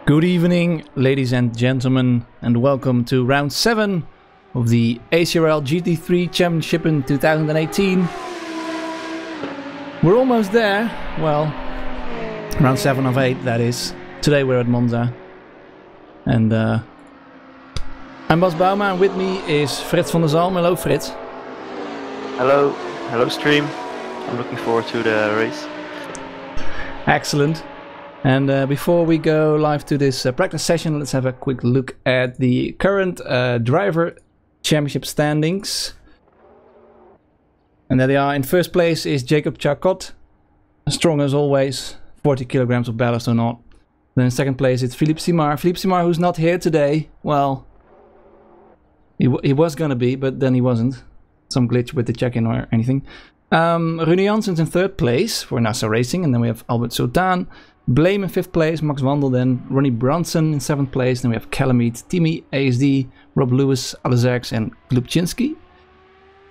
Good evening, ladies and gentlemen, and welcome to round 7 of the ACRL GT3 Championship in 2018. We're almost there. Well, round 7 of 8, that is. Today we're at Monza. And I'm Bas Bouma, and with me is Frits van der Zalm. Hello, Frits. Hello. Hello, stream. I'm looking forward to the race. Excellent. And before we go live to this practice session, let's have a quick look at the current driver championship standings. And there they are. In first place is Jacob Charcot, strong as always, 40 kilograms of ballast or not. Then in second place it's Philippe Simard. Philippe Simard, who's not here today. Well, he was gonna be, but then he wasn't. Some glitch with the check-in or anything. Rune Janssens in third place for NASA Racing, and then we have Albert Sultan. Blame in 5th place, Max Wandel then, Ronnie Bronson in 7th place, then we have Calamite, Timmy, ASD, Rob Lewis, Alezerx and Glubczynski.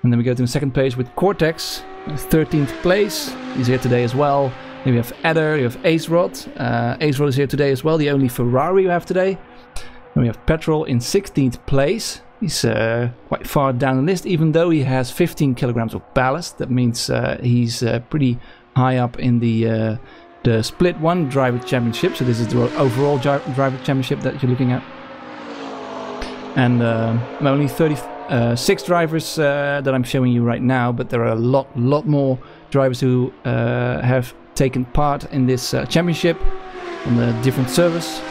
And then we go to the second page with Cortex, 13th place, he's here today as well. Then we have Adder, you have Ace Rod, Ace Rod is here today as well, the only Ferrari you have today. Then we have Petrol in 16th place, he's quite far down the list, even though he has 15 kilograms of ballast. That means he's pretty high up in the Split 1 Driver Championship, so this is the overall Driver Championship that you're looking at. And only 36 drivers that I'm showing you right now, but there are a lot more drivers who have taken part in this championship on the different servers.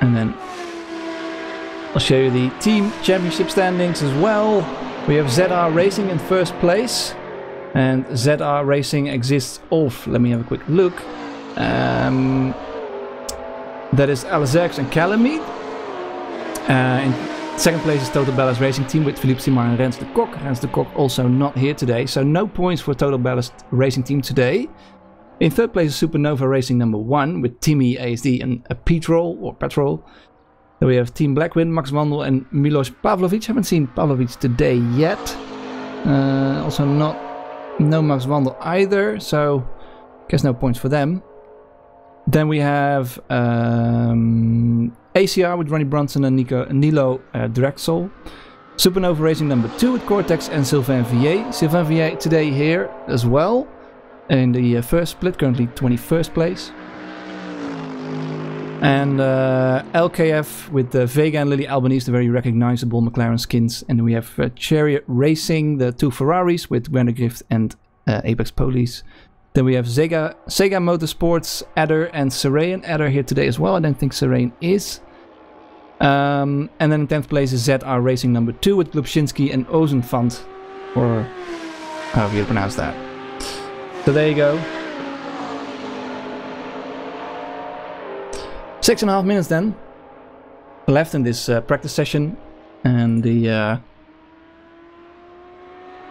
And then I'll show you the team championship standings as well. We have ZR Racing in first place, and ZR Racing exists of, let me have a quick look, that is Alezerx and Calamite. In second place is Total Ballast Racing Team with Philippe Simard and Rens de Kok. Rens de Kok also not here today, so no points for Total Ballast Racing Team today. In third place is Supernova Racing number 1 with Timmy, ASD and a Petrol. Then we have Team Blackwind, Max Wandel and Milos Pavlovic. Haven't seen Pavlovic today yet. Also no Max Wandel either, so guess no points for them. Then we have ACR with Ronnie Bronson and Nilo Drexel. Supernova Racing number 2 with Cortex and Sylvain Villiers. Sylvain Villiers today here as well. In the first split, currently 21st place. And LKF with Vega and Lily Albanese, the very recognizable McLaren skins. And then we have Chariot Racing, the 2 Ferraris with Werner Grift and Apex Police. Then we have Sega Motorsports, Adder and Serain. Adder here today as well. I don't think Serain is. And then in 10th place is ZR Racing number 2 with Glubczynski and Ozenfant. Or however you pronounce that. So there you go. 6.5 minutes then left in this practice session, and the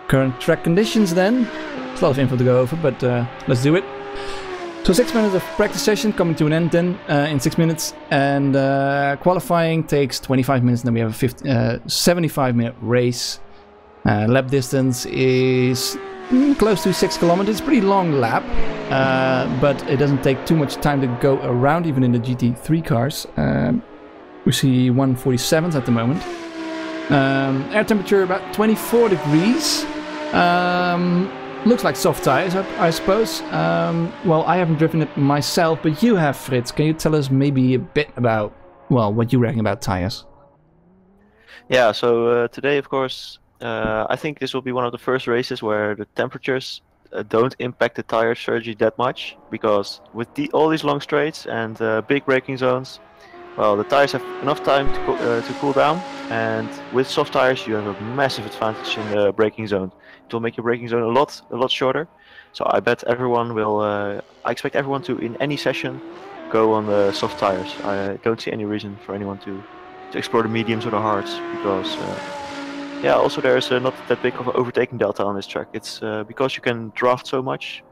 current track conditions then. There's a lot of info to go over, but let's do it. So 6 minutes of practice session coming to an end then in 6 minutes, and qualifying takes 25 minutes, and then we have a 75-minute race. Lap distance is close to 6 kilometers, pretty long lap, but it doesn't take too much time to go around, even in the GT3 cars. We see 147s at the moment. Air temperature about 24 degrees. Looks like soft tires, I suppose. Well, I haven't driven it myself, but you have, Frits. Can you tell us maybe a bit about, well, what you reckon about tires? Yeah, so today, of course, I think this will be one of the first races where the temperatures don't impact the tire surgery that much, because with all these long straights and big braking zones, well, the tires have enough time to cool down, and with soft tires you have a massive advantage in the braking zone. It will make your braking zone a lot shorter. So I bet everyone will. I expect everyone to, in any session, go on the soft tires. I don't see any reason for anyone to explore the mediums or the hards, because. Yeah, also there's not that big of an overtaking delta on this track. It's because you can draft so much,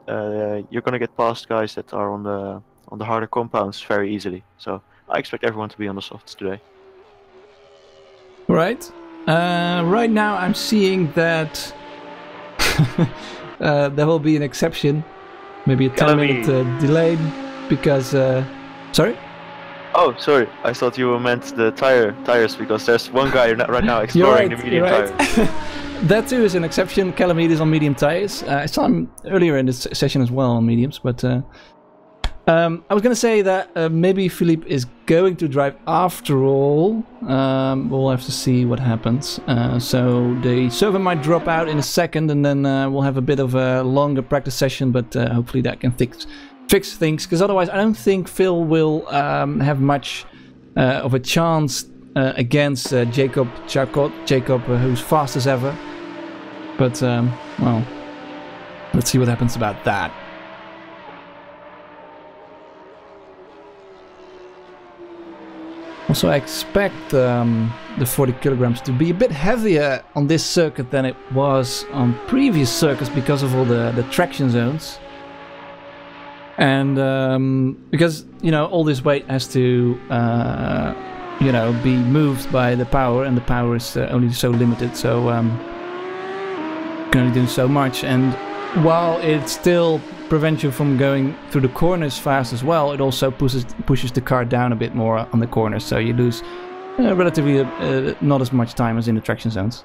you're gonna get past guys that are on the harder compounds very easily. So I expect everyone to be on the softs today. Right. Right now I'm seeing that there will be an exception, maybe a 10-minute delay, because sorry. Oh, sorry. I thought you meant the tires, because there's one guy right now exploring the medium tires. That too is an exception. Calamite is on medium tires. I saw him earlier in this session as well on mediums, but I was going to say that maybe Philippe is going to drive after all. We'll have to see what happens. So the server might drop out in a second, and then we'll have a bit of a longer practice session, but hopefully that can fix things, because otherwise I don't think Phil will have much of a chance against Jacob Chacot. Jacob, who's fast as ever. But, well, let's see what happens about that. Also, I expect the 40 kilograms to be a bit heavier on this circuit than it was on previous circuits because of all the traction zones. And because, you know, all this weight has to, you know, be moved by the power, and the power is only so limited, so can only do so much. And while it still prevents you from going through the corners fast as well, it also pushes the car down a bit more on the corners, so you lose relatively not as much time as in the traction zones.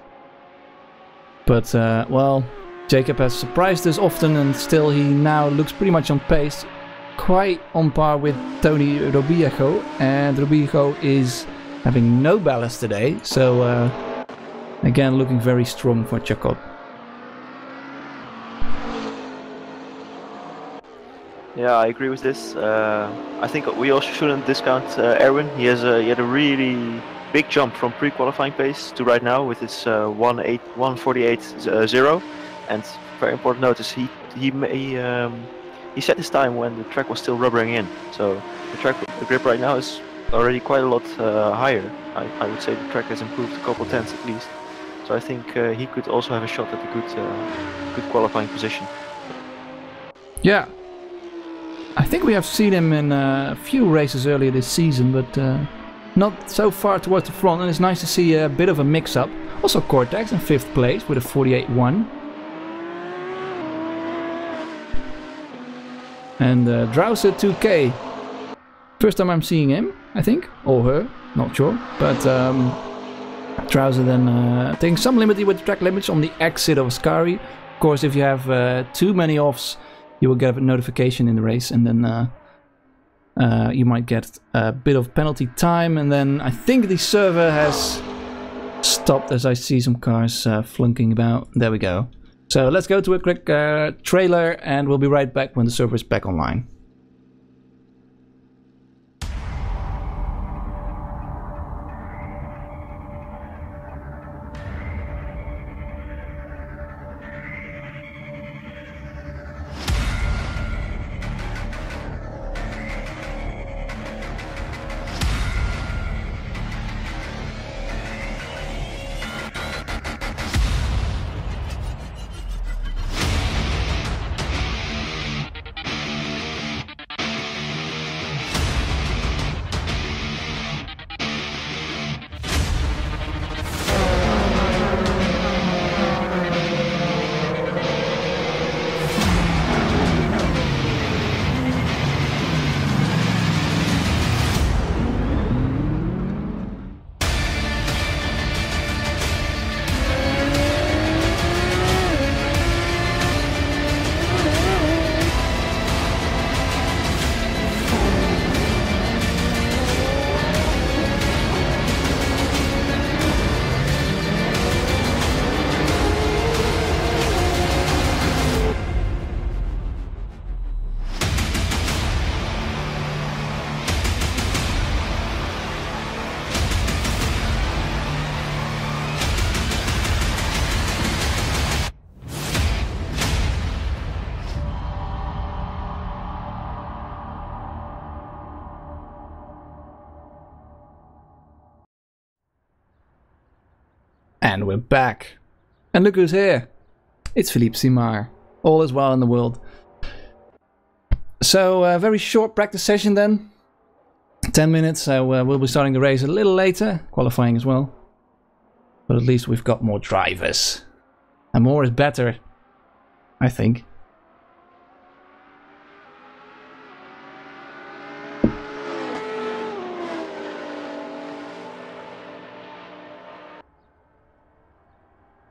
But well, Jacob has surprised us often, and still he now looks pretty much on pace, quite on par with Tony Robillejo, and Robillejo is having no ballast today, so again looking very strong for Chacot. Yeah, I agree with this. I think we also shouldn't discount Erwin. He had a really big jump from pre-qualifying pace to right now with his 1:48.0, and very important notice, he set his time when the track was still rubbering in. So the grip right now is already quite a lot higher. I would say the track has improved a couple tenths at least. So I think he could also have a shot at a good qualifying position. Yeah. I think we have seen him in a few races earlier this season, but not so far towards the front, and it's nice to see a bit of a mix-up. Also Cortex in 5th place with a 48.1. And Drouser 2K. First time I'm seeing him, I think, or her, not sure. But Drouser then taking some liberty with track limits on the exit of Ascari. Of course, if you have too many offs, you will get a notification in the race, and then you might get a bit of penalty time. And then I think the server has stopped, as I see some cars flunking about. There we go. So let's go to a quick trailer, and we'll be right back when the server is back online. And we're back. And look who's here. It's Philippe Simard. All is well in the world. So, a very short practice session then. 10 minutes, so we'll be starting the race a little later. Qualifying as well. But at least we've got more drivers. And more is better, I think.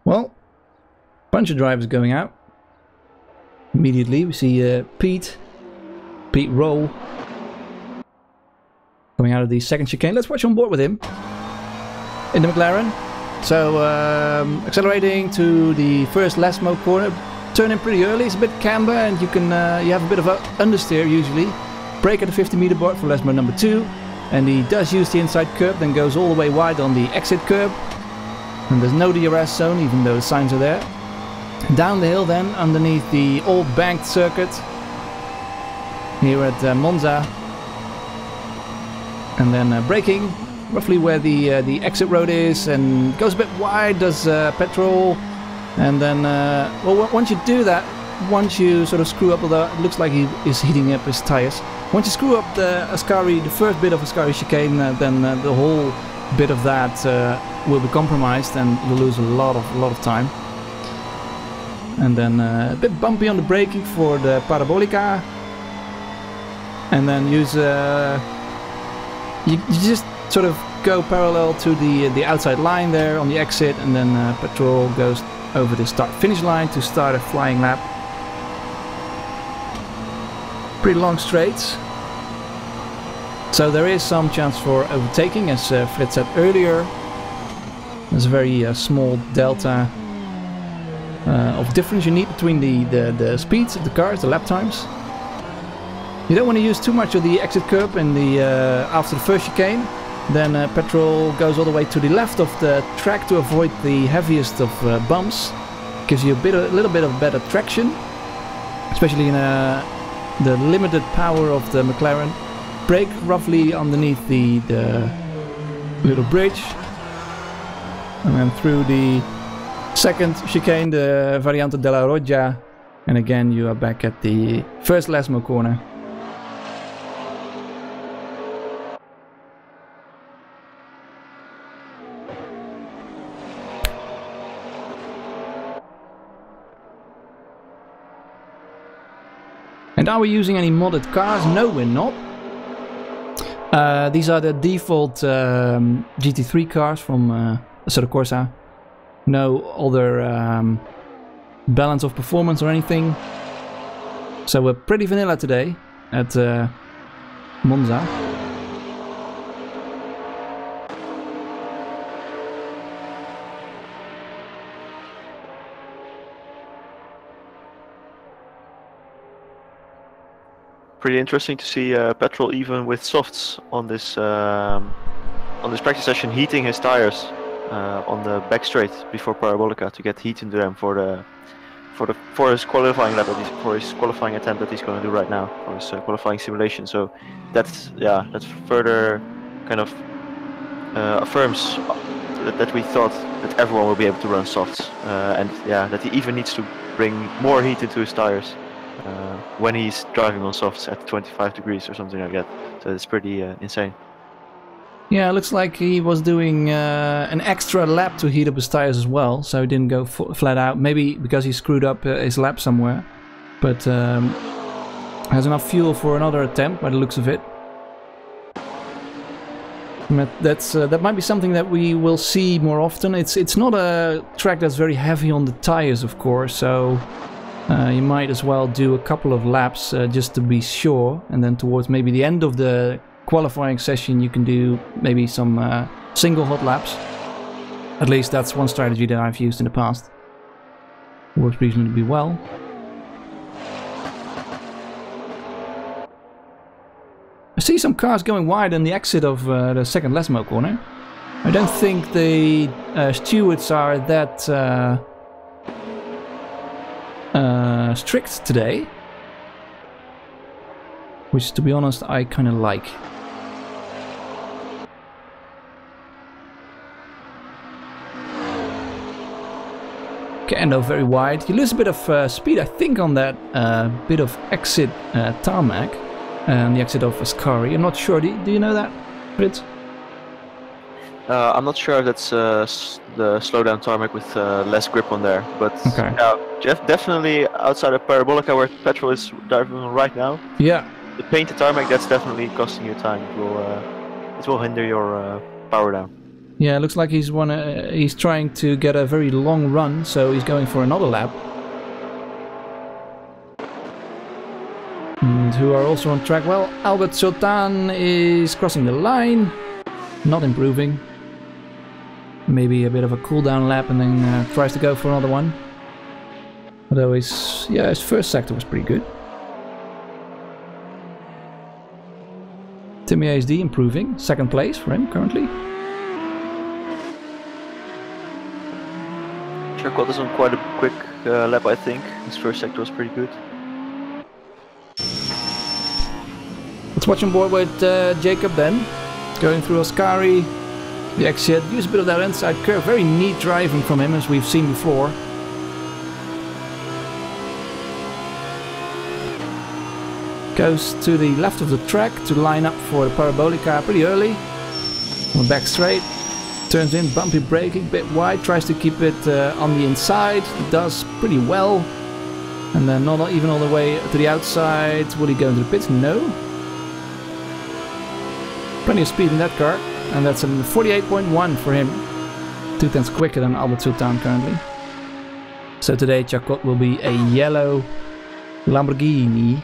Well, bunch of drivers going out. Immediately we see Pete Rowe coming out of the second chicane. Let's watch on board with him in the McLaren. So accelerating to the first Lesmo corner, turn in pretty early. It's a bit camber, and you can you have a bit of a understeer usually. Brake at the 50-meter board for Lesmo number 2, and he does use the inside curb, then goes all the way wide on the exit curb. And there's no DRS zone, even though the signs are there. Down the hill then, underneath the old banked circuit here at Monza. And then braking roughly where the exit road is, and goes a bit wide, does petrol. And then, well, once you do that, once you sort of screw up, although it looks like he is heating up his tires. Once you screw up the Ascari, the first bit of Ascari chicane, then the whole bit of that will be compromised, and you'll lose a lot of time. And then a bit bumpy on the braking for the Parabolica, and then use you just sort of go parallel to the outside line there on the exit, and then petrol goes over the start-finish line to start a flying lap. Pretty long straights. So there is some chance for overtaking, as Fred said earlier. There's a very small delta of difference you need between the speeds of the cars, the lap times. You don't want to use too much of the exit curb in the after the first chicane. Then petrol goes all the way to the left of the track to avoid the heaviest of bumps. Gives you a little bit of better traction, especially in the limited power of the McLaren. Brake roughly underneath the little bridge, and then through the second chicane, the Variante della Roggia, and again you are back at the first Lesmo corner. And are we using any modded cars? No, we're not. These are the default GT3 cars from Assetto Corsa. No other balance of performance or anything. So we're pretty vanilla today at Monza. Pretty interesting to see Petrol even with softs on this practice session heating his tires on the back straight before Parabolica to get heat into them for his qualifying lap, for his qualifying attempt that he's going to do right now, for his qualifying simulation. So that's further kind of affirms that we thought that everyone will be able to run softs, and yeah, that he even needs to bring more heat into his tires when he's driving on softs at 25 degrees or something like that. So it's pretty insane. Yeah, it looks like he was doing an extra lap to heat up his tires as well, so he didn't go flat out. Maybe because he screwed up his lap somewhere, but has enough fuel for another attempt by the looks of it. That might be something that we will see more often. It's not a track that's very heavy on the tires, of course, so you might as well do a couple of laps just to be sure, and then towards maybe the end of the qualifying session you can do maybe some single hot laps. At least that's one strategy that I've used in the past. Works reasonably well. I see some cars going wide on the exit of the second Lesmo corner. I don't think the stewards are that strict today, which, to be honest, I kind of like. Okay, no, very wide. You lose a bit of speed, I think, on that bit of exit tarmac, and the exit of Ascari. I'm not sure. Do you know that, Fritz? I'm not sure if that's the slowdown tarmac with less grip on there, but Okay. yeah, definitely outside of Parabolica where Petrol is driving on right now. Yeah. The painted tarmac, that's definitely costing you time. It will hinder your power down. Yeah, it looks like he's trying to get a very long run, so he's going for another lap. And who are also on track? Well, Albert Sultan is crossing the line, not improving. Maybe a bit of a cooldown lap and then tries to go for another one. Although his first sector was pretty good. Timmy ASD improving, second place for him currently. Qual is on quite a quick lap, I think. His first sector was pretty good. Let's watch on board with Jacob then. Going through Ascari. The exit, use a bit of that inside curve. Very neat driving from him, as we've seen before. Goes to the left of the track to line up for the Parabolica pretty early. On the back straight. Turns in, bumpy braking, bit wide. Tries to keep it on the inside. Does pretty well. And then not even all the way to the outside. Will he go into the pits? No. Plenty of speed in that car. And that's a 48.1 for him. 2/10 quicker than Albert Sultan currently. So today Chacot will be a yellow Lamborghini.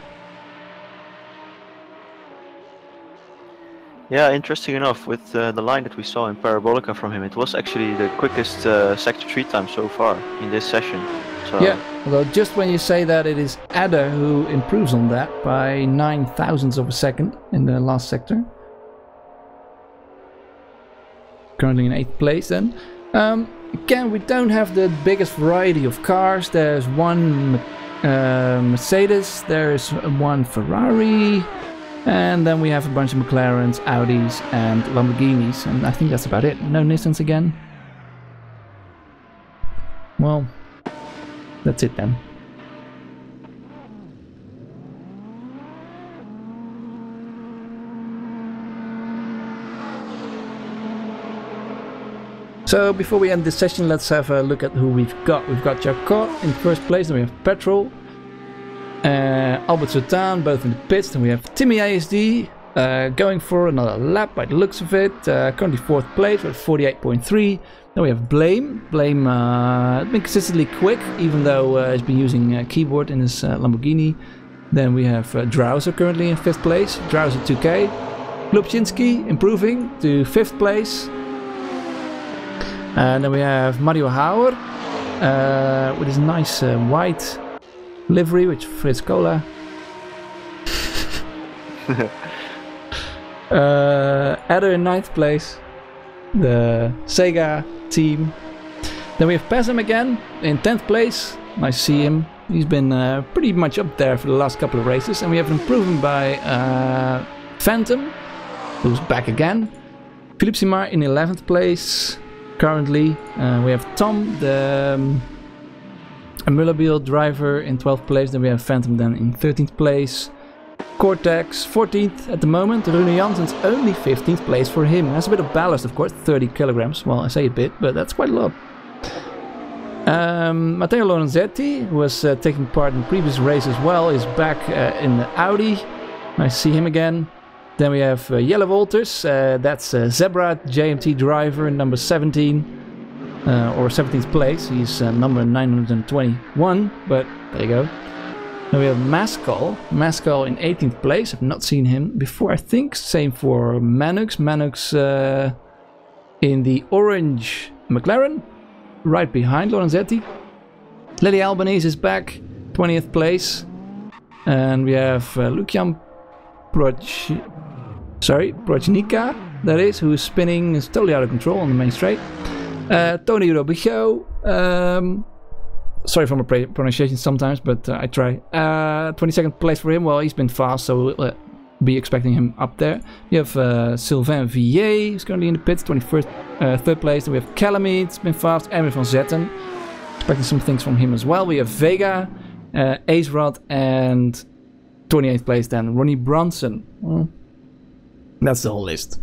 Yeah, interesting enough, with the line that we saw in Parabolica from him, it was actually the quickest Sector 3 time so far in this session. So Yeah, although just when you say that, it is Ada who improves on that by 9 thousandths of a second in the last sector. Currently in 8th place then. Again, we don't have the biggest variety of cars. There's one Mercedes, there's one Ferrari, and then we have a bunch of McLarens, Audis and Lamborghinis, and I think that's about it. No Nissans again. Well, that's it then. So before we end this session, let's have a look at who we've got. We've got Chacot in first place, then we have Petrol, Albert Sultan both in the pits, then we have Timmy ASD going for another lap by the looks of it, currently 4th place with 48.3. Then we have Blame been consistently quick, even though he's been using a keyboard in his Lamborghini. Then we have Drowser currently in 5th place, Drowser 2K. Lubczynski improving to 5th place. And then we have Mario Hauer with his nice white livery, which Fritz Cola. Adder in 9th place, the Sega team. Then we have Pessim again in 10th place. Nice to see him. He's been pretty much up there for the last couple of races. And we have an improvement by Phantom, who's back again. Philippe Simard in 11th place. Currently, we have Tom, the Mullabiel driver, in 12th place. Then we have Phantom then in 13th place. Cortex 14th at the moment. Rune Janssens only 15th place for him. Has a bit of ballast, of course, 30 kilograms. Well, I say a bit, but that's quite a lot. Matteo Lorenzetti, who was taking part in previous race as well, is back in the Audi. Nice to see him again. Then we have Jelle Wolters, that's Zebra JMT driver, number 17, or 17th place. He's number 921, but there you go. Then we have Mascal in 18th place. I've not seen him before, I think. Same for Manux. Manux in the orange McLaren, right behind Lorenzetti. Lily Albanese is back, 20th place. And we have Lucian Prochnika, that is, who is spinning, is totally out of control on the main straight. Tony Robichaud, sorry for my pronunciation sometimes, but I try. 22nd place for him. Well, he's been fast, so we'll be expecting him up there. We have Sylvain Villiers, who's currently in the pits, 3rd place. Then we have Calamite, it's been fast. Emily van Zetten, expecting some things from him as well. We have Vega, Ace Rod, and 28th place then Ronnie Bronson. Well, that's the whole list.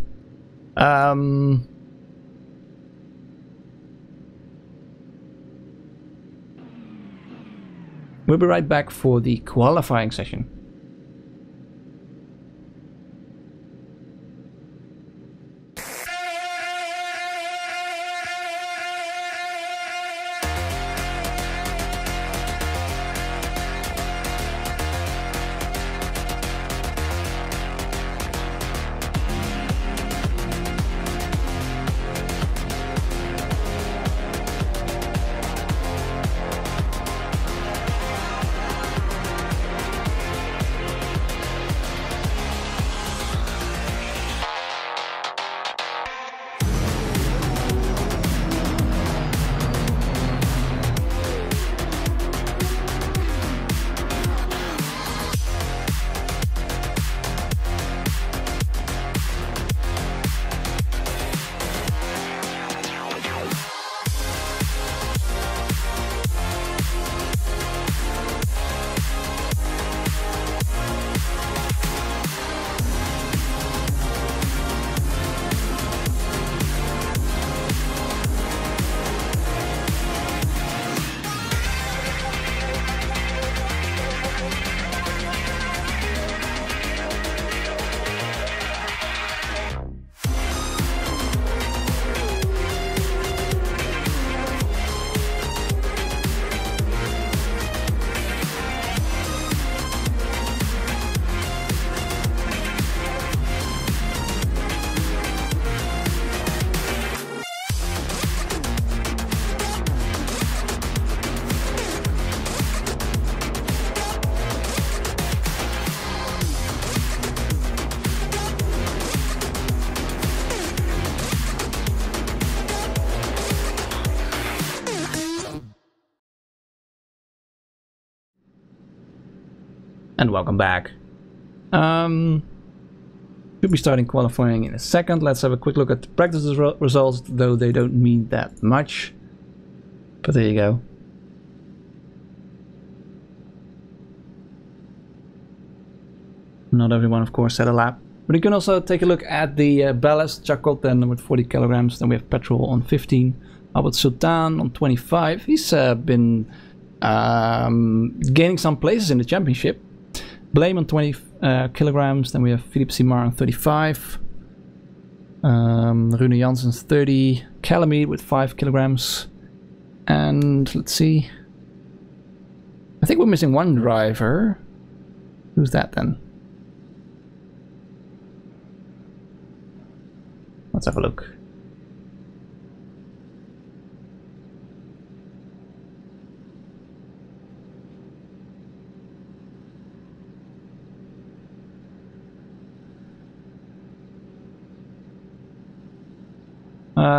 We'll be right back for the qualifying session. And welcome back. Should be starting qualifying in a second. Let's have a quick look at the practice results, though they don't mean that much. But there you go. Not everyone, of course, had a lap. But you can also take a look at the ballast. Chacot then with 40 kilograms. Then we have Petrol on 15. Albert Sultan on 25. He's been gaining some places in the championship. Blame on 20 kilograms. Then we have Philippe Simard on 35. Rune Janssens 30. Calamite with 5 kilograms. And let's see. I think we're missing one driver. Who's that then? Let's have a look.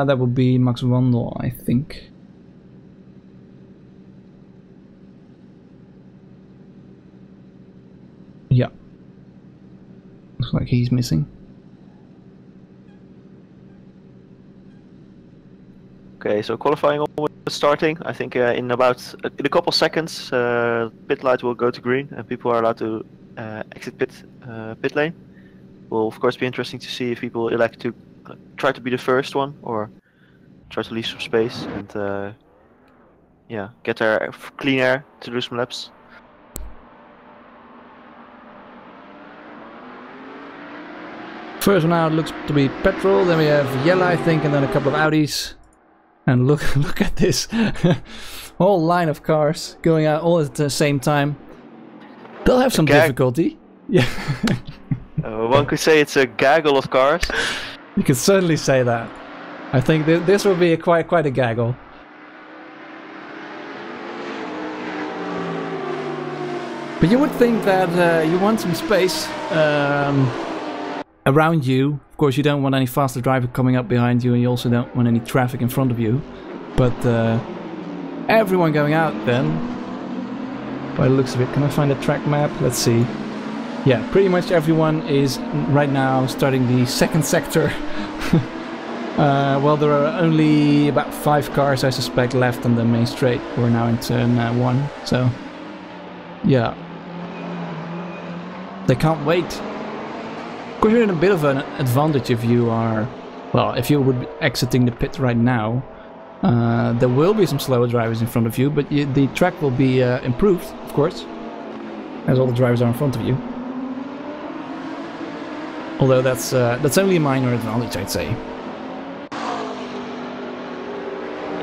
That would be Max Wandel, I think. Yeah. Looks like he's missing. Okay, so qualifying almost starting. I think in a couple seconds, pit light will go to green and people are allowed to exit pit lane. Will of course be interesting to see if people elect to try to be the first one or try to leave some space and yeah, get their clean air to do some laps. First one out looks to be Petrol. Then we have Yella, I think, and then a couple of Audis. And look at this whole line of cars going out all at the same time. They'll have some difficulty. Yeah. One could say it's a gaggle of cars. You could certainly say that. I think this will be quite a gaggle. But you would think that you want some space around you. Of course, you don't want any faster driver coming up behind you, and you also don't want any traffic in front of you. But everyone going out then, by the looks of it. Can I find a track map? Let's see. Yeah, pretty much everyone is right now starting the second sector. Well, there are only about 5 cars, I suspect, left on the main straight. We're now in turn 1, so yeah. They can't wait. Of course, you're in a bit of an advantage if you are, well, if you would be exiting the pit right now. There will be some slower drivers in front of you, but the track will be improved, of course, as all the drivers are in front of you. Although that's only a minor advantage, I'd say.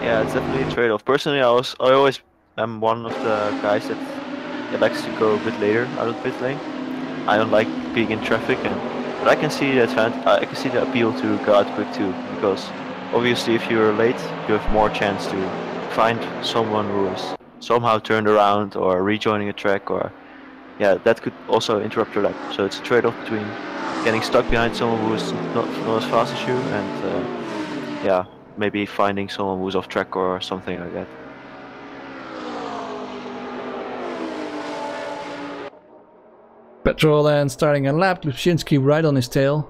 Yeah, it's definitely a trade-off. Personally, I always am one of the guys that likes to go a bit later out of the pit lane. I don't like being in traffic, but I can see the appeal to go out quick too, because obviously if you're late, you have more chance to find someone who is somehow turned around or rejoining a track, or yeah, that could also interrupt your lap. So it's a trade-off between getting stuck behind someone who is not as fast as you, and yeah, maybe finding someone who's off track or something like that. Petrol and starting a lap, Glubczynski right on his tail.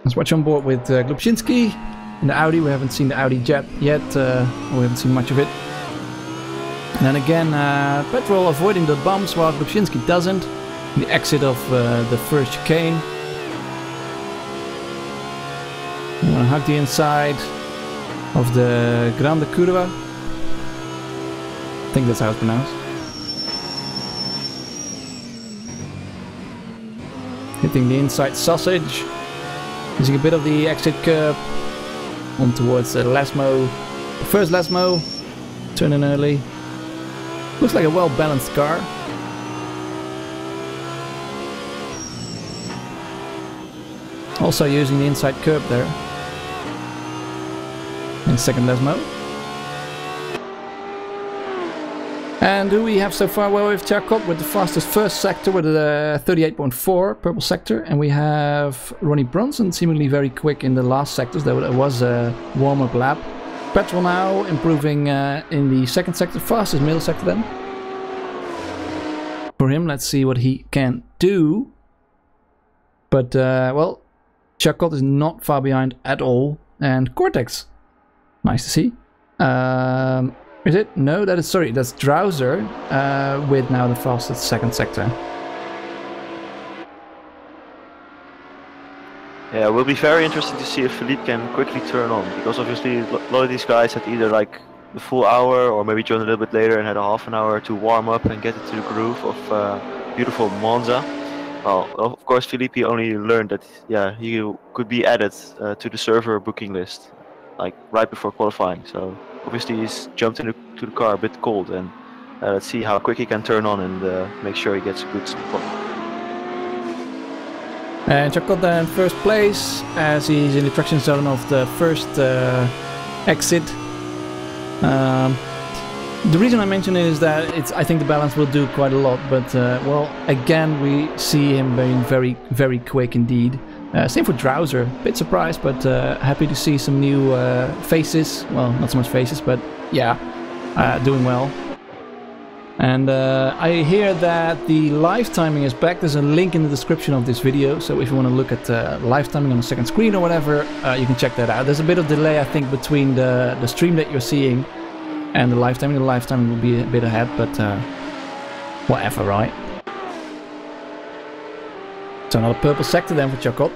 Let's watch on board with Glubczynski in the Audi. We haven't seen the Audi jet yet, we haven't seen much of it. And then again, Petrol avoiding the bumps while Glubczynski doesn't. The exit of the first chicane. I'm gonna hug the inside of the Grande Curva. I think that's how it's pronounced. Hitting the inside sausage. Using a bit of the exit curb on towards Lasmo. The first Lasmo. Turning early. Looks like a well balanced car. Also using the inside curb there. And second Lasmo. And who we have so far? Well, we have Chakot with the fastest first sector with a 38.4 purple sector, and we have Ronnie Bronson seemingly very quick in the last sectors, though it was a warm-up lap. Petrol now improving in the second sector, fastest middle sector then. For him, let's see what he can do. But well, Chakot is not far behind at all, and Cortex, nice to see. Is it? No, that is, sorry, that's Drowser with now the fastest second sector. Yeah, it will be very interesting to see if Philippe can quickly turn on, because obviously a lot of these guys had either like the full hour or maybe joined a little bit later and had a half an hour to warm up and get into the groove of beautiful Monza. Well, of course Philippe only learned that he could be added to the server booking list like right before qualifying, so obviously he's jumped into the car a bit cold, and let's see how quick he can turn on and make sure he gets a good spot. And Chakot in first place as he's in the traction zone of the first exit. The reason I mention it is that I think the balance will do quite a lot, but well, again we see him being very, very quick indeed. Same for Drowser, bit surprised, but happy to see some new faces. Well, not so much faces, but yeah, doing well. And I hear that the live timing is back. There's a link in the description of this video, so if you want to look at live timing on the second screen or whatever, you can check that out. There's a bit of delay, I think, between the stream that you're seeing and the live timing. The live timing will be a bit ahead, but whatever, right? So another purple sector then for Chakot.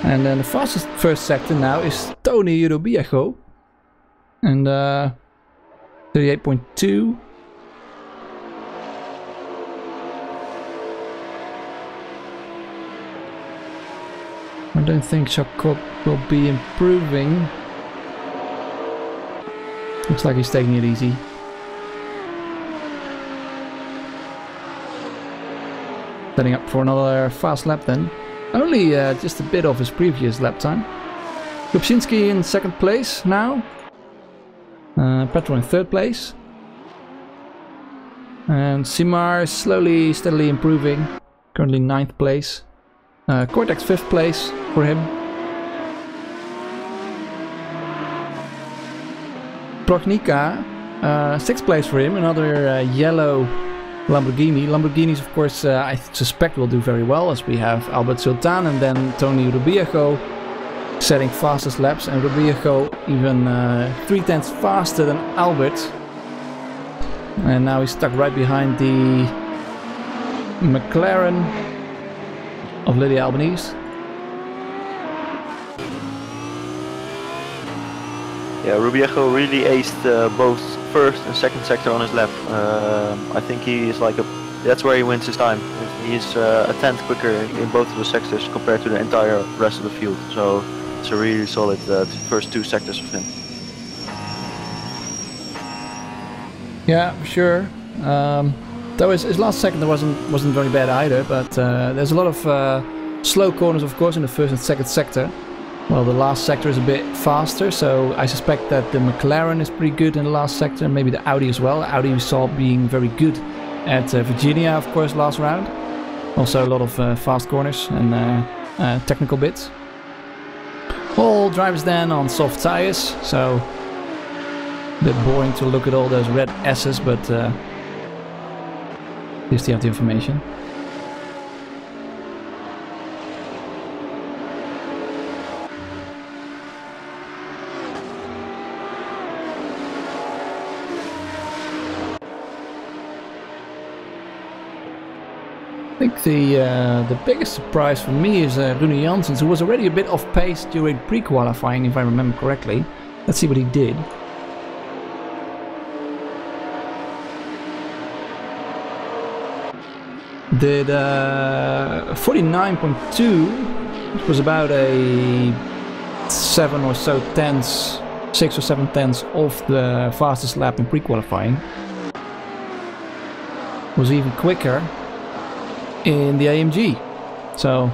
And then the fastest first sector now is Tony Urubiejo. And 38.2. I don't think Chakot will be improving. Looks like he's taking it easy. Setting up for another fast lap then. Only just a bit off his previous lap time. Glubczynski in second place now. Petrol in third place. And Simar is slowly, steadily improving. Currently ninth place. Cortex fifth place for him. Prognica, sixth place for him. Another yellow Lamborghini. Lamborghinis, of course, I suspect will do very well, as we have Albert Sultan and then Tony Rubiejo setting fastest laps, and Rubiejo even 3/10 faster than Albert. And now he's stuck right behind the McLaren of Lydia Albanese. Yeah, Rubiejo really aced both first and second sector on his lap. I think he is like that's where he wins his time. He's a tenth quicker in both of the sectors compared to the entire rest of the field. So it's a really solid first 2 sectors of him. Yeah, for sure. Though his last sector wasn't very bad either, but there's a lot of slow corners, of course, in the first and second sector. Well, the last sector is a bit faster, so I suspect that the McLaren is pretty good in the last sector, maybe the Audi as well. Audi we saw being very good at Virginia, of course, last round. Also a lot of fast corners and technical bits. All drivers then on soft tires, so a bit boring to look at all those red S's, but at least you have the information. I think the biggest surprise for me is Rune Janssens, who was already a bit off pace during pre-qualifying, if I remember correctly. Let's see what he did. Did 49.2, which was about a 7 or so tenths, 6 or 7 tenths off the fastest lap in pre-qualifying. Was even quicker in the AMG, so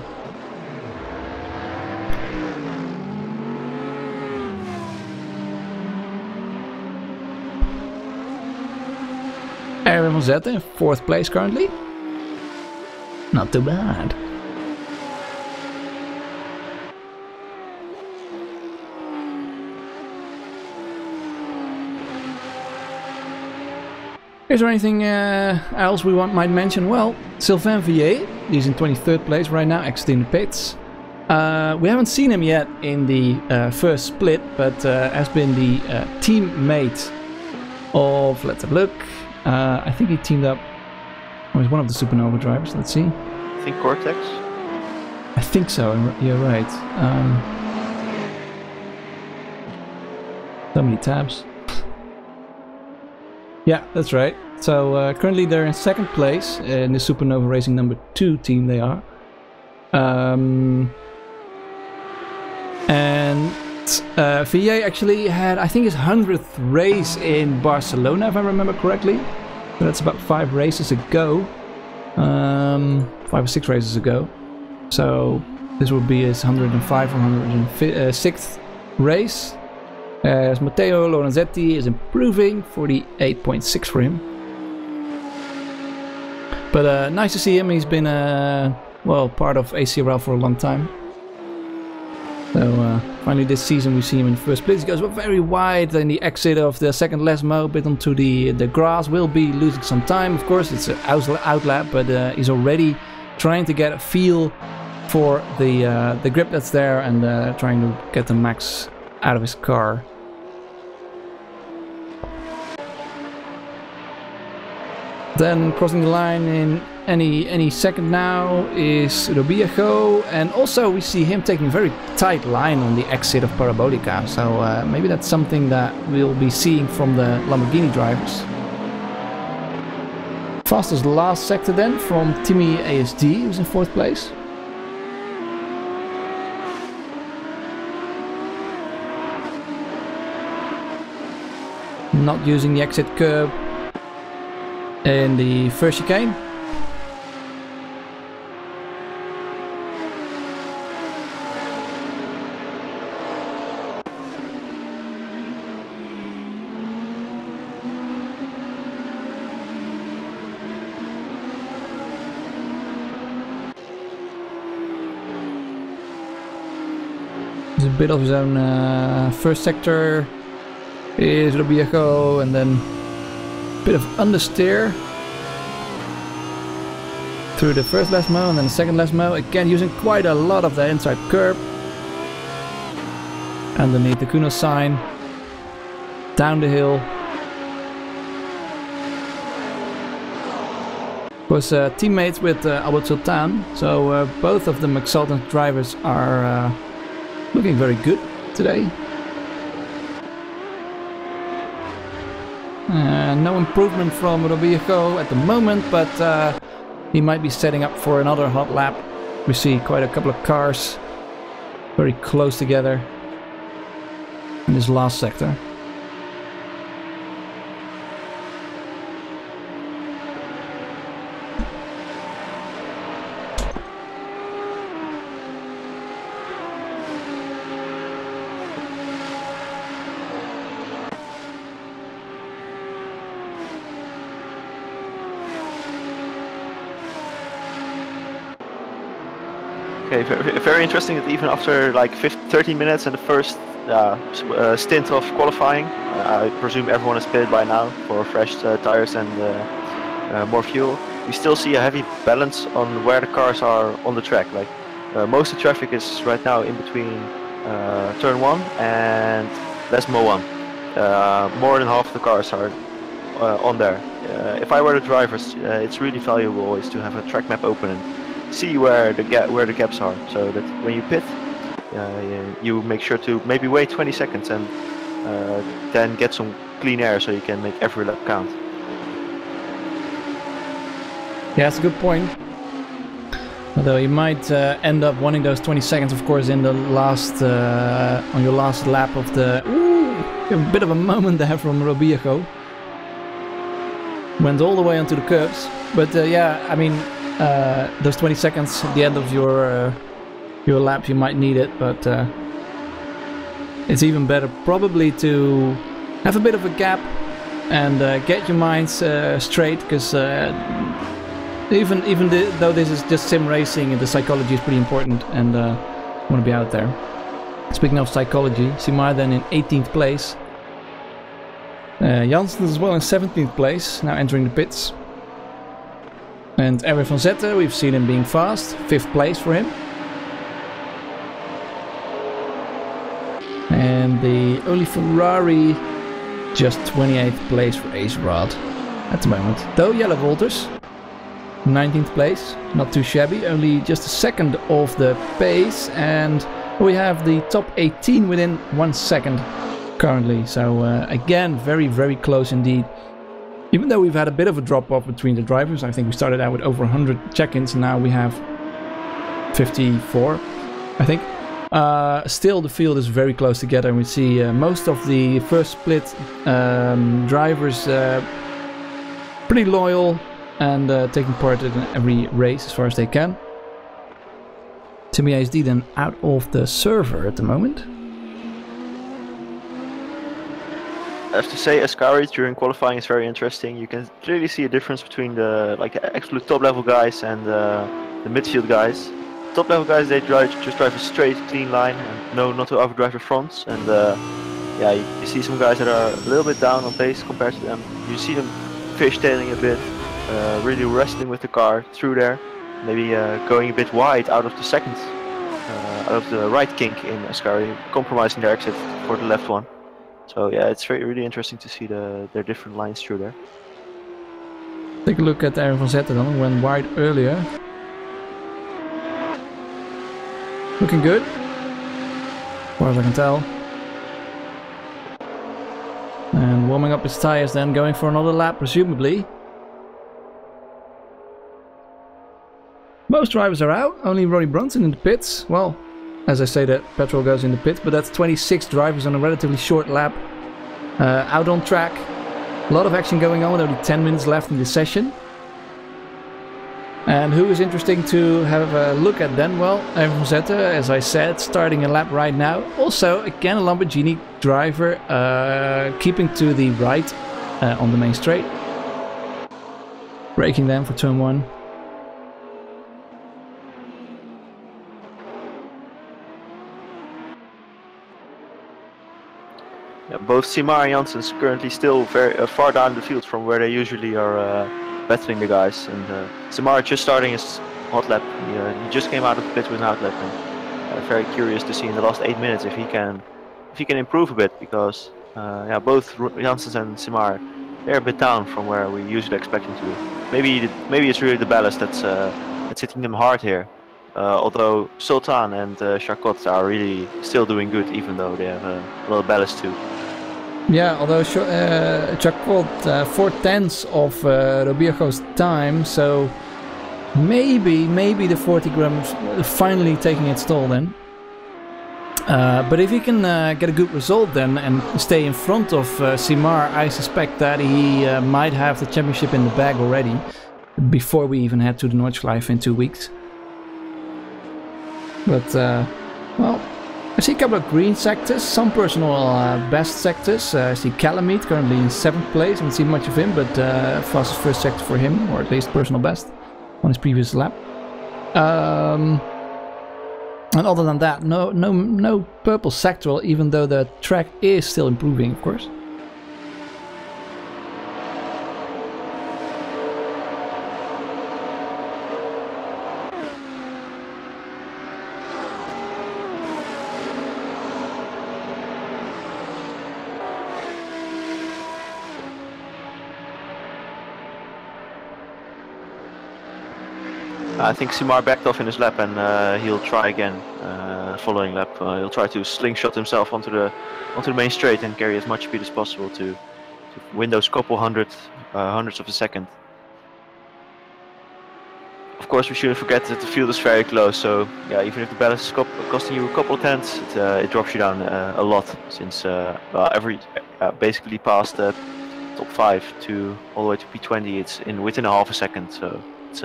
Aaron Monzetta in 4th place currently. Not too bad. Is there anything else we might mention? Well, Sylvain Villiers, he's in 23rd place right now, exiting the pits. We haven't seen him yet in the first split, but has been the teammate of, let's have a look, I think he teamed up, or he's one of the Supernova drivers, let's see. I think Cortex? I think so, you're right. So many tabs. Yeah, that's right. So currently they're in 2nd place in the Supernova Racing number 2 team they are. And Villiers actually had, I think, his 100th race in Barcelona, if I remember correctly. So that's about 5 races ago. 5 or 6 races ago. So this will be his 105 or 106th race. As Matteo Lorenzetti is improving, 48.6 for him. But nice to see him. He's been well, part of ACRL for a long time. So finally this season we see him in 1st place. He goes very wide in the exit of the 2nd Lesmo, a bit onto the grass. Will be losing some time, of course. It's an outlap, but he's already trying to get a feel for the grip that's there and trying to get the max out of his car. Then crossing the line in any second now is Rubiejo, and also we see him taking a very tight line on the exit of Parabolica, so maybe that's something that we'll be seeing from the Lamborghini drivers. Fastest last sector then from Timmy ASD, who's in 4th place. Not using the exit curb in the first chicane. There's a bit of his own first sector is Rubiejo, and then a bit of understeer. through the first last mow and then the second last mow, again using quite a lot of the inside curb. Underneath the Kuno sign, down the hill. Was teammates with Albert Sultan, so both of the McSultan drivers are looking very good today. No improvement from Robiejo at the moment, but he might be setting up for another hot lap. We see quite a couple of cars very close together in this last sector. Okay, very interesting that even after like 30 minutes and the first stint of qualifying, I presume everyone is pitted by now for fresh tires and more fuel. We still see a heavy balance on where the cars are on the track. Like most of the traffic is right now in between turn 1 and Les Mo 1. More than half the cars are on there. If I were the drivers, it's really valuable always to have a track map open and see where the gaps are, so that when you pit, you make sure to maybe wait 20 seconds and then get some clean air so you can make every lap count. Yeah, that's a good point. Although you might end up wanting those 20 seconds, of course, in the last on your last lap of the. Ooh, a bit of a moment there from Robiejo. Went all the way onto the curbs, but yeah, I mean. Those 20 seconds at the end of your lap, you might need it, but it's even better probably to have a bit of a gap and get your minds straight, because even though this is just sim racing, the psychology is pretty important, and want to be out there. Speaking of psychology, Simar then in 18th place. Janssen as well in 17th place, now entering the pits. And Erwin van Zetten, we've seen him being fast, 5th place for him. And the only Ferrari, just 28th place for Ace Rod at the moment. Though Yellow Walters, 19th place, not too shabby, only just a second off the pace. And we have the top 18 within 1 second currently. So again, very, very close indeed. Even though we've had a bit of a drop-off between the drivers, I think we started out with over 100 check-ins, and now we have 54, I think. Still, the field is very close together, and we see most of the first split drivers pretty loyal and taking part in every race as far as they can. Timmy ASD then out of the server at the moment. I have to say, Ascari during qualifying is very interesting. You can clearly see a difference between the absolute top level guys and the midfield guys. Top level guys, they just drive a straight, clean line and know not to overdrive the fronts. And yeah, you see some guys that are a little bit down on pace compared to them. You see them fishtailing a bit, really wrestling with the car through there, maybe going a bit wide out of the second, out of the right kink in Ascari, compromising their exit for the left one. So yeah, it's really interesting to see their different lines through there. Take a look at Erwin van Zetten then, went wide earlier. Looking good, as far as I can tell. And warming up his tires then, going for another lap presumably. Most drivers are out, only Roddy Brunson in the pits. Well, as I say that petrol goes in the pits, but that's 26 drivers on a relatively short lap. Out on track. A lot of action going on with only 10 minutes left in the session. And who is interesting to have a look at then? Well, Erwin van Zetten, as I said, starting a lap right now. Also, again, a Lamborghini driver keeping to the right on the main straight. Braking then for turn 1. Yeah, both Simar and Janssen currently still very far down the field from where they usually are battling the guys. And Simar just starting his hot lap. He just came out of the pit with an hot lap, and very curious to see in the last 8 minutes if he can improve a bit, because yeah, both Janssens and Simar, they're a bit down from where we usually expect them to be. Maybe it's really the ballast that's hitting them hard here. Although Sultan and Charcot are really still doing good, even though they have a lot of ballast too. Yeah, although Charcot 4/10 of Robiergo's time, so maybe the 40 grams finally taking its toll then. But if he can get a good result then and stay in front of Simar, I suspect that he might have the championship in the bag already before we even head to the Nordschleife in 2 weeks. But, well, I see a couple of green sectors, some personal best sectors. I see Calamite currently in 7th place, I haven't seen much of him, but fastest first sector for him, or at least personal best on his previous lap. And other than that, no purple sectoral, even though the track is still improving, of course. I think Simar backed off in his lap, and he'll try again following lap. He'll try to slingshot himself onto the main straight and carry as much speed as possible to win those couple hundredths of a second. Of course, we shouldn't forget that the field is very close, so yeah, even if the balance is costing you a couple of tenths, it drops you down a lot, since basically past the top 5 to all the way to P20, it's within a half a second, so it's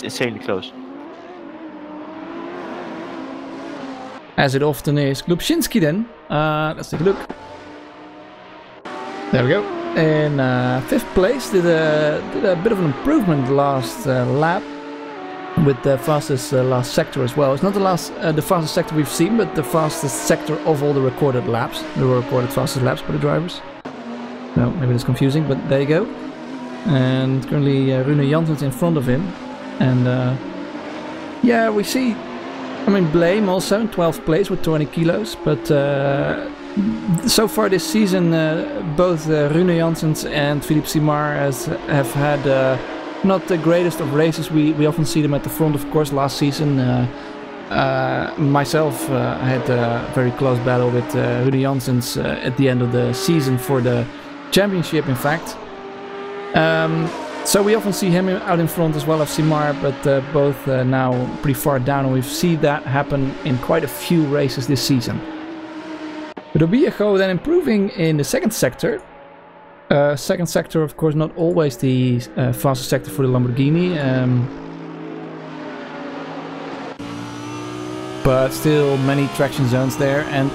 insanely close. As it often is. Lubczynski then, let's take a look. There we go. In 5th place, did a bit of an improvement last lap with the fastest last sector as well. It's not the fastest sector we've seen, but the fastest sector of all the recorded laps. There were recorded fastest laps by the drivers. No, maybe that's confusing, but there you go. And currently Rune Janssens in front of him. And yeah, we see, I mean, Blame also in 12th place with 20 kilos, but so far this season both Rune Janssens and Philippe Simard have had not the greatest of races. We often see them at the front, of course. Last season myself I had a very close battle with Rune Janssens at the end of the season for the championship, in fact. So we often see him out in front as well as Simar, but both now pretty far down, and we've seen that happen in quite a few races this season. Robiergo then improving in the 2nd sector. 2nd sector, of course, not always the fastest sector for the Lamborghini, but still many traction zones there, and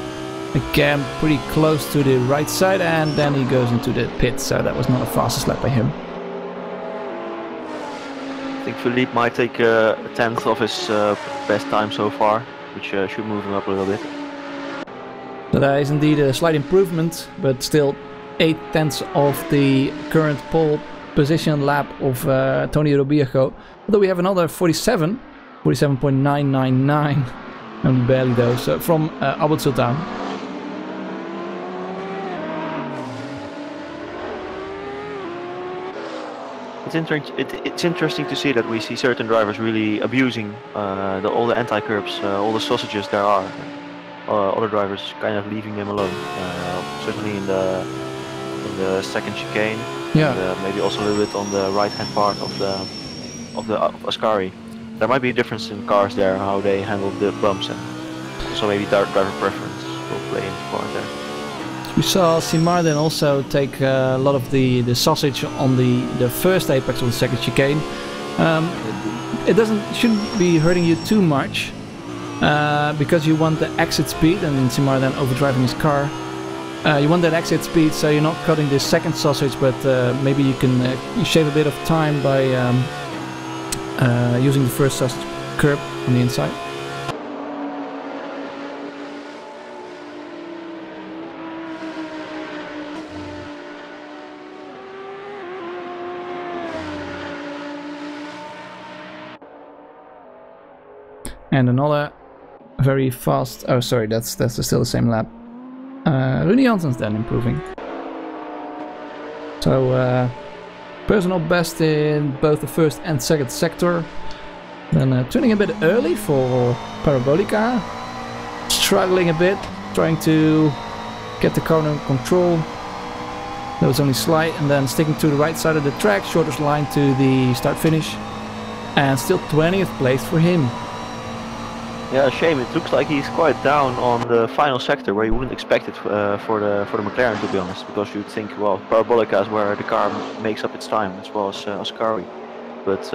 again pretty close to the right side, and then he goes into the pit, so that was not the fastest lap by him. I think Philippe might take a 10th of his best time so far, which should move him up a little bit. So that is indeed a slight improvement, but still 8 tenths of the current pole position lap of Tony Robiergo. Although we have another 47.999, only barely though, so from Abboud Sultan. It's interesting to see that we see certain drivers really abusing all the anti-curbs, all the sausages there are. Other drivers kind of leaving them alone. Certainly in the 2nd chicane, yeah, and maybe also a little bit on the right-hand part of Ascari. There might be a difference in cars there, how they handle the bumps, and also maybe driver preference will play into part there. We saw Simard then also take a lot of the sausage on the first apex of the 2nd chicane. It shouldn't be hurting you too much, because you want the exit speed, and then Simard then overdriving his car. You want that exit speed, so you're not cutting the 2nd sausage, but maybe you can shave a bit of time by using the first sausage curb on the inside. And another very fast... Oh, sorry, that's still the same lap. Rune Jansen's then improving. So, personal best in both the first and second sector. Then turning a bit early for Parabolica. Struggling a bit, trying to get the car under control. That was only slight, and then sticking to the right side of the track, shortest line to the start-finish. And still 20th place for him. Yeah, shame. It looks like he's quite down on the final sector, where you wouldn't expect it for the McLaren, to be honest, because you'd think, well, Parabolica is where the car makes up its time, as well as Ascari. But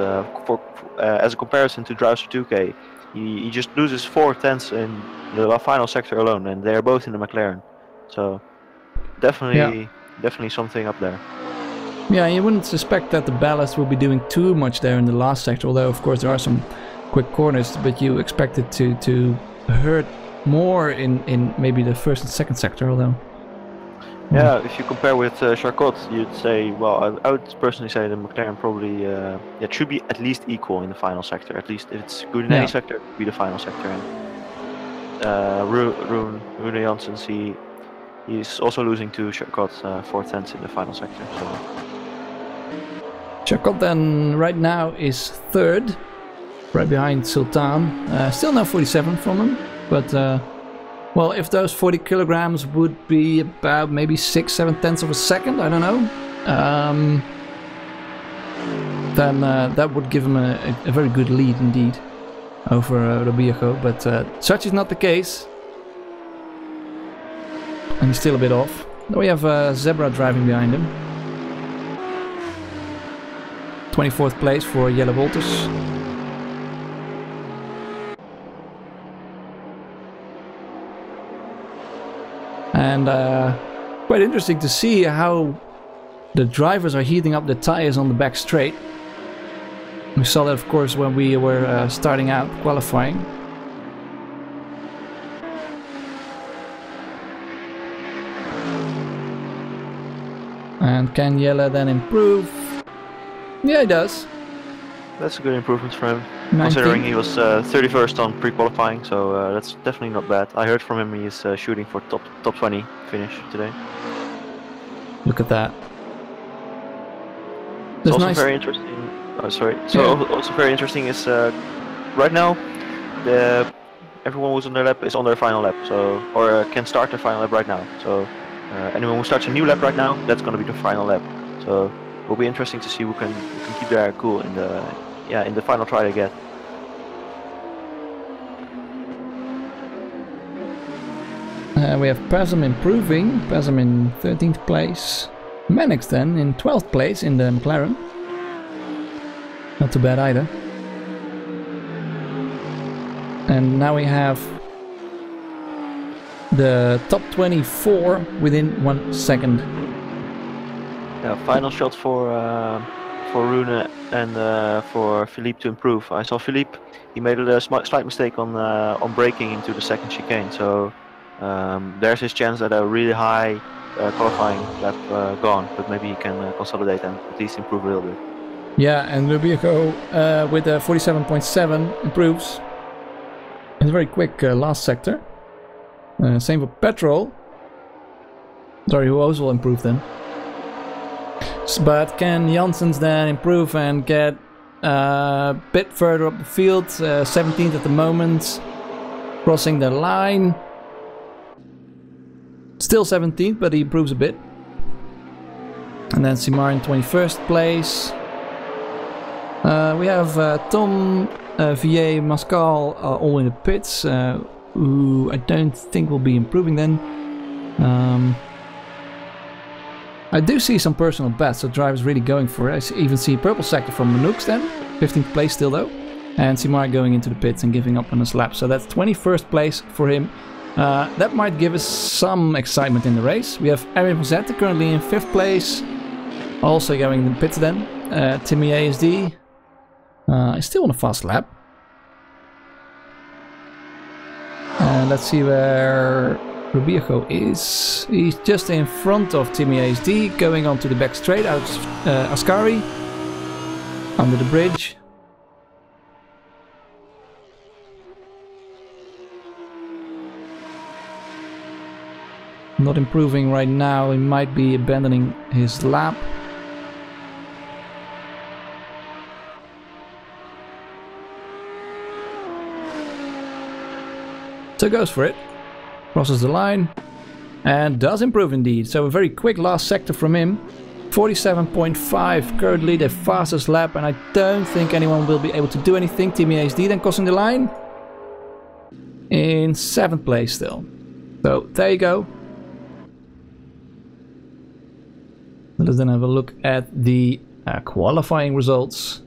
as a comparison to Drowser 2K, he just loses 4 tenths in the final sector alone, and they're both in the McLaren. So definitely something up there. Yeah, you wouldn't suspect that the ballast will be doing too much there in the last sector, although of course there are some quick corners, but you expect it to hurt more in maybe the first and second sector, although... Yeah, if you compare with Charcot, you'd say, well, I would personally say the McLaren probably it should be at least equal in the final sector. At least if it's good in any sector, it would be the final sector. And Rune Janssens, he's also losing to Charcot 4 tenths in the final sector. So. Charcot then right now is third, right behind Sultan. Still no 47 from him, but well, if those 40 kilograms would be about maybe 6-7 tenths of a second, I don't know, then that would give him a very good lead indeed over Robiejo, but such is not the case. And he's still a bit off. Then we have Zebra driving behind him. 24th place for Jelle Wolters. And quite interesting to see how the drivers are heating up the tires on the back straight. We saw that, of course, when we were starting out qualifying. And can Jelle then improve? Yeah, he does. That's a good improvement for him, 19. considering he was 31st on pre-qualifying, so that's definitely not bad. I heard from him he's shooting for top 20 finish today. Look at that. It's also very interesting. Oh, sorry. So also very interesting is right now everyone who's on their lap is on their final lap, so or can start their final lap right now. So anyone who starts a new lap right now, that's going to be the final lap. So it will be interesting to see who can keep their cool in the final try they get. We have Pasm improving, Pasm in 13th place. Mannix then in 12th place in the McLaren. Not too bad either. And now we have the top 24 within 1 second. Yeah, final shot for Rune and for Philippe to improve. I saw Philippe, he made a slight mistake on braking into the second chicane, so there's his chance at a really high qualifying lap gone, but maybe he can consolidate and at least improve a little bit. Yeah, and Rubio with a 47.7 improves. It's a very quick last sector. Same for Petrol. Sorry, who also will improve then. But can Janssens then improve and get a bit further up the field? 17th at the moment, crossing the line. Still 17th, but he improves a bit. And then Simar in 21st place. We have Tom, Villiers, Mascal all in the pits, who I don't think will be improving then. I do see some personal best, so drivers really going for it. I even see purple sector from Manux then, 15th place still though. And Simar going into the pits and giving up on his lap, so that's 21st place for him. That might give us some excitement in the race. We have Erwin van Zetten currently in 5th place, also going in the pits then. Timmy ASD is still on a fast lap. And let's see where Rubiejo is. He's just in front of Timmy ASD, going onto the back straight out Ascari, under the bridge. not improving right now. He might be abandoning his lap. So goes for it. Crosses the line. And does improve indeed. So a very quick last sector from him. 47.5, currently the fastest lap, and I don't think anyone will be able to do anything. Team ASD then crossing the line. In 7th place still. So there you go. Let's then have a look at the qualifying results.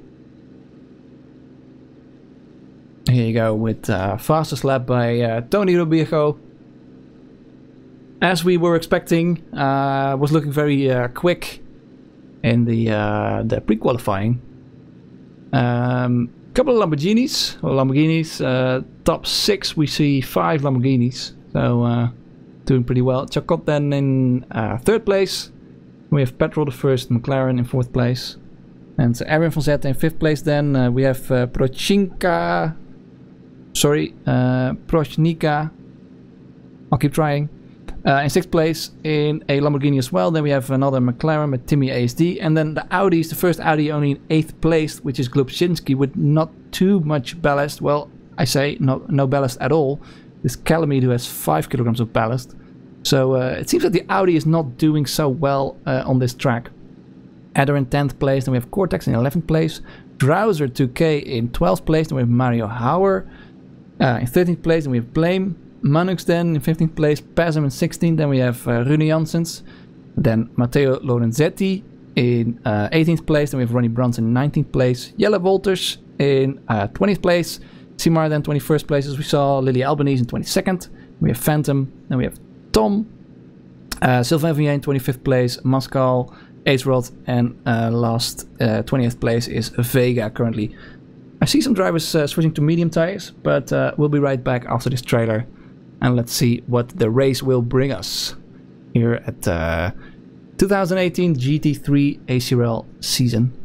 Here you go with fastest lap by Tony Robiego. As we were expecting, was looking very quick in the pre-qualifying. Couple of Lamborghinis, top 6 we see 5 Lamborghinis, so doing pretty well. Chacot then in 3rd place. We have Petrol the 1st, McLaren in 4th place. And Aaron van Zetten in 5th place then. We have Prochnika. I'll keep trying. In 6th place in a Lamborghini as well. Then we have another McLaren with Timmy ASD. And then the Audis, the first Audi only in 8th place, which is Glubczynski with not too much ballast. Well, I say no ballast at all. This Calamite who has 5 kilograms of ballast. So it seems that the Audi is not doing so well on this track. Adder in 10th place. Then we have Cortex in 11th place. Drowser 2K in 12th place. Then we have Mario Hauer in 13th place. Then we have Blame. Manux then in 15th place, Pasm in 16th, then we have Rune Janssens, then Matteo Lorenzetti in 18th place, then we have Ronnie Brands in 19th place, Jelle Wolters in 20th place, Simar then 21st place as we saw, Lily Albanese in 22nd, we have Phantom, then we have Tom, Sylvain Vier in 25th place, Mascal, Acerod, and last 20th place is Vega currently. I see some drivers switching to medium tires, but we'll be right back after this trailer. And let's see what the race will bring us here at 2018 GT3 ACRL season.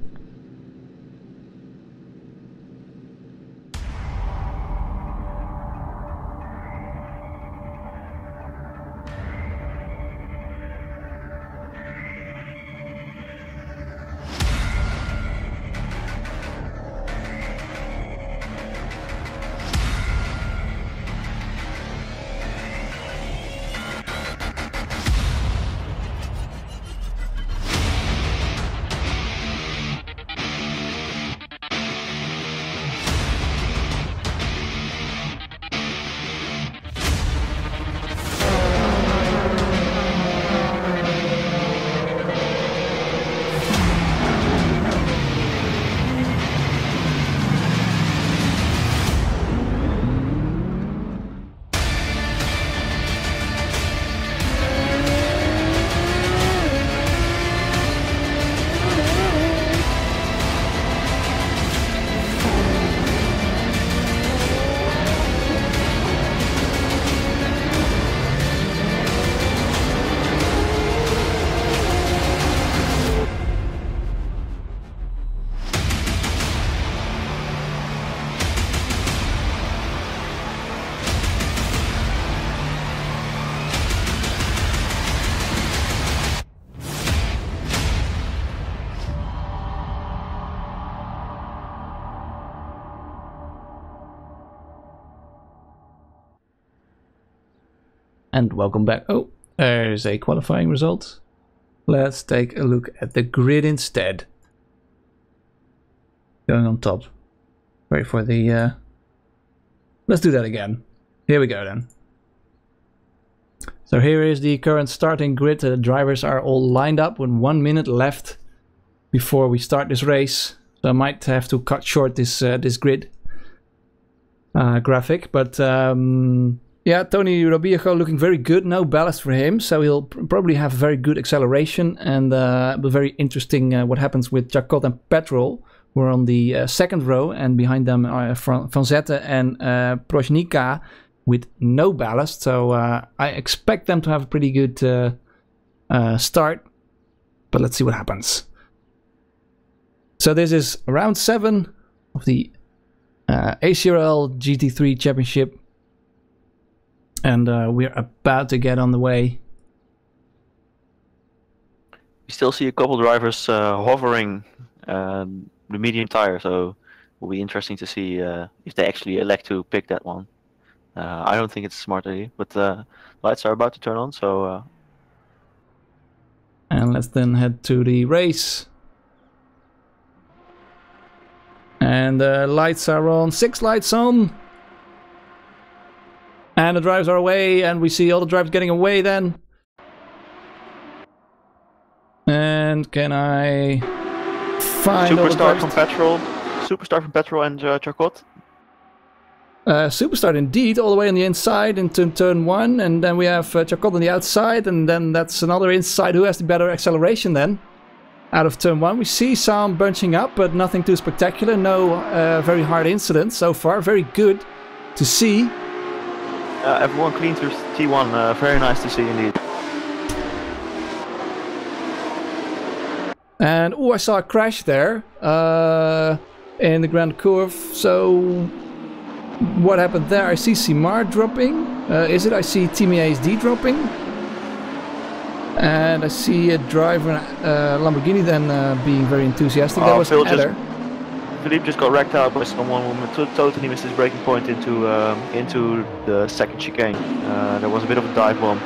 And welcome back. Oh, there's a qualifying result. Let's take a look at the grid instead. Going on top. Wait for the... Let's do that again. Here we go then. So here is the current starting grid. The drivers are all lined up with 1 minute left before we start this race. So I might have to cut short this this grid graphic, but yeah, Tony Robiego looking very good. No ballast for him, so he'll probably have very good acceleration, and it'll be very interesting what happens with Chacot and Petrol, who are on the second row, and behind them are Van Zetten and Prochnika with no ballast. So I expect them to have a pretty good start, but let's see what happens. So this is round 7 of the ACRL GT3 Championship, and we're about to get on the way We still see a couple drivers hovering the medium tire, so it will be interesting to see if they actually elect to pick that one. I don't think it's a smart idea, but lights are about to turn on, so... And let's then head to the race. And the lights are on, 6 lights on. And the drivers are away, and we see all the drivers getting away then. And can I find Superstar from Petrol. Superstar from Petrol and Chacot. Superstar indeed, all the way on the inside into turn 1, and then we have Chacot on the outside, and then that's another inside who has the better acceleration then. Out of turn 1 we see some bunching up, but nothing too spectacular, no very hard incidents so far, very good to see. Everyone clean through T1, very nice to see indeed. And oh, I saw a crash there in the Grand Curve, so... What happened there? I see Simar dropping. Is it? I see Team ASD dropping. And I see a driver, Lamborghini, then being very enthusiastic. That was Heather. Philippe just got wrecked out by someone who totally missed his braking point into the second chicane. There was a bit of a dive bomb.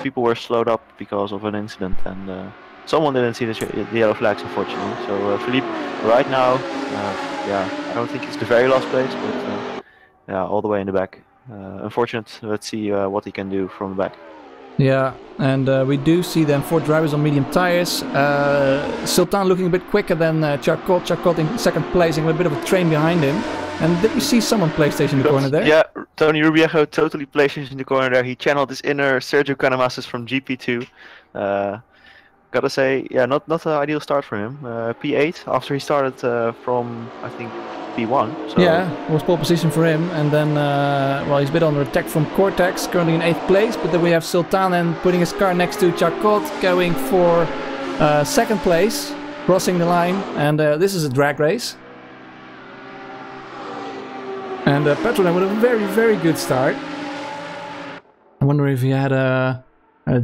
People were slowed up because of an incident, and someone didn't see the yellow flags, unfortunately. So Philippe, right now, yeah, I don't think it's the very last place, but. Yeah, all the way in the back. Unfortunate. Let's see what he can do from the back. Yeah, and we do see then 4 drivers on medium tires. Sultan looking a bit quicker than Chacot. Chacot in second place and with a bit of a train behind him. And did we see someone PlayStation in the corner there? Yeah, Tony Rubiejo totally PlayStation in the corner there. He channeled his inner Sergio Canamasis from GP2. Gotta say, yeah, not an ideal start for him. P8 after he started from, I think, P1. So. Yeah, it was pole position for him, and then, well, he's a bit under attack from Cortex, currently in 8th place, but then we have Sultan and putting his car next to Chacot, going for 2nd place, crossing the line, and this is a drag race. And Petrol with a very, very good start. I wonder if he had a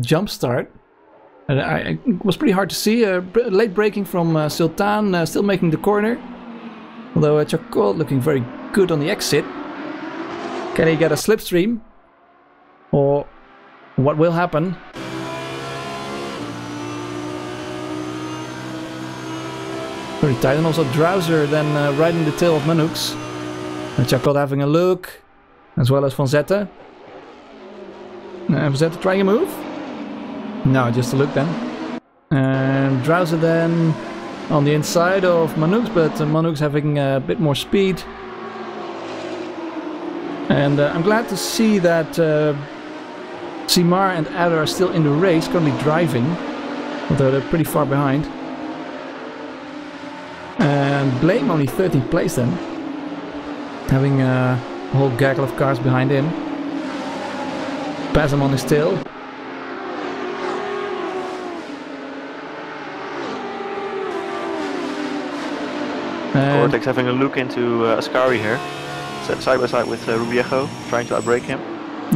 jump start. It was pretty hard to see. Late braking from Sultan, still making the corner. Although Chacot looking very good on the exit. Can he get a slipstream? Or what will happen? Very tight, and also Drowser then riding the tail of Manux. And Chacot having a look, as well as Van Zetten. Van Zetten trying a move? No, just a look then. And Drowser then on the inside of Manux, but Manux having a bit more speed. And I'm glad to see that Simar and Adder are still in the race, currently driving, although they're pretty far behind. And Blame only 13th place then, having a whole gaggle of cars behind him. Pass him on his tail. Cortex having a look into Ascari here. Side by side with Rubiejo, trying to outbrake him.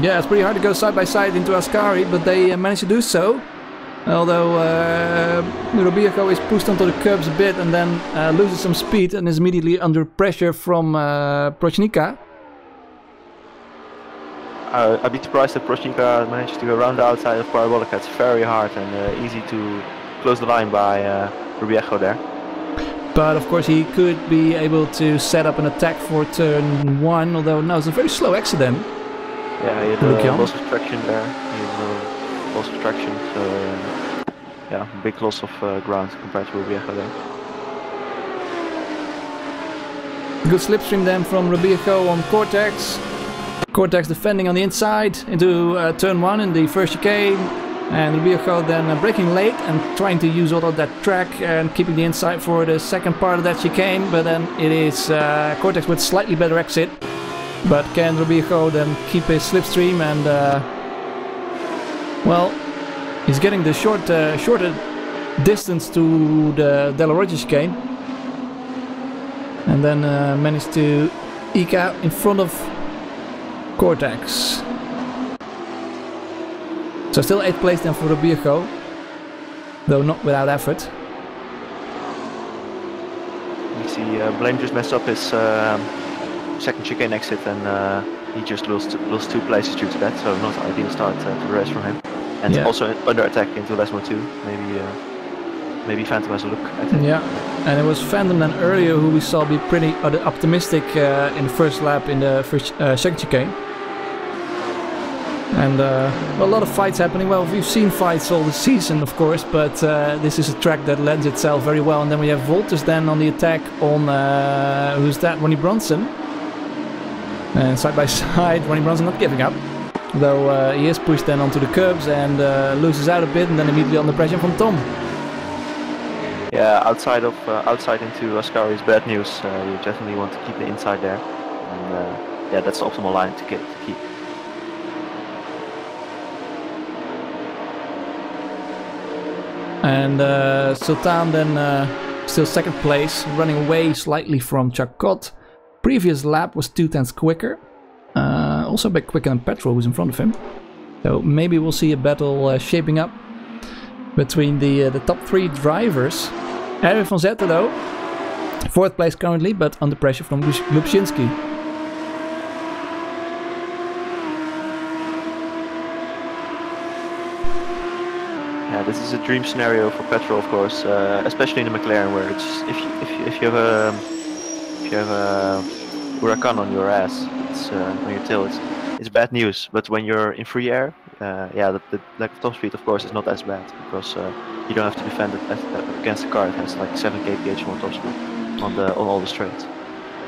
Yeah, it's pretty hard to go side by side into Ascari, but they managed to do so. Although Rubiejo is pushed onto the curbs a bit and then loses some speed and is immediately under pressure from Prochnika. I'd be surprised if Prochnika managed to go around the outside of Parabolica. It's very hard and easy to close the line by Rubiejo there. But of course he could be able to set up an attack for turn 1, although no, it's a very slow accident. Yeah, he had loss of traction there. He had loss of traction, so yeah, big loss of ground compared to Rubiejo there. Good slipstream then from Rubiejo on Cortex. Cortex defending on the inside into turn 1 in the first chicane. And Rubiejo then braking late and trying to use all of that track and keeping the inside for the second part of that chicane. But then it is Cortex with slightly better exit. But can Rubiejo then keep his slipstream and well, he's getting the shorter distance to the De La Rocha chicane. And then managed to eke out in front of Cortex. So still 8th place then for Rubiejo. though not without effort. You see, Blame just messed up his second chicane exit, and he just lost 2 places due to that. So not an ideal start to the race from him, and also under attack into Lesmo 2. Maybe Phantom has a look at it. Yeah, and it was Phantom then earlier who we saw be pretty optimistic in the first lap in the second chicane. And a lot of fights happening. Well, we've seen fights all the season, of course, but this is a track that lends itself very well. And then we have Wolters then on the attack on, who's that, Ronnie Bronson. And side by side, Ronnie Bronson not giving up. Though he is pushed then onto the curbs and loses out a bit, and then immediately under pressure from Tom. Yeah, outside into Ascari is bad news. You definitely want to keep the inside there, and yeah, that's the optimal line to keep. And Sultan then still second place, running away slightly from Chacot. Previous lap was 2/10 quicker, also a bit quicker than Petrol, who's in front of him. So maybe we'll see a battle shaping up between the top 3 drivers. Erwin van Zetten though, 4th place currently, but under pressure from Lubczynski. Yeah, this is a dream scenario for Petrol, of course, especially in the McLaren, where it's if you have a Huracan on your ass, it's on your tail, it's bad news. But when you're in free air, yeah, the lack of top speed, of course, is not as bad, because you don't have to defend it against the car. It has like 7 kph more top speed on all the straights.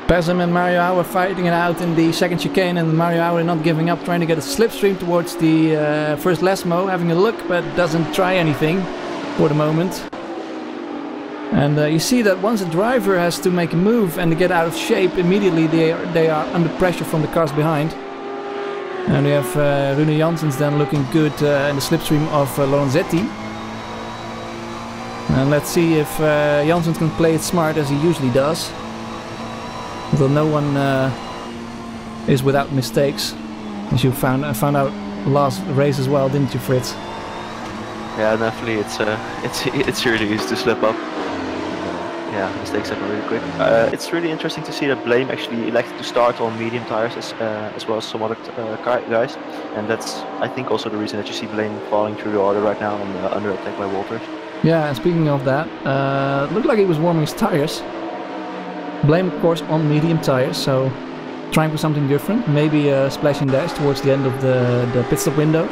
Pesem and Mario Auer fighting it out in the second chicane, and Mario Auer not giving up, trying to get a slipstream towards the first Lesmo, having a look, but doesn't try anything for the moment. And you see that once a driver has to make a move and to get out of shape, immediately they are under pressure from the cars behind. And we have Rune Janssens then looking good in the slipstream of Lorenzetti. And let's see if Janssens can play it smart as he usually does. Although no one is without mistakes, as you found out last race as well, didn't you, Fritz? Yeah, definitely. It's really easy to slip up. Yeah, mistakes happen really quick. It's really interesting to see that Blame actually elected to start on medium tires as well as some other guys, and that's I think also the reason that you see Blame falling through the order right now and under attack by Wolters. Yeah, and speaking of that, looked like he was warming his tires. Blame, of course, on medium tires, so trying for something different. Maybe a splash and dash towards the end of the pit stop window.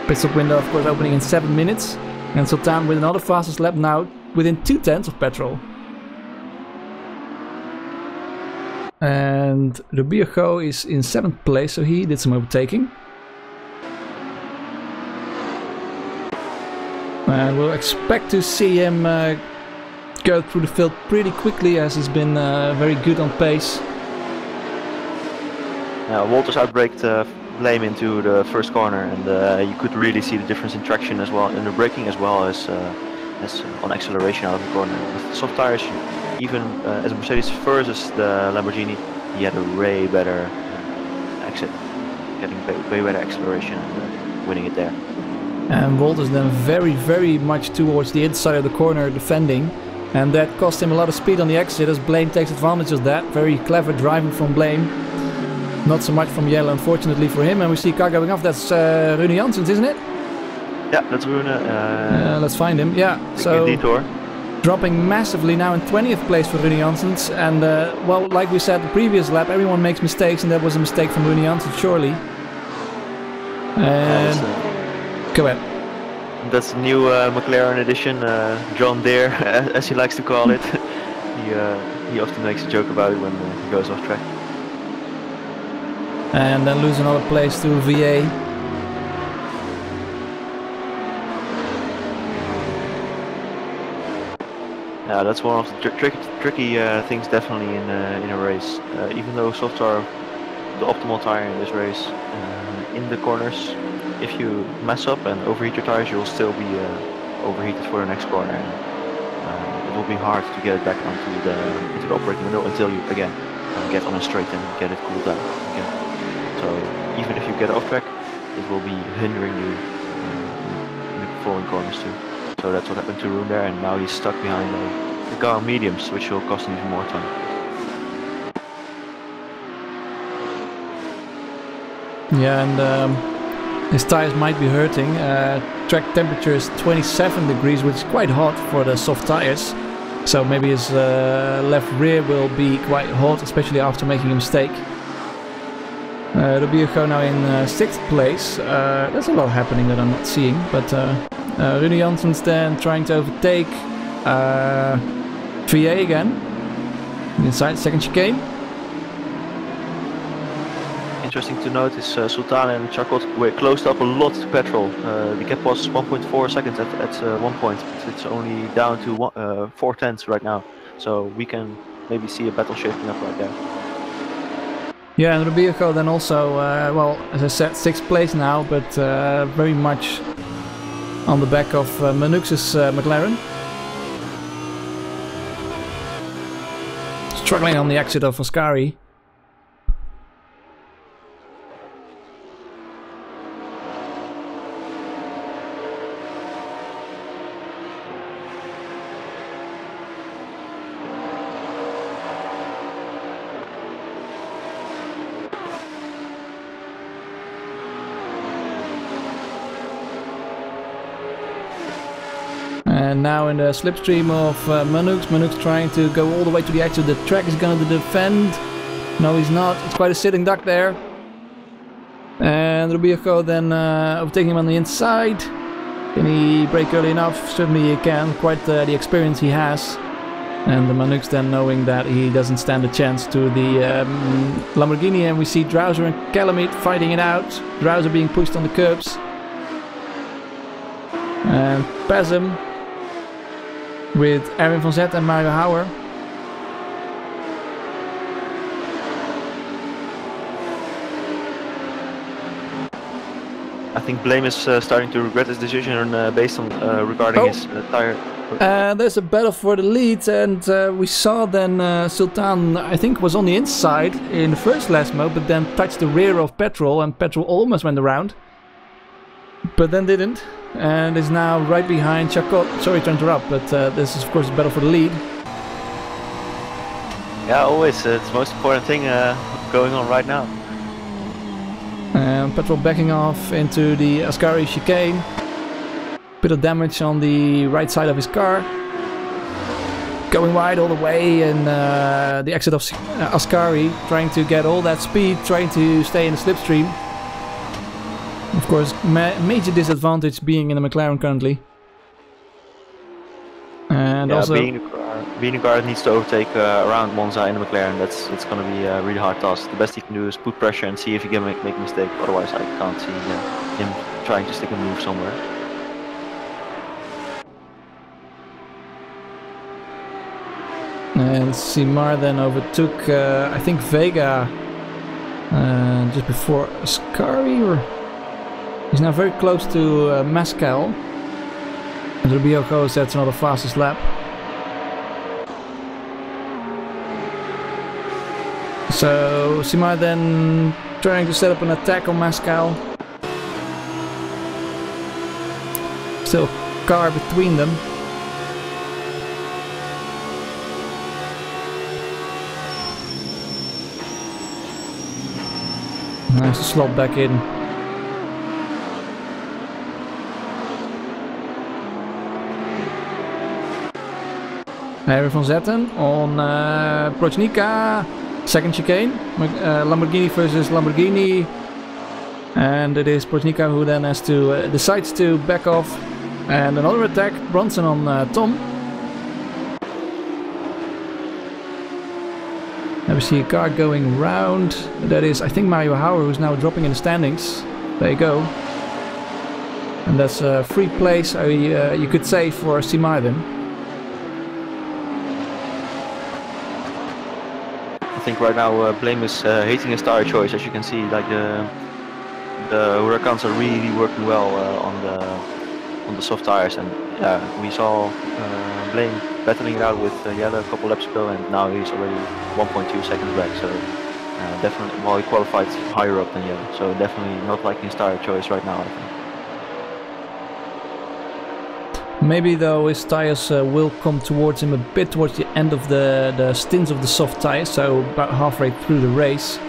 Pit stop window, of course, opening in 7 minutes. And Sultan with another fastest lap now, within 2/10 of Petrol. And Rubio is in 7th place, so he did some overtaking. And we'll expect to see him go through the field pretty quickly, as he's been very good on pace. Wolters outbraked Blame into the first corner, and you could really see the difference in traction as well, in the braking as well as on acceleration out of the corner. With soft tires, even as a Mercedes versus the Lamborghini, he had a way better exit, getting way better acceleration and winning it there. And Wolters then very much towards the inside of the corner defending. And that cost him a lot of speed on the exit, as Blame takes advantage of that. Very clever driving from Blame. Not so much from Jelle, unfortunately for him. And we see a car going off. That's Rune Janssens, isn't it? Yeah, that's Rune. Let's find him. Yeah, so detour. Dropping massively now in 20th place for Rune Janssens. And well, like we said the previous lap, everyone makes mistakes, and that was a mistake from Rune Janssens, surely. And go ahead. That's the new McLaren edition, John Deere, as he likes to call it. He often makes a joke about it when he goes off track. And then lose another place to VA. Yeah, that's one of the tricky things definitely in a race. Even though softs are the optimal tire in this race, in the corners, if you mess up and overheat your tires, you'll still be overheated for the next corner. And it will be hard to get it back into the operating window until you again get on a straight and get it cooled down again. So even if you get off track, it will be hindering you in the following corners too. So that's what happened to Roon there, and now he's stuck behind the car mediums, which will cost him even more time. Yeah, and his tires might be hurting. Track temperature is 27 degrees, which is quite hot for the soft tires. So maybe his left rear will be quite hot, especially after making a mistake. Rubio now in 6th place. There's a lot happening that I'm not seeing, but Rune Janssens then trying to overtake VA again. Inside second chicane. Interesting to notice Sultan and Chakot were closed up a lot to petrol. The gap was 1.4 seconds at one point. It's only down to 4 tenths right now. So we can maybe see a battle shaping up right there. Yeah, and Rubio then also, well, as I said, 6th place now, but very much on the back of Manux's McLaren. Struggling on the exit of Ascari. And now in the slipstream of Manux. Manux trying to go all the way to the exit. The track is going to defend. No, he's not. It's quite a sitting duck there. And Rubio then overtaking him on the inside. Can he brake early enough? Certainly he can. Quite the experience he has. And the Manux then knowing that he doesn't stand a chance to the Lamborghini. And we see Drowser and Calamite fighting it out. Drowser being pushed on the curbs. And Pasm with Erwin van Zet and Mario Hauer. I think Blame is starting to regret his decision based on regarding his tire. There's a battle for the lead, and we saw then Sultan, I think, was on the inside in the first last mode, but then touched the rear of Petrol, and Petrol almost went around, but then didn't. And is now right behind Chacot. Sorry to interrupt, but this is of course a battle for the lead. Yeah, always. It's the most important thing going on right now. And Petrol backing off into the Ascari chicane. Bit of damage on the right side of his car. Going wide all the way, and the exit of Ascari, trying to get all that speed, trying to stay in the slipstream. Of course, major disadvantage being in the McLaren currently. And yeah, also being a car that needs to overtake around Monza in the McLaren, it's going to be a really hard task. The best he can do is put pressure and see if he can make a mistake. Otherwise, I can't see him trying to stick a move somewhere. And Simar then overtook, I think, Vega just before Ascari, or he's now very close to Mascal. And Rubio goes, that's not the fastest lap. So Simar then trying to set up an attack on Mascal. Still a car between them. Nice to slot back in. Erwin van Zetten on Prochnica. Second chicane. Lamborghini versus Lamborghini. And it is Prochnica who then has to decides to back off. And another attack. Bronson on Tom. Now we see a car going round. That is, I think, Mario Hauer, who's now dropping in the standings. There you go. And that's a free place, you could say, for Simar then. I think right now Blame is hating his tire choice. As you can see, like the Huracans are really working well on the soft tires, and yeah, we saw Blame battling it out with Jelle a couple laps ago, and now he's already 1.2 seconds back. So definitely, well, he qualified higher up than Jelle, so definitely not liking his tire choice right now, I think. Maybe though his tires will come towards him a bit towards the end of the stints of the soft tires, so about halfway through the race.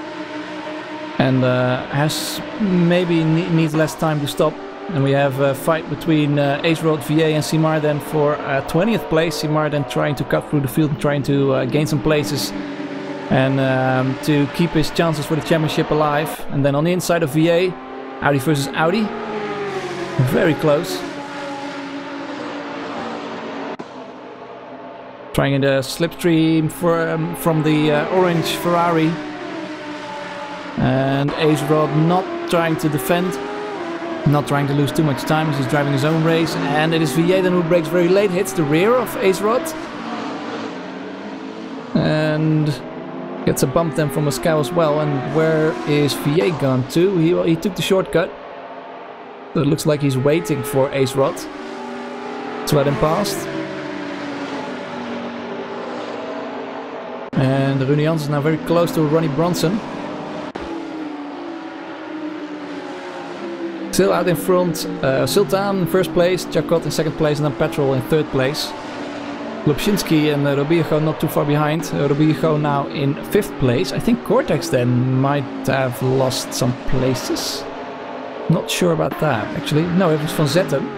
And has maybe needs less time to stop. And we have a fight between ACRL, VA and Simar then for 20th place. Simar then trying to cut through the field and trying to gain some places. And to keep his chances for the championship alive. And then on the inside of VA, Audi versus Audi. Very close. Trying in the slipstream from the orange Ferrari. And ACRL not trying to defend. Not trying to lose too much time as he's driving his own race. And it is VA then who brakes very late, hits the rear of ACRL. And gets a bump then from Moscow as well. And where is VA gone to? He took the shortcut. So it looks like he's waiting for ACRL to let him past. And Rune Jansen is now very close to Ronnie Bronson. Still out in front, Sultan in first place, Chakot in second place, and then Petrol in third place. Lubczynski and Robijo not too far behind. Robijo now in fifth place. I think Cortex then might have lost some places. Not sure about that, actually. No, it was Van Zetten.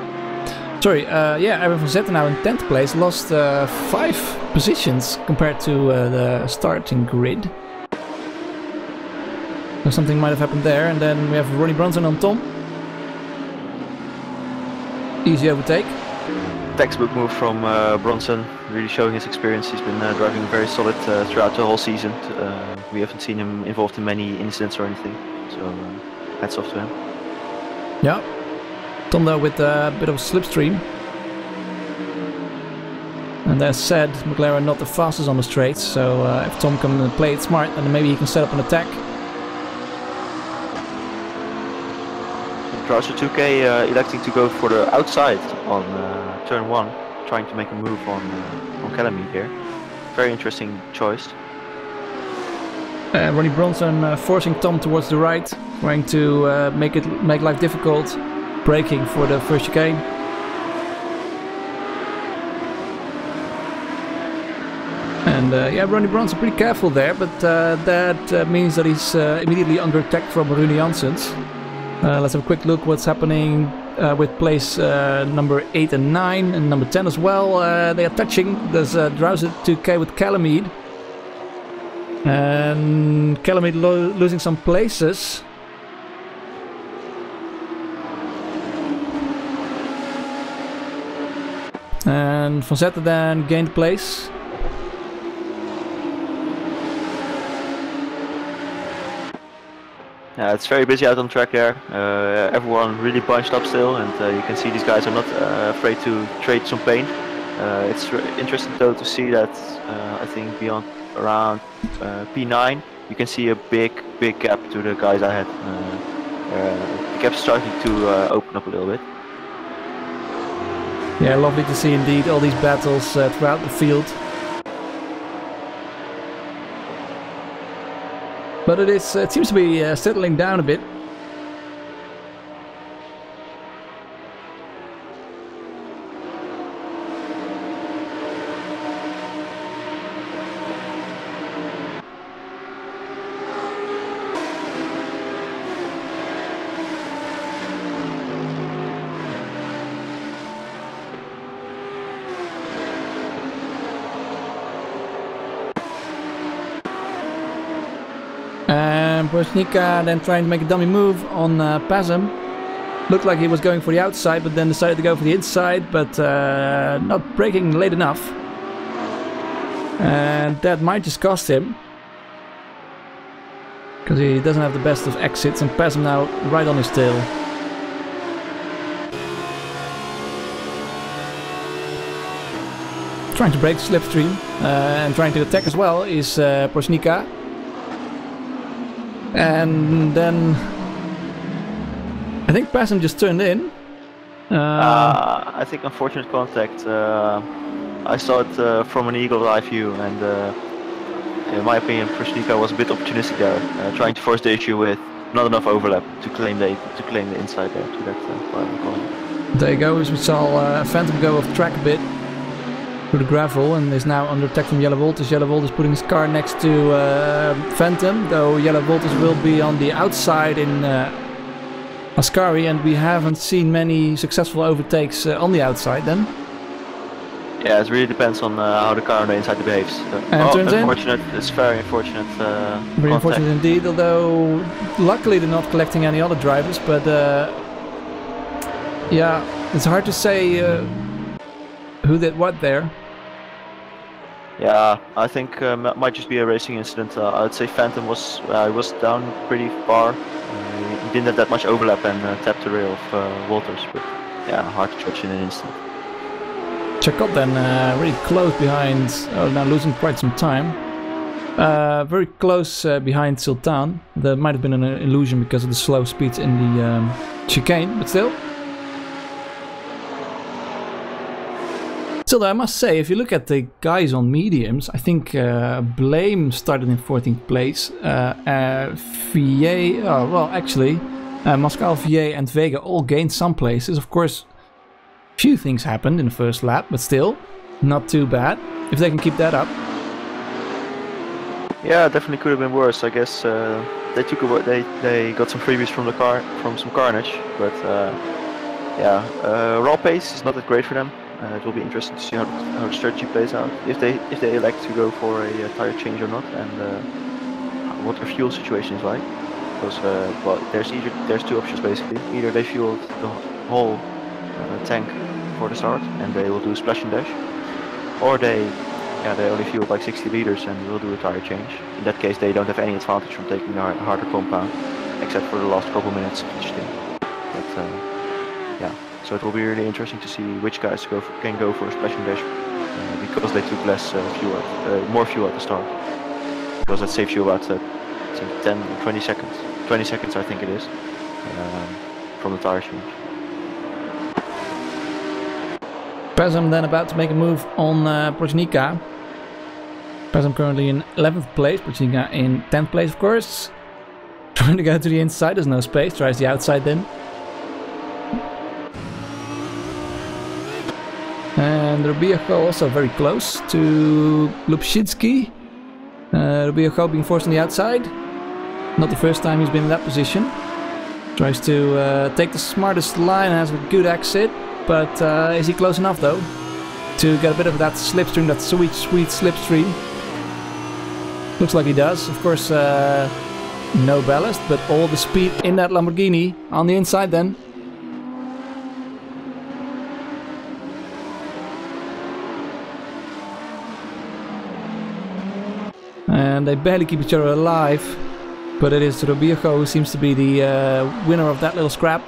Sorry, yeah, Erwin Van Zetten now in 10th place. Lost 5 positions compared to the starting grid. So something might have happened there. And then we have Ronnie Bronson on Tom. Easy overtake. Textbook move from Bronson, really showing his experience. He's been driving very solid throughout the whole season. We haven't seen him involved in many incidents or anything, so hats off to him. Yeah, Tom though with a bit of a slipstream. And as said, McLaren not the fastest on the straights, so if Tom can play it smart, then maybe he can set up an attack. Trouser 2K electing to go for the outside on turn 1, trying to make a move on Calamite here. Very interesting choice. Ronnie Bronson forcing Tom towards the right, trying to make life difficult, braking for the first chicane. And yeah, Ronnie Bronson pretty careful there, but that means that he's immediately under attack from Rune Janssens. Let's have a quick look what's happening with place number 8 and 9 and number 10 as well. They are touching. There's Trouser 2K with Calamite. And Calamite losing some places. And Van Zetten then gained place. Yeah, it's very busy out on track there. Everyone really bunched up still, and you can see these guys are not afraid to trade some paint. It's interesting though to see that I think beyond around P9 you can see a big gap to the guys ahead. The gap's starting to open up a little bit. Yeah, lovely to see indeed all these battles throughout the field. But it seems to be settling down a bit. And Brosnika then trying to make a dummy move on Pazem. Looked like he was going for the outside, but then decided to go for the inside, but not braking late enough. And that might just cost him. Because he doesn't have the best of exits, and Pazem now right on his tail. Trying to break the slipstream and trying to attack as well is Brosnika. And then I think Pazem just turned in. I think unfortunate contact. I saw it from an eagle eye view, and in my opinion, Brosnika was a bit opportunistic there, trying to force the issue with not enough overlap to claim the inside there to that final corner. There you go, as we saw Phantom go off track a bit through the gravel and is now under attack from Yellow Voltage. Yellow Voltage putting his car next to Phantom, though Yellow Voltage will be on the outside in Ascari, and we haven't seen many successful overtakes on the outside then. Yeah, it really depends on how the car on the inside behaves. Turns in. Unfortunate, it's very unfortunate. Very unfortunate indeed, although luckily they're not collecting any other drivers, but yeah, it's hard to say who did what there. Yeah, I think might just be a racing incident. I'd say Phantom was down pretty far. He didn't have that much overlap and tapped the rail of Walters, but yeah, hard to judge in an instant. Chacot then really close behind, now losing quite some time. Very close behind Sultan. There might have been an illusion because of the slow speeds in the chicane, but still. Still, I must say, if you look at the guys on mediums, I think Blame started in 14th place. Vier, well, actually, Mascal, Vier and Vega all gained some places. Of course, few things happened in the first lap, but still, not too bad. If they can keep that up. Yeah, definitely could have been worse. I guess they took they got some freebies from the car, from some carnage, but yeah, raw pace is not that great for them. It will be interesting to see how the strategy plays out. If they elect to go for a tire change or not, and what their fuel situation is like. Because well, there's two options basically. Either they fuel the whole tank for the start and they will do a splash and dash, or they only fuel like 60 liters and will do a tire change. In that case, they don't have any advantage from taking the harder compound, except for the last couple minutes of each thing. But yeah. So it will be really interesting to see which guys can go for a splash and dash because they took less more fuel at the start. Because that saves you about I think 10 or 20 seconds. 20 seconds I think it is from the tire change. Pesam then about to make a move on Prochnika. Pesam currently in 11th place, Prochnika in 10th place of course. Trying to go to the inside, there's no space, tries the outside then. And Rubiojo also very close to Lubshitsky. Rubiojo being forced on the outside. Not the first time he's been in that position. Tries to take the smartest line and has a good exit. But is he close enough though? To get a bit of that slipstream, that sweet, sweet slipstream. Looks like he does. Of course, no ballast, but all the speed in that Lamborghini on the inside then. And they barely keep each other alive, but it is Rubiojo who seems to be the winner of that little scrap.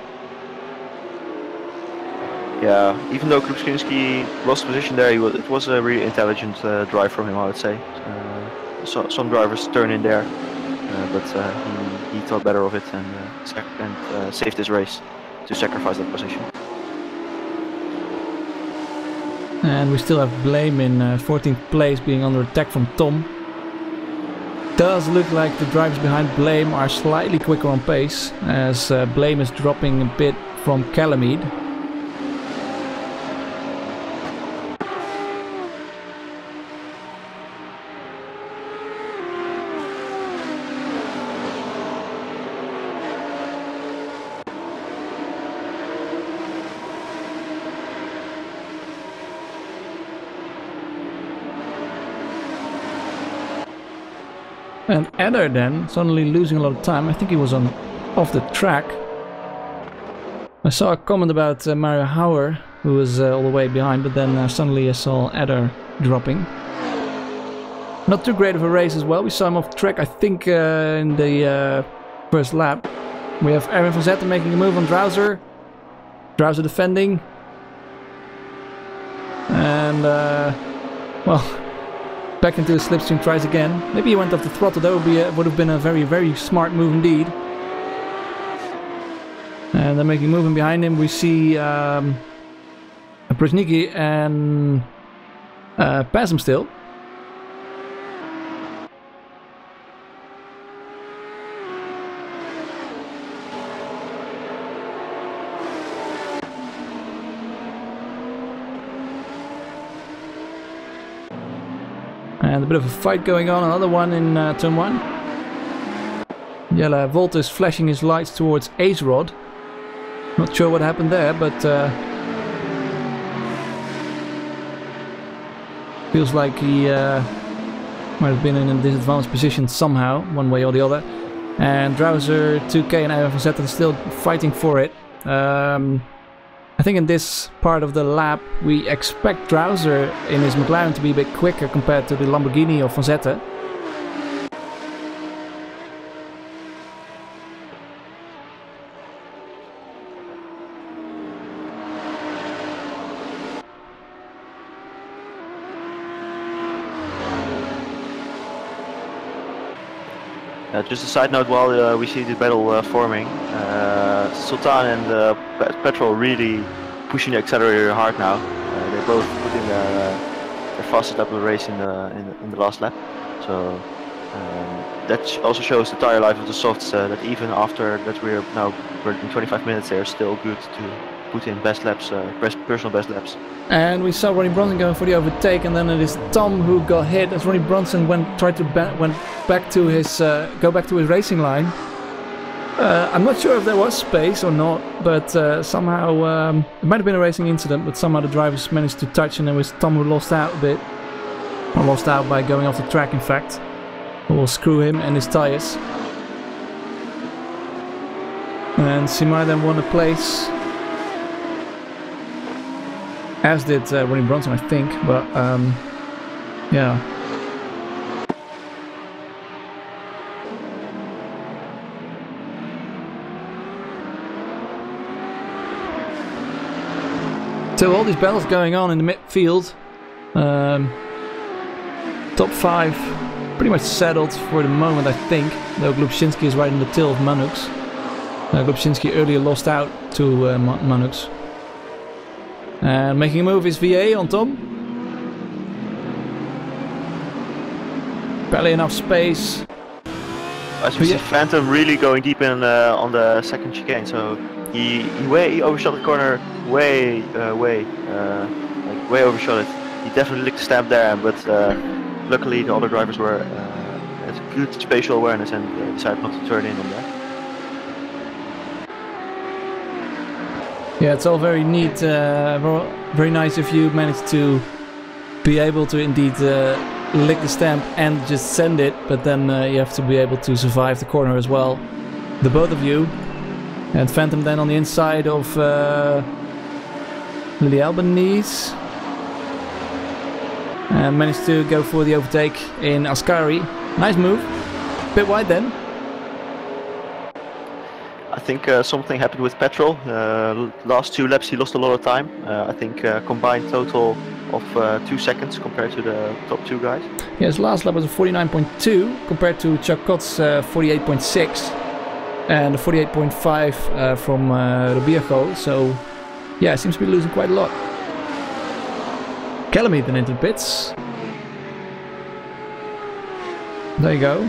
Yeah, even though Krupskinski lost position there, it was a really intelligent drive from him, I would say. So some drivers turn in there, but he thought better of it and saved his race to sacrifice that position. And we still have Blame in 14th place, being under attack from Tom. Does look like the drivers behind Blame are slightly quicker on pace, as Blame is dropping a bit from Calamide. And Eder then, suddenly losing a lot of time. I think he was off the track. I saw a comment about Mario Hauer, who was all the way behind, but then suddenly I saw Eder dropping. Not too great of a race as well. We saw him off track, I think, in the first lap. We have Erwin van Zetten making a move on Drowser. Drowser defending. And, well... back into the slipstream, tries again. Maybe he went off the throttle, that would have been a very, very smart move indeed. And then making a move in behind him, we see Brzezinski and Pasm still. And a bit of a fight going on, another one in turn 1. Jelle Volt is flashing his lights towards Ace Rod. Not sure what happened there, but feels like he might have been in a disadvantaged position somehow, one way or the other. And Drowser, 2K and Van Zetten still fighting for it. I think in this part of the lap we expect Drowser in his McLaren to be a bit quicker compared to the Lamborghini of Van Zetten. Just a side note, while we see the battle forming, Sultan and Petrol really pushing the accelerator hard now. They both put in their fastest lap of the race in the last lap. So that also shows the tire life of the softs, that even after that we're in 25 minutes, they're still good to put in best laps, personal best laps. And we saw Ronnie Bronson going for the overtake, and then it is Tom who got hit as Ronnie Bronson went back to his go back to his racing line. I'm not sure if there was space or not, but somehow it might have been a racing incident, but somehow the drivers managed to touch, and it was Tom who lost out a bit. Or lost out by going off the track, in fact. We'll screw him and his tires. And Simar then won a place, as did Ronnie Bronson, I think, but yeah. So all these battles going on in the midfield. Top 5 pretty much settled for the moment, I think, though Glubczynski is right in the tail of Manux. Glubczynski earlier lost out to Manux. And making a move is VA on top. Barely enough space. As we see Phantom really going deep in on the second chicane, so he overshot the corner way overshot it. He definitely licked the stamp there, but luckily the other drivers were had good spatial awareness and decided not to turn in on that. Yeah, it's all very neat, very nice if you manage to be able to indeed lick the stamp and just send it, but then you have to be able to survive the corner as well, the both of you. And Phantom then on the inside of Lily Albanese, and managed to go for the overtake in Ascari. Nice move, bit wide then. I think something happened with Petrol. Last 2 laps he lost a lot of time. I think combined total of 2 seconds compared to the top 2 guys. Yeah, his last lap was a 49.2 compared to Chuck Cott's 48.6 and a 48.5 from Rubirgo. So yeah, seems to be losing quite a lot. Calamite then into the pits. There you go.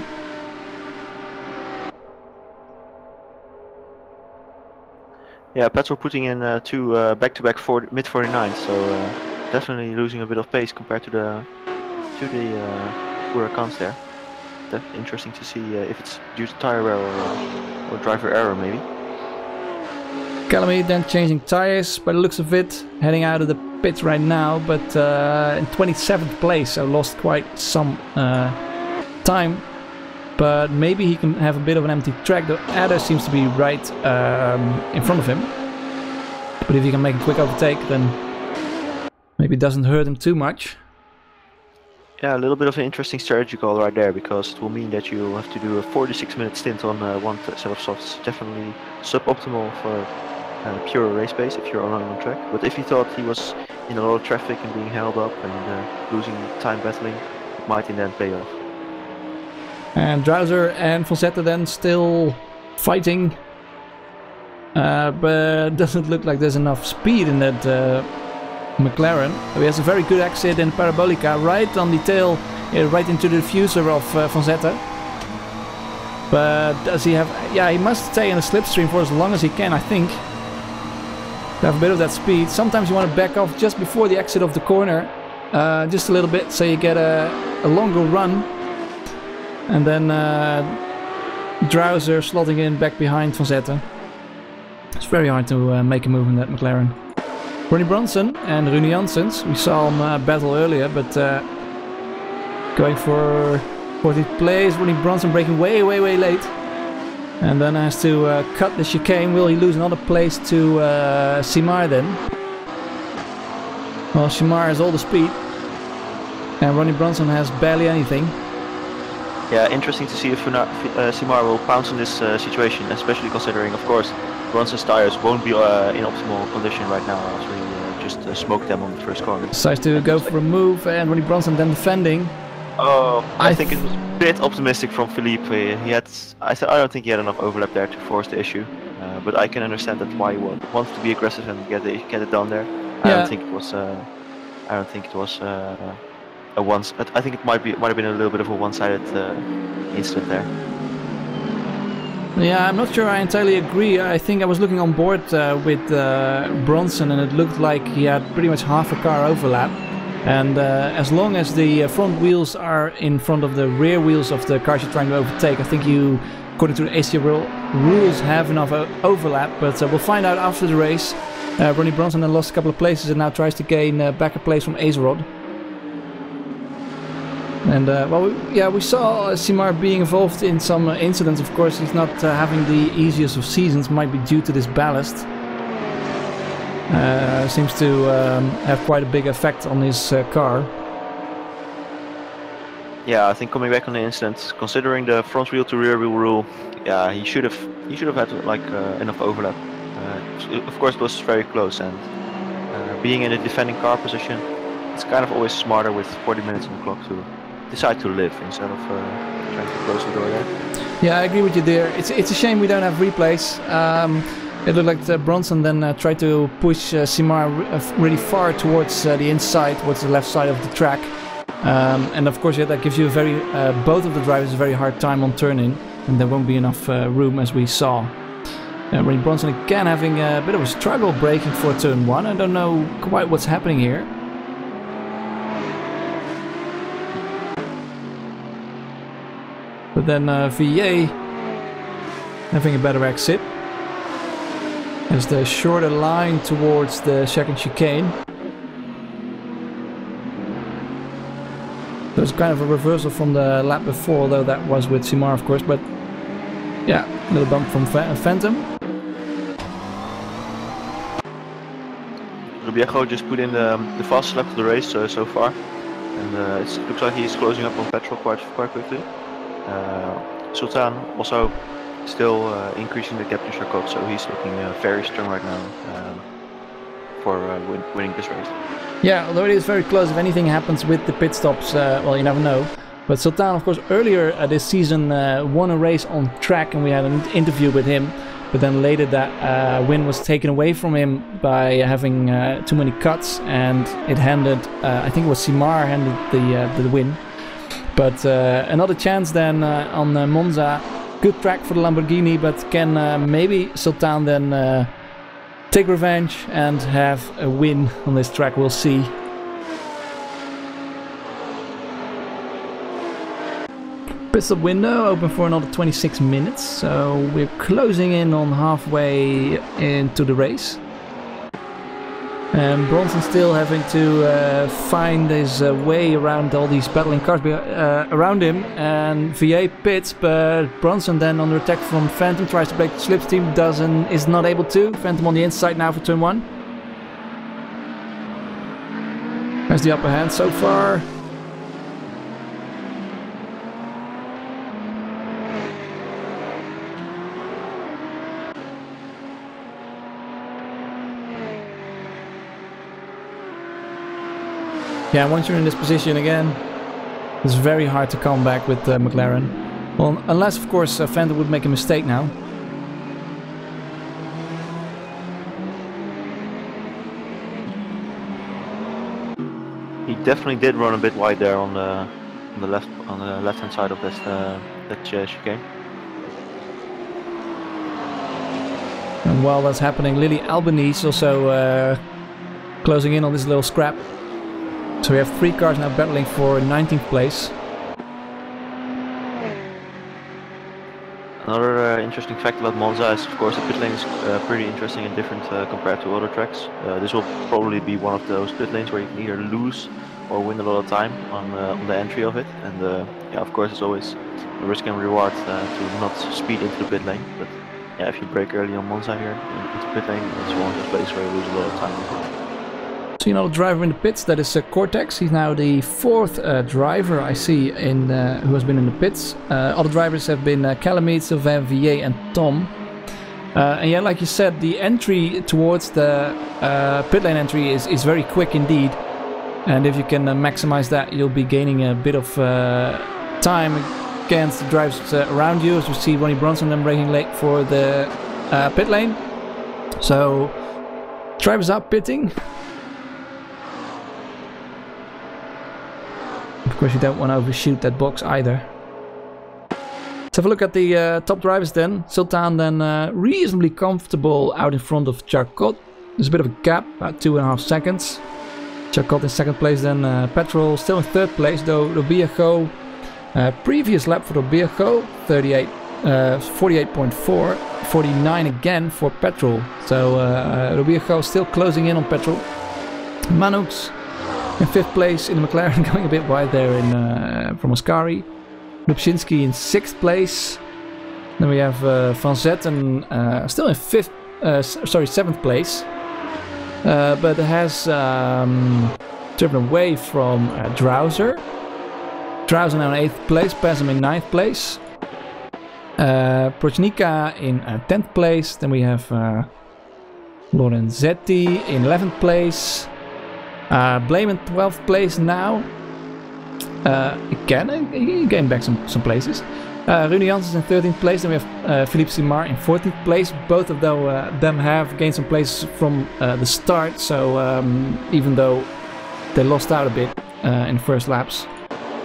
Yeah, Petrol putting in 2 back-to-back mid 49s, so definitely losing a bit of pace compared to the Huracans there. That's interesting to see if it's due to tire wear or driver error maybe. Calamite then changing tires by the looks of it, heading out of the pits right now, but in 27th place, so lost quite some time. But maybe he can have a bit of an empty track. The adder seems to be right in front of him. But if he can make a quick overtake, then maybe it doesn't hurt him too much. Yeah, a little bit of an interesting strategy call right there, because it will mean that you have to do a 46-minute stint on one set of softs. Definitely suboptimal for pure race pace if you're on track. But if he thought he was in a lot of traffic and being held up and losing time battling, it might in the end pay off. And Drowser and Van Zetten then still fighting, but doesn't look like there's enough speed in that McLaren. He has a very good exit in Parabolica, right on the tail, right into the diffuser of Van Zetten. But does he have... Yeah, he must stay in the slipstream for as long as he can, I think, to have a bit of that speed. Sometimes you want to back off just before the exit of the corner, just a little bit, so you get a a longer run. And then Drouser slotting in back behind Van Zetten. It's very hard to make a move in that McLaren. Ronnie Brunson and Rune Janssens. We saw him battle earlier, but going for 14th place. Ronnie Brunson breaking way late. And then has to cut the chicane. Will he lose another place to Simar then? Well, Simar has all the speed. And Ronnie Brunson has barely anything. Yeah, interesting to see if Simar will pounce on this situation, especially considering, of course, Brunson's tires won't be in optimal condition right now after he just smoked them on the first corner. Decides to go for a move, and Ronnie Brunson then defending. Oh, I think it was a bit optimistic from Philippe. I don't think he had enough overlap there to force the issue, but I can understand that why he wants to be aggressive and get it done there. I don't think it was a once. I think it might have been a little bit of a one-sided incident there. Yeah, I'm not sure I entirely agree. I think I was looking on board with Brunson, and it looked like he had pretty much half a car overlap. And as long as the front wheels are in front of the rear wheels of the cars you're trying to overtake, I think you, according to the ACRL rules, have enough overlap. But we'll find out after the race. Ronnie Brunson then lost a couple of places and now tries to gain back a place from Acerod. And we saw Simar being involved in some incidents. Of course, he's not having the easiest of seasons, might be due to this ballast. Seems to have quite a big effect on his car. Yeah, I think coming back on the incident, considering the front wheel to rear wheel rule, yeah, he should have had like enough overlap. Of course, it was very close, and being in a defending car position, it's kind of always smarter with 40 minutes on the clock to decide to live instead of trying to close the door there. Yeah, I agree with you there. It's a shame we don't have replays. It looked like Brunson then tried to push Simar really far towards the inside, towards the left side of the track. And of course, that gives you both of the drivers a very hard time on turning, and there won't be enough room as we saw. Ronnie Brunson again having a bit of a struggle braking for turn 1. I don't know quite what's happening here. But then VA having a better exit as the shorter line towards the second chicane. So it's kind of a reversal from the lap before, although that was with Simar, of course. But yeah, a little bump from Phantom. Rubiejo just put in the fastest lap of the race so far, and it looks like he's closing up on petrol quite quickly. Sultan also still increasing the gap to Charcot, so he's looking very strong right now for winning this race. Yeah, although it is very close, if anything happens with the pit stops, well, you never know. But Sultan, of course, earlier this season won a race on track, and we had an interview with him. But then later that win was taken away from him by having too many cuts, and it handed, I think it was Simar handed the win. But another chance then on Monza. Good track for the Lamborghini, but can maybe Sultan then take revenge and have a win on this track? We'll see. Pit stop window open for another 26 minutes, so we're closing in on halfway into the race. And Brunson still having to find his way around all these battling cars around him, and VA pits, but Brunson then under attack from Phantom, tries to break the slipstream, is not able to. Phantom on the inside now for turn 1. There's the upper hand so far. Yeah, once you're in this position again, it's very hard to come back with McLaren. Well, unless, of course, Phantom would make a mistake now. He definitely did run a bit wide there on the left-hand side of that chicane. And while that's happening, Lily Albanese also closing in on this little scrap. So we have 3 cars now battling for 19th place. Another interesting fact about Monza is, of course, the pit lane is pretty interesting and different compared to other tracks. This will probably be one of those pit lanes where you can either lose or win a lot of time on the entry of it. And yeah, of course, it's always a risk and reward to not speed into the pit lane. But yeah, if you brake early on Monza here into pit lane, it's one of those places where you lose a lot of time. See another driver in the pits, that is Cortex. He's now the 4th driver I see in who has been in the pits. Other drivers have been Calamite, Sylvain, Villiers and Tom. And yeah, like you said, the entry towards the pit lane entry is very quick indeed. And if you can maximize that, you'll be gaining a bit of time against the drivers around you. As we see Ronnie Bronson then braking late for the pit lane. So drivers are pitting. Of course, you don't want to overshoot that box either. Let's have a look at the top drivers then. Sultan then reasonably comfortable out in front of Charcot. There's a bit of a gap, about 2.5 seconds. Charcot in 2nd place, then Petrol still in 3rd place, though Robiejo, previous lap for Robiejo, 48.4, 49 again for Petrol. So Robiejo still closing in on Petrol. Manux in 5th place in the McLaren, going a bit wide there in from Ascari. Lubczynski in 6th place. Then we have Van Zetten still in 7th place. But has driven away from Drouser. Drouser now in 8th place, Pesam in 9th place. Prochnika in 10th place. Then we have Lorenzetti in 11th place. Blame in 12th place now. Again, getting back some places. Rune Janssens in 13th place. Then we have Philippe Simard in 14th place. Both of them have gained some places from the start. So even though they lost out a bit in the first laps.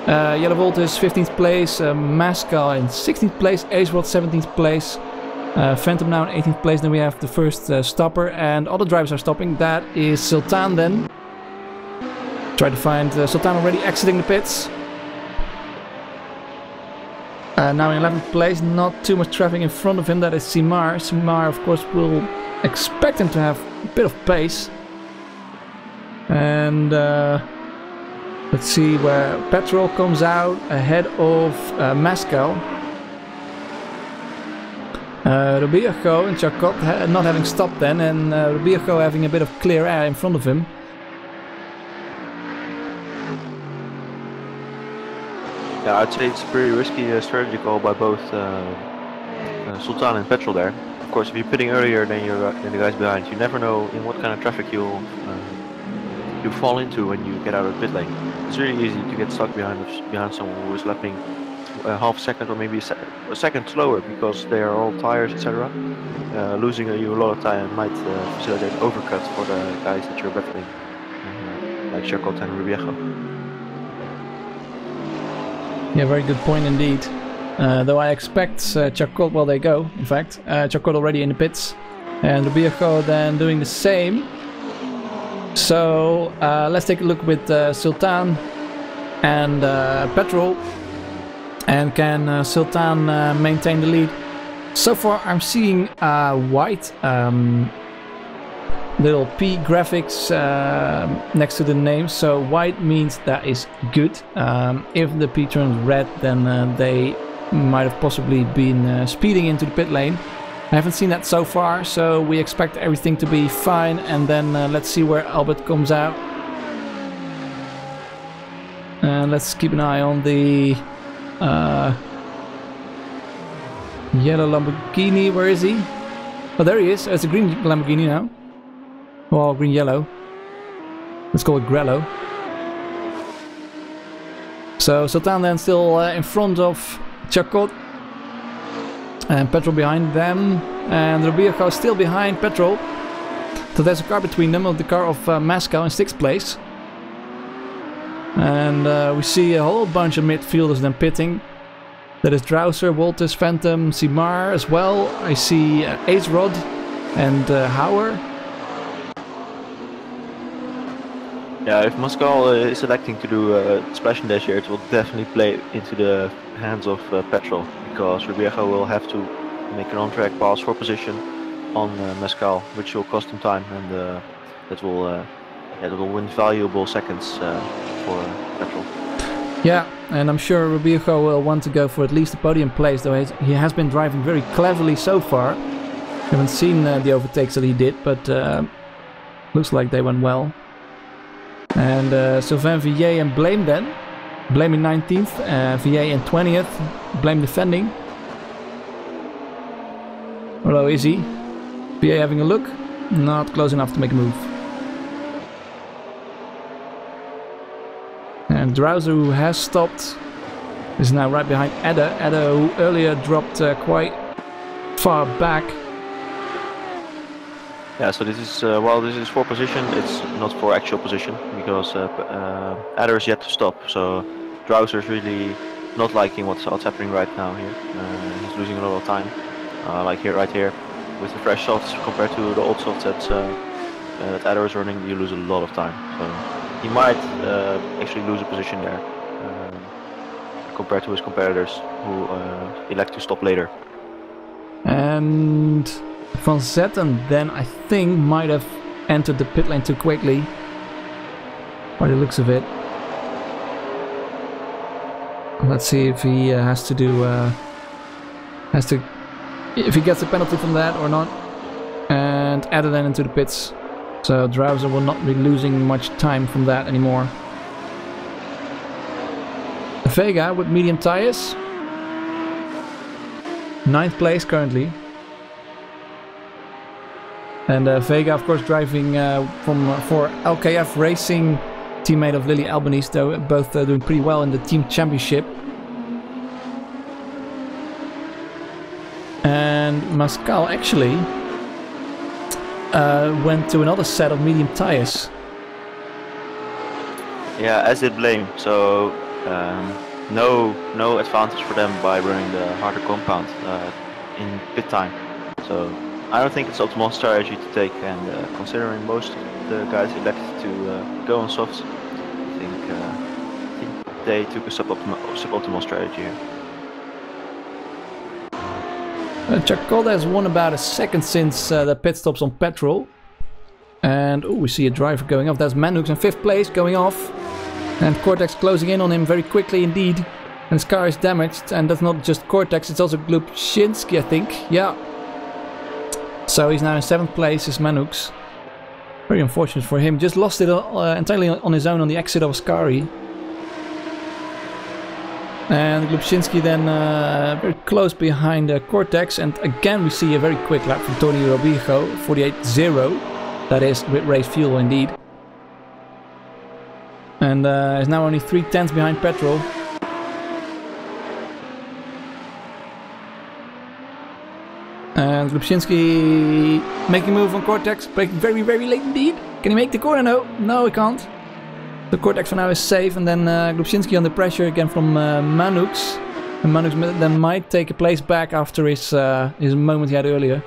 Yellow Voltus 15th place. Mascal in 16th place. Acerod 17th place. Phantom now in 18th place. Then we have the first stopper. And other drivers are stopping. That is Sultan then. Try to find Sultan already exiting the pits. Now in 11th place, not too much traffic in front of him, that is Simard. Simard, of course, will expect him to have a bit of pace. And let's see where Petrol comes out ahead of Mascal. Robiejo and Charcot not having stopped then, and Robiejo having a bit of clear air in front of him. Yeah, I'd say it's a pretty risky strategy call by both Sultan and Petrol there. Of course, if you're pitting earlier than the guys behind, you never know in what kind of traffic you fall into when you get out of the pit lane. It's really easy to get stuck behind someone who is lapping a half second or maybe a second slower because they are all tires, etc. Losing you a lot of time might facilitate overcut for the guys that you're battling, like Charcot and Robiejo. Yeah, very good point indeed. Though I expect Charcot, well, they go, in fact. Charcot already in the pits. And Robiejo then doing the same. So let's take a look with Sultan and Petrol. And can Sultan maintain the lead? So far I'm seeing white little P graphics next to the name, so white means that is good. If the P turns red, then they might have possibly been speeding into the pit lane. I haven't seen that so far, so we expect everything to be fine, and then let's see where Albert comes out. Let's keep an eye on the yellow Lamborghini. Where is he? Oh, there he is. It's a green Lamborghini now. Well, green-yellow. Let's call it Grello. So Sultan then still in front of Charcot. And Petrol behind them. And Robiejo still behind Petrol. So there's a car between them, the car of Mascal in 6th place. And we see a whole bunch of midfielders then pitting. That is Drouser, Wolters, Phantom, Simard as well. I see Acerod and Hauer. Yeah, if Moscow is electing to do a splash and dash here, it will definitely play into the hands of Petrol, because Ribiejo will have to make an on-track pass for position on Mescal, which will cost him time, and that will win valuable seconds for Petrol. Yeah, and I'm sure Ribiejo will want to go for at least a podium place, though he has been driving very cleverly so far. Haven't seen the overtakes that he did, but looks like they went well. And Sylvain Villiers and Blame then. Blame in 19th, Villiers in 20th. Blame defending. Hello, is he? Villiers having a look? Not close enough to make a move. And Drowser, who has stopped, is now right behind Edda. Edda, who earlier dropped quite far back. Yeah, so this is, while this is for position, it's not for actual position, because Adder is yet to stop, so Drowser is really not liking what's happening right now here. He's losing a lot of time, like here, right here, with the fresh softs compared to the old softs that Adder is running, you lose a lot of time. So he might actually lose a position there, compared to his competitors who elect to stop later. And Van Zetten then, I think, might have entered the pit lane too quickly, by the looks of it. Let's see if he has to do, if he gets a penalty from that or not. And added then into the pits. So Drowser will not be losing much time from that anymore. Vega with medium tires. 9th place currently. And Vega, of course, driving for LKF Racing, teammate of Lily Albanese, though both doing pretty well in the team championship. And Mascal actually went to another set of medium tires. Yeah, as did Blame. So no advantage for them by running the harder compound in pit time. So I don't think it's optimal strategy to take, and considering most of the guys elected to go on softs, I think they took a suboptimal strategy here. Chacol has won about a second since the pit stops on petrol. And we see a driver going off. That's Manux in 5th place going off. And Cortex closing in on him very quickly indeed. And his car is damaged. And that's not just Cortex, it's also Glubczynski, I think. Yeah. So he's now in 7th place, is Manux. Very unfortunate for him. Just lost it entirely on his own on the exit of Ascari. And Glubczynski then very close behind Cortex. And again we see a very quick lap from Tony Robijo, 48.0. That is with race fuel indeed. And is now only 3/10 behind petrol. And Glubczynski making a move on Cortex, braking very, very late indeed. Can he make the corner? No, no he can't. The Cortex for now is safe, and then Glubczynski under pressure again from Manux. And Manux then might take a place back after his moment he had earlier.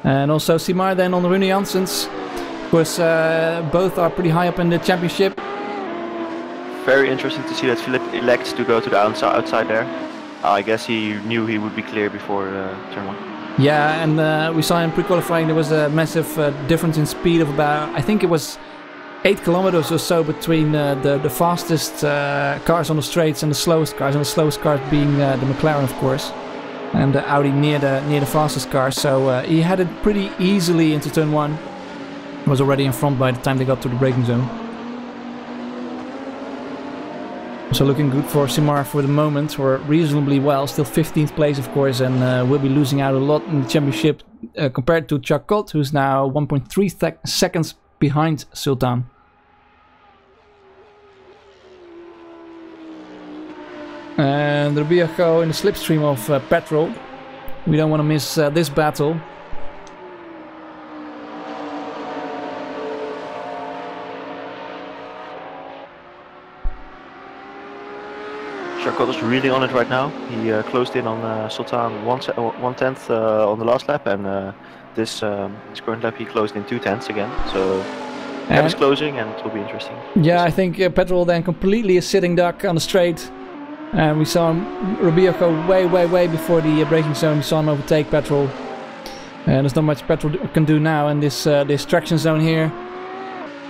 And also Simar then on the Rune Janssens. Of course, both are pretty high up in the championship. Very interesting to see that Philip elects to go to the outside there. I guess he knew he would be clear before turn 1. Yeah, and we saw in pre-qualifying there was a massive difference in speed of about, I think it was 8 kilometers or so between the fastest cars on the straights and the slowest cars, and the slowest cars being the McLaren, of course, and the Audi near the fastest car. So he had it pretty easily into turn 1. Was already in front by the time they got to the braking zone. So looking good for Simar for the moment, or reasonably well. Still 15th place, of course, and will be losing out a lot in the championship compared to Chacot, who's now 1.3 seconds behind Sultan. And Rubio in the slipstream of petrol. We don't want to miss this battle. Chacot is really on it right now. He closed in on Sultan 1/10 on the last lap, and this current lap he closed in 2/10 again. So gap is closing and it will be interesting. Yeah, I think Petrol then completely a sitting duck on the straight. And we saw Rubio go way before the braking zone. We saw him overtake Petrol. And there's not much Petrol can do now in this traction zone here,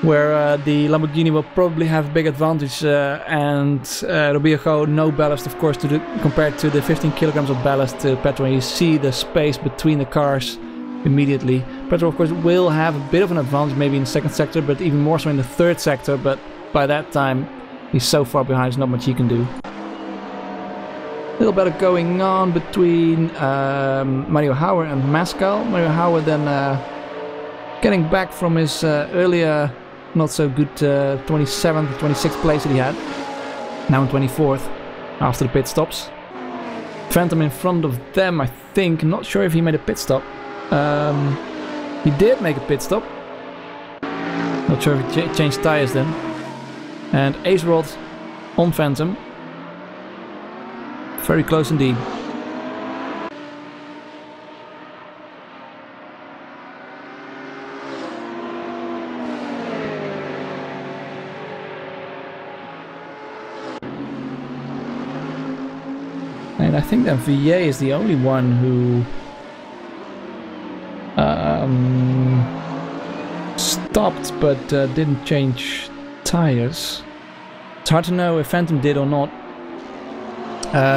where the Lamborghini will probably have a big advantage, and Rubio no ballast, of course, compared to the 15 kilograms of ballast to Petrol. You see the space between the cars immediately. Petrol, of course, will have a bit of an advantage maybe in the second sector, but even more so in the third sector. But by that time, he's so far behind, there's not much he can do. A little better going on between Mario Hauer and Mascal. Mario Hauer then getting back from his earlier not so good 27th, 26th place that he had. Now in 24th after the pit stops. Phantom in front of them, I think. Not sure if he made a pit stop. He did make a pit stop. Not sure if he changed tires then. And Ace Rod on Phantom. Very close indeed. And I think that VA is the only one who stopped but didn't change tires. It's hard to know if Phantom did or not.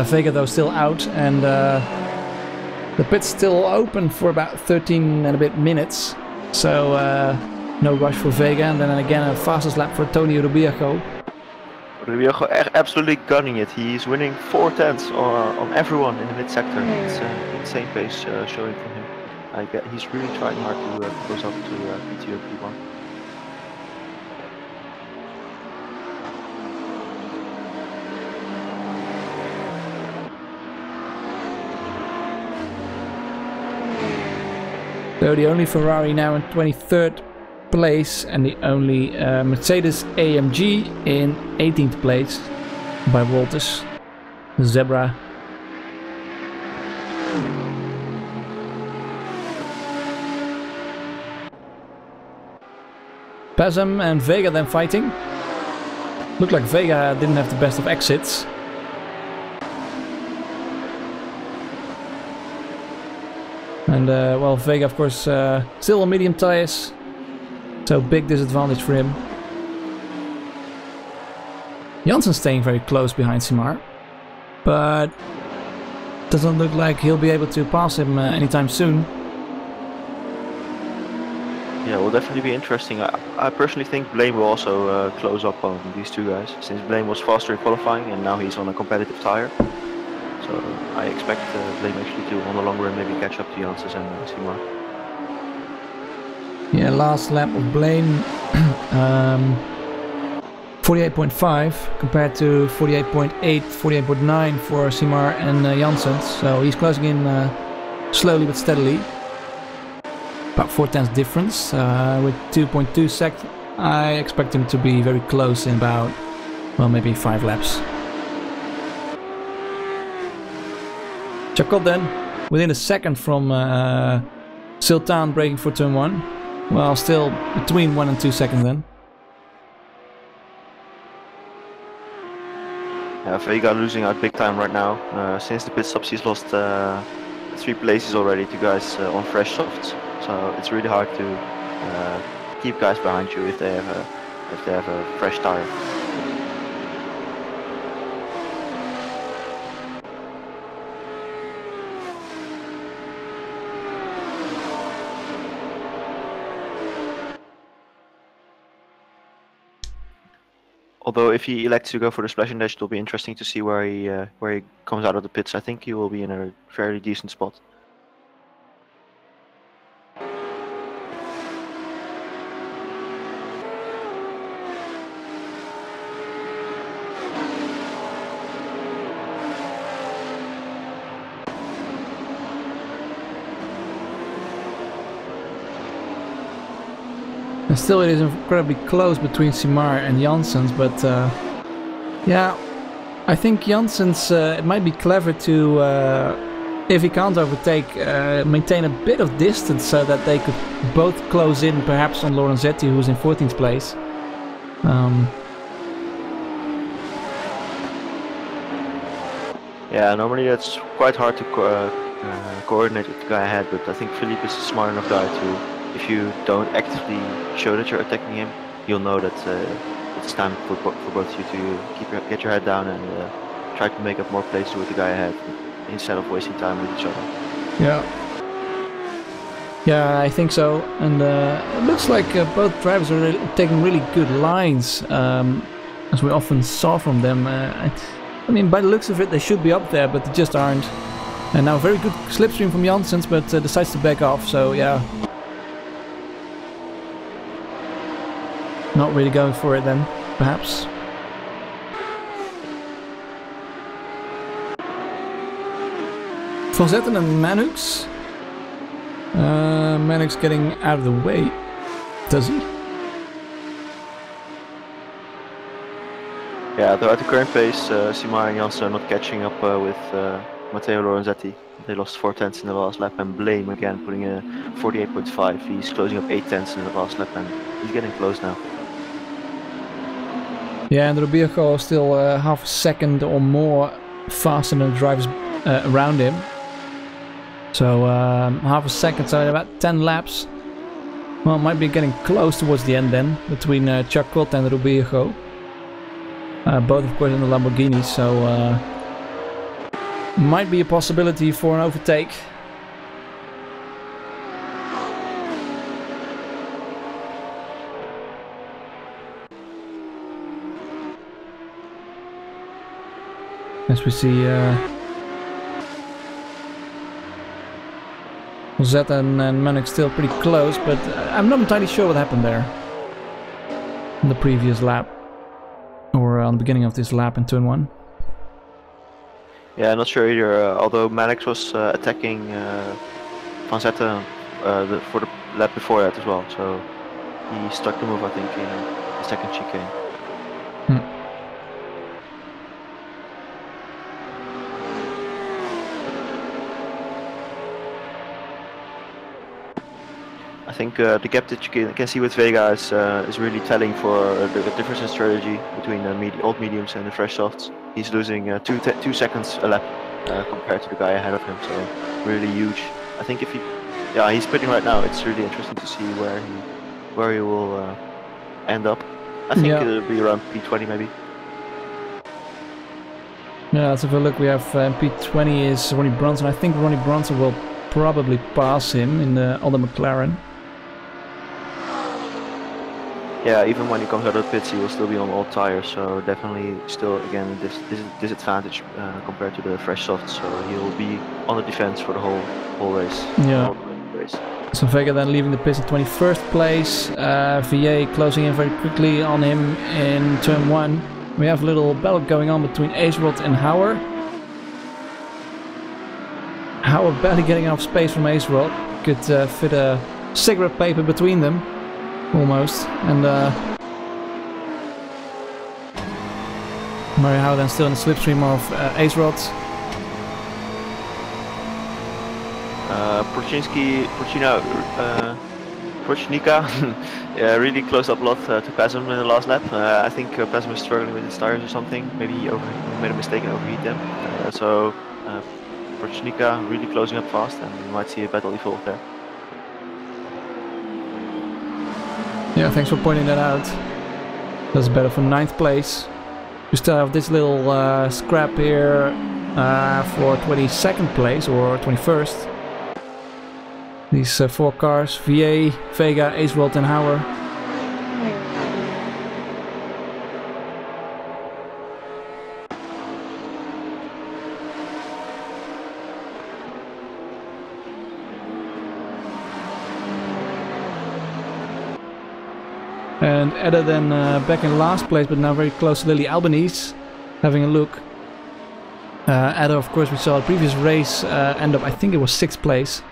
Vega though still out, and the pit's still open for about 13 and a bit minutes, so no rush for Vega. And then again a fastest lap for Tony Rubio. Rubio absolutely gunning it. He's winning 4 tenths on everyone in the mid sector. It's an insane pace showing from him. He's really trying hard to close up to P2 or P1. So the only Ferrari now in 23rd place, and the only Mercedes AMG in 18th place by Walters. Zebra. Pazam and Vega then fighting. Looked like Vega didn't have the best of exits. And well, Vega of course still on medium tires, so big disadvantage for him. Janssen staying very close behind Simar, but doesn't look like he'll be able to pass him anytime soon. Yeah, it will definitely be interesting. I personally think Blame will also close up on these two guys, since Blame was faster in qualifying and now he's on a competitive tire. So I expect Blame actually to, on the long run, maybe catch up to Janssen and Simar. Yeah, last lap of Blame, 48.5 compared to 48.8, 48.9 for Simar and Janssen. So he's closing in slowly but steadily. About 4 tenths difference with 2.2 seconds. I expect him to be very close in about, well, maybe 5 laps. Chacot then, within a second from Sultan braking for turn 1. Well, still between 1 and 2 seconds then. Yeah, Vega losing out big time right now. Since the pit stops, he's lost 3 places already to guys on fresh softs. So it's really hard to keep guys behind you if they have a fresh tire. Although if he elects to go for the splash and dash, it will be interesting to see where he comes out of the pits. I think he will be in a fairly decent spot. And still it is incredibly close between Simar and Janssens, but yeah, I think Janssens, it might be clever to if he can't overtake, maintain a bit of distance so that they could both close in, perhaps on Lorenzetti, who's in 14th place. Yeah, normally that's quite hard to coordinate with the guy ahead, but I think Philippe is a smart enough guy to, if you don't actively show that you're attacking him, you'll know that it's time for both of you to get your head down and try to make up more places with the guy ahead, instead of wasting time with each other. Yeah, I think so, and it looks like both drivers are taking really good lines, as we often saw from them. I mean, by the looks of it, they should be up there, but they just aren't. And now a very good slipstream from Janssens, but decides to back off, so yeah. Not really going for it then, perhaps. Van Zetten and Manux. Manux getting out of the way. Does he? Yeah, though at the current pace, Simar and Janssen are not catching up with Matteo Lorenzetti. They lost 4 tenths in the last lap, and Blame again putting a 48.5. He's closing up 8 tenths in the last lap, and he's getting close now. Yeah, and Rubirgo still half a second or more faster than the drivers around him. So half a second, so about 10 laps. Well, might be getting close towards the end then, between Chacot and Rubirgo. Both of course in the Lamborghini, so might be a possibility for an overtake. As we see Zeta and Manix still pretty close, but I'm not entirely sure what happened there in the previous lap, or on the beginning of this lap in turn 1. Yeah, not sure either, although Manix was attacking Van Zetten for the lap before that as well, so he stuck the move, I think, in the second chicane. I think the gap that you can see with Vega is really telling for the difference in strategy between the old mediums and the fresh softs. He's losing 2 seconds a lap compared to the guy ahead of him, so really huge. I think if he's pitting right now, it's really interesting to see where he will end up. I think it'll be around P20 maybe. Yeah, let's have a look. We have P20 is Ronnie Brunson. I think Ronnie Brunson will probably pass him in the other McLaren. Yeah, even when he comes out of the pits, he will still be on old tires, so definitely still, again, this disadvantage compared to the fresh softs, so he'll be on the defense for the whole race. Yeah. So Vega then leaving the pits in 21st place, VA closing in very quickly on him in turn 1. We have a little battle going on between Acerod and Hauer. Hauer barely getting enough space from Acerod, could fit a cigarette paper between them. Almost, and Mario Howden still in the slipstream of Acerod. Prochnica really close up a lot to Pasm in the last lap. I think Pasm is struggling with his tires or something. Maybe he made a mistake and overheat them. So Prochnica really closing up fast, and we might see a battle evolve there. Yeah, thanks for pointing that out. That's better for 9th place. We still have this little scrap here for 22nd place or 21st. These 4 cars, VA, Vega, Acerod and Hauer. And Edda then back in last place, but now very close to Lily Albanese, having a look. Edda, of course, we saw the previous race end up, I think it was 6th place.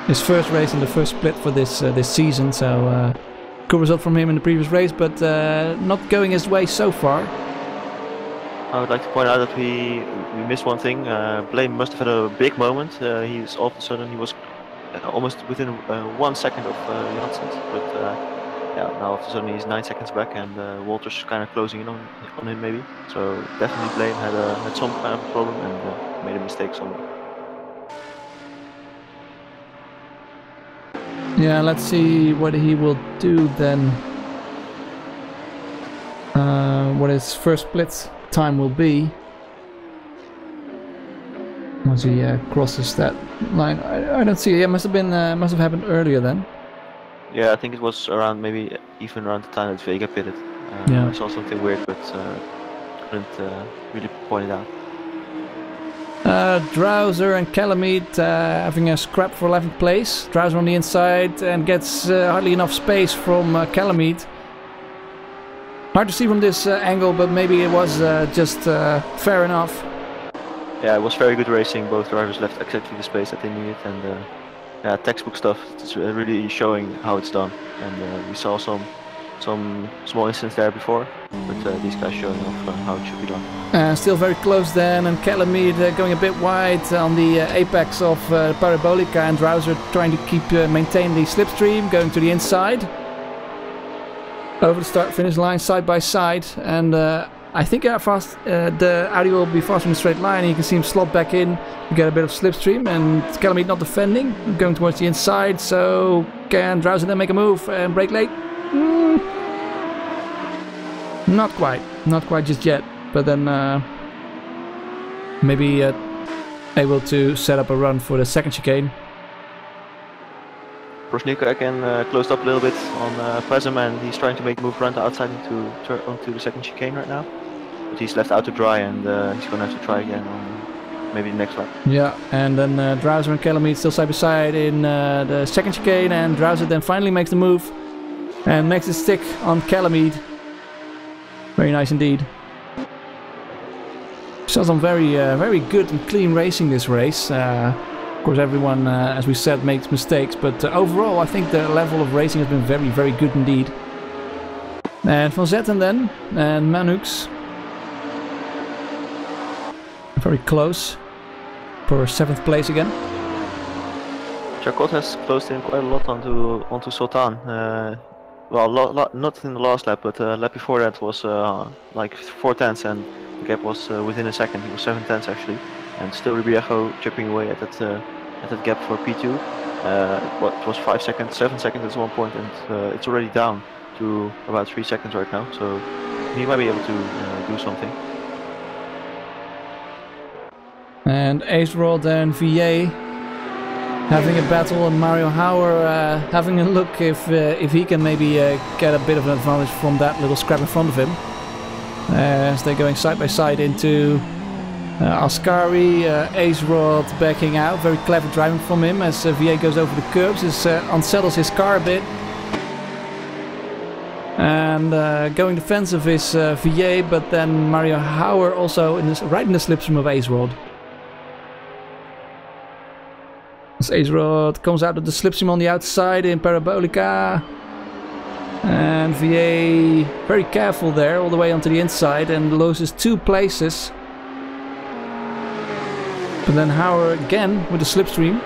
His first race in the first split for this season, so good result from him in the previous race, but not going his way so far. I would like to point out that we missed one thing. Blame must have had a big moment. He's all of a sudden he was almost within 1 second of Janssens, but yeah, now all of a sudden he's 9 seconds back, and Walter's kind of closing in on him maybe. So definitely Blame had some kind of problem and made a mistake somewhere. Yeah, let's see what he will do then. What his first split time will be once he crosses that line. I don't see it. Yeah, must have happened earlier then. Yeah, I think it was around maybe even around the time that Vega pitted. Yeah. I saw something weird, but couldn't really point it out. Drowser and Calamite having a scrap for 11th place. Drowser on the inside and gets hardly enough space from Calamite. Hard to see from this angle, but maybe it was just fair enough. Yeah, it was very good racing. Both drivers left exactly the space that they needed, and yeah, textbook stuff. It's really showing how it's done. And we saw some small incidents there before, but these guys showing off how it should be done. Still very close then, and Calamite going a bit wide on the apex of Parabolica, and Drowser trying to maintain the slipstream, going to the inside. Over the start-finish line, side by side, and I think the Audi will be faster in a straight line. You can see him slot back in, you get a bit of slipstream, and Calamite not defending, going towards the inside. So can Drowser then make a move and brake late? Not quite just yet. But then maybe able to set up a run for the second chicane. Prosnika again closed up a little bit on Pesem, and he's trying to make a move around the outside onto the second chicane right now. But he's left out to dry, and he's going to have to try again on maybe the next lap. Yeah, and then Drowser and Calamite still side by side in the second chicane, and Drowser then finally makes the move and makes it stick on Calamite. Very nice indeed. Saw some very good and clean racing this race. Of course, everyone, as we said, makes mistakes, but overall, I think the level of racing has been very good indeed. And Van Zetten then, and Manux, very close for 7th place again. Chacot has closed in quite a lot onto Sultan. Well, not in the last lap, but lap before that was like 4 tenths, and the gap was within a second. He was 7 tenths actually, and still Ribiejo chipping away at that gap for P2. What was 5 seconds, 7 seconds at one point, and it's already down to about 3 seconds right now. So he might be able to do something. And Ace Rod and VA having a battle, and Mario Hauer having a look if he can maybe get a bit of an advantage from that little scrap in front of him. As they're going side by side into Ascari, Ace Rod backing out, very clever driving from him as VA goes over the curbs, unsettles his car a bit. And going defensive is VA, but then Mario Hauer also right in the slipstream of Ace Rod. As Ace Rod comes out of the slipstream on the outside in Parabolica. And VA very careful there, all the way onto the inside, and loses 2 places. But then Hauer again with the slipstream.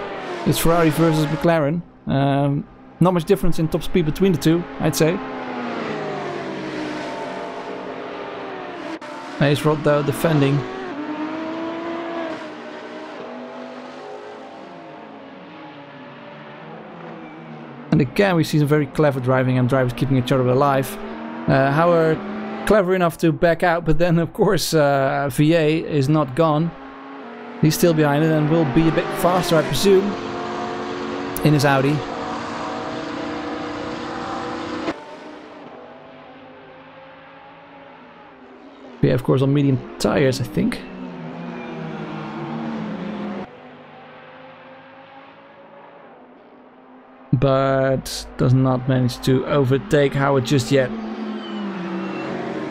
It's Ferrari versus McLaren. Not much difference in top speed between the two, I'd say. Ace Rod though defending. And again we see some very clever driving and drivers keeping each other alive. Hauer clever enough to back out, but then of course VA is not gone. He's still behind it and will be a bit faster, I presume, in his Audi. VA of course on medium tires, I think. But does not manage to overtake Howard just yet.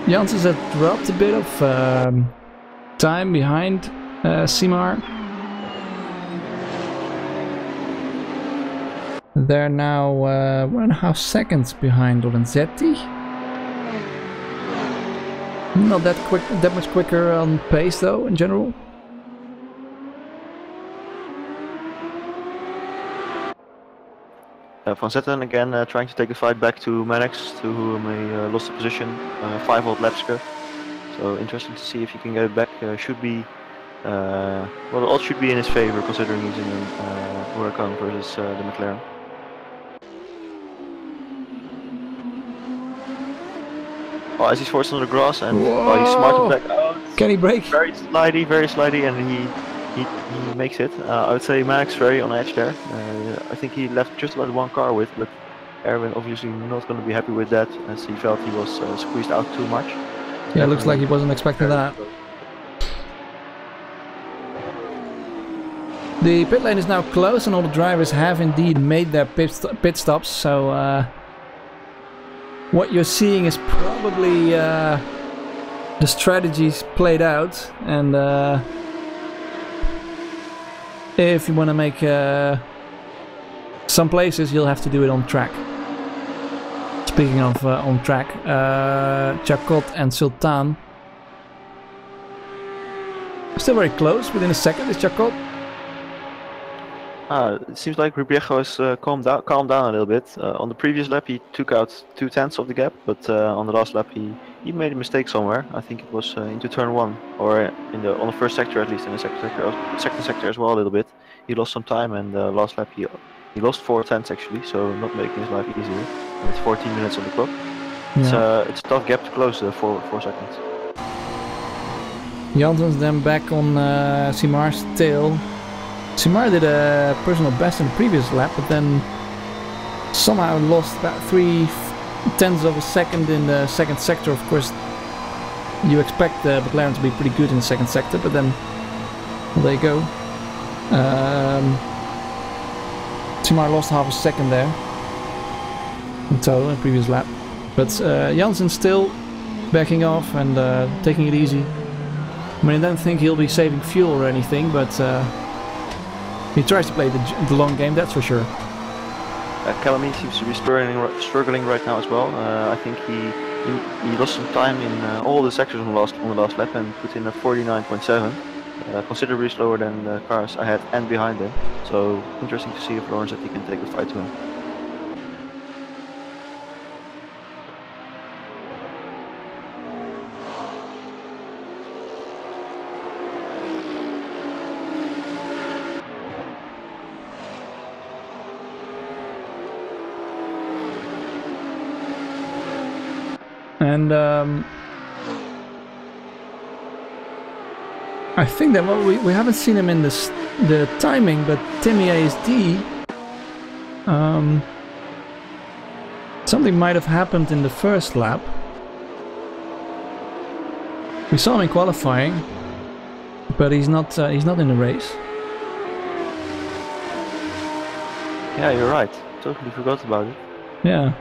Janssens has dropped a bit of time behind Simar. They're now 1.5 seconds behind Lorenzetti. Not that much quicker on pace though, in general. Van Zetten again trying to take a fight back to Mannix, to whom he lost the position 5 old laps ago. So interesting to see if he can get it back. Should be, well, the odds should be in his favor considering he's in a Huracan versus the McLaren. Oh, as he's forced on the grass and oh, he's smart to back out. Can he brake? Very slidey, and he makes it. I would say Max very on edge there. I think he left just about one car with, but Erwin obviously not going to be happy with that as he felt he was squeezed out too much. Yeah, it looks like he wasn't expecting that. The pit lane is now closed and all the drivers have indeed made their pit stops, so what you're seeing is probably the strategies played out, and if you want to make some places, you'll have to do it on track. Speaking of on track, Chacot and Sultan still very close. Within a second is Chacot. It seems like Ribiejo has calmed down a little bit. On the previous lap he took out 2/10 of the gap, but on the last lap he made a mistake somewhere. I think it was into turn 1, or on the first sector at least, in the second sector as well a little bit. He lost some time, and last lap he lost 4/10 actually, so not making his life easier. And it's 14 minutes on the clock. Yeah. It's a tough gap to close, 4 seconds. Janssens then back on Simar's tail. Simar did a personal best in the previous lap, but then somehow lost about 0.3 of a second in the second sector. Of course, you expect the McLaren to be pretty good in the second sector, but then well, there you go. Simar lost half a second there in total in the previous lap, but Janssen still backing off and taking it easy. I mean, I don't think he'll be saving fuel or anything, but he tries to play the long game, that's for sure. Calamy seems to be struggling right now as well. I think he lost some time in all the sectors on the last lap and put in a 49.7, considerably slower than the cars ahead and behind him. So interesting to see if Lawrence that he can take a fight to him. And I think that we haven't seen him in the timing, but Timmy ASD, something might have happened in the first lap. We saw him in qualifying, but he's not in the race. Yeah, you're right. Totally forgot about it. Yeah.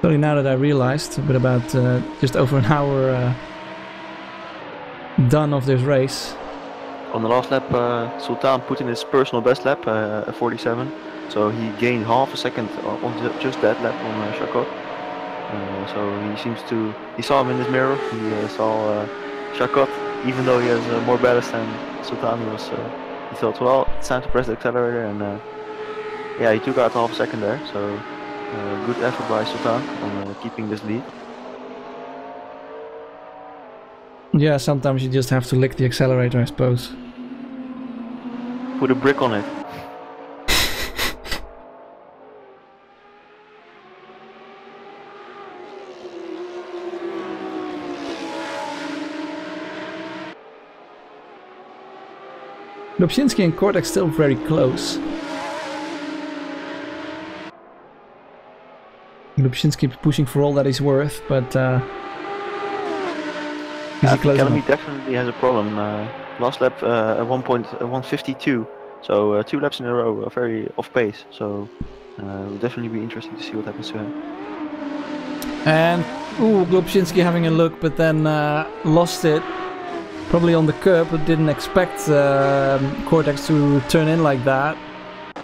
Only now that I realized, but about just over an hour done of this race. On the last lap, Sultan put in his personal best lap, 47, so he gained half a second on just that lap on Chacot. So he saw him in his mirror. He saw Chacot, even though he has more ballast than Sultan. He thought, well, it's time to press the accelerator, and yeah, he took out half a second there. So. Good effort by Sultan on keeping this lead. Yeah, sometimes you just have to lick the accelerator, I suppose. Put a brick on it. Lubczynski and Kortek still very close. Lubczynski pushing for all that he's worth, but is he close enough? Definitely has a problem. Last lap at 1.152, so 2 laps in a row, very off pace. So will definitely be interesting to see what happens to him. And Lubczynski having a look, but then lost it. Probably on the curb, but didn't expect Cortex to turn in like that.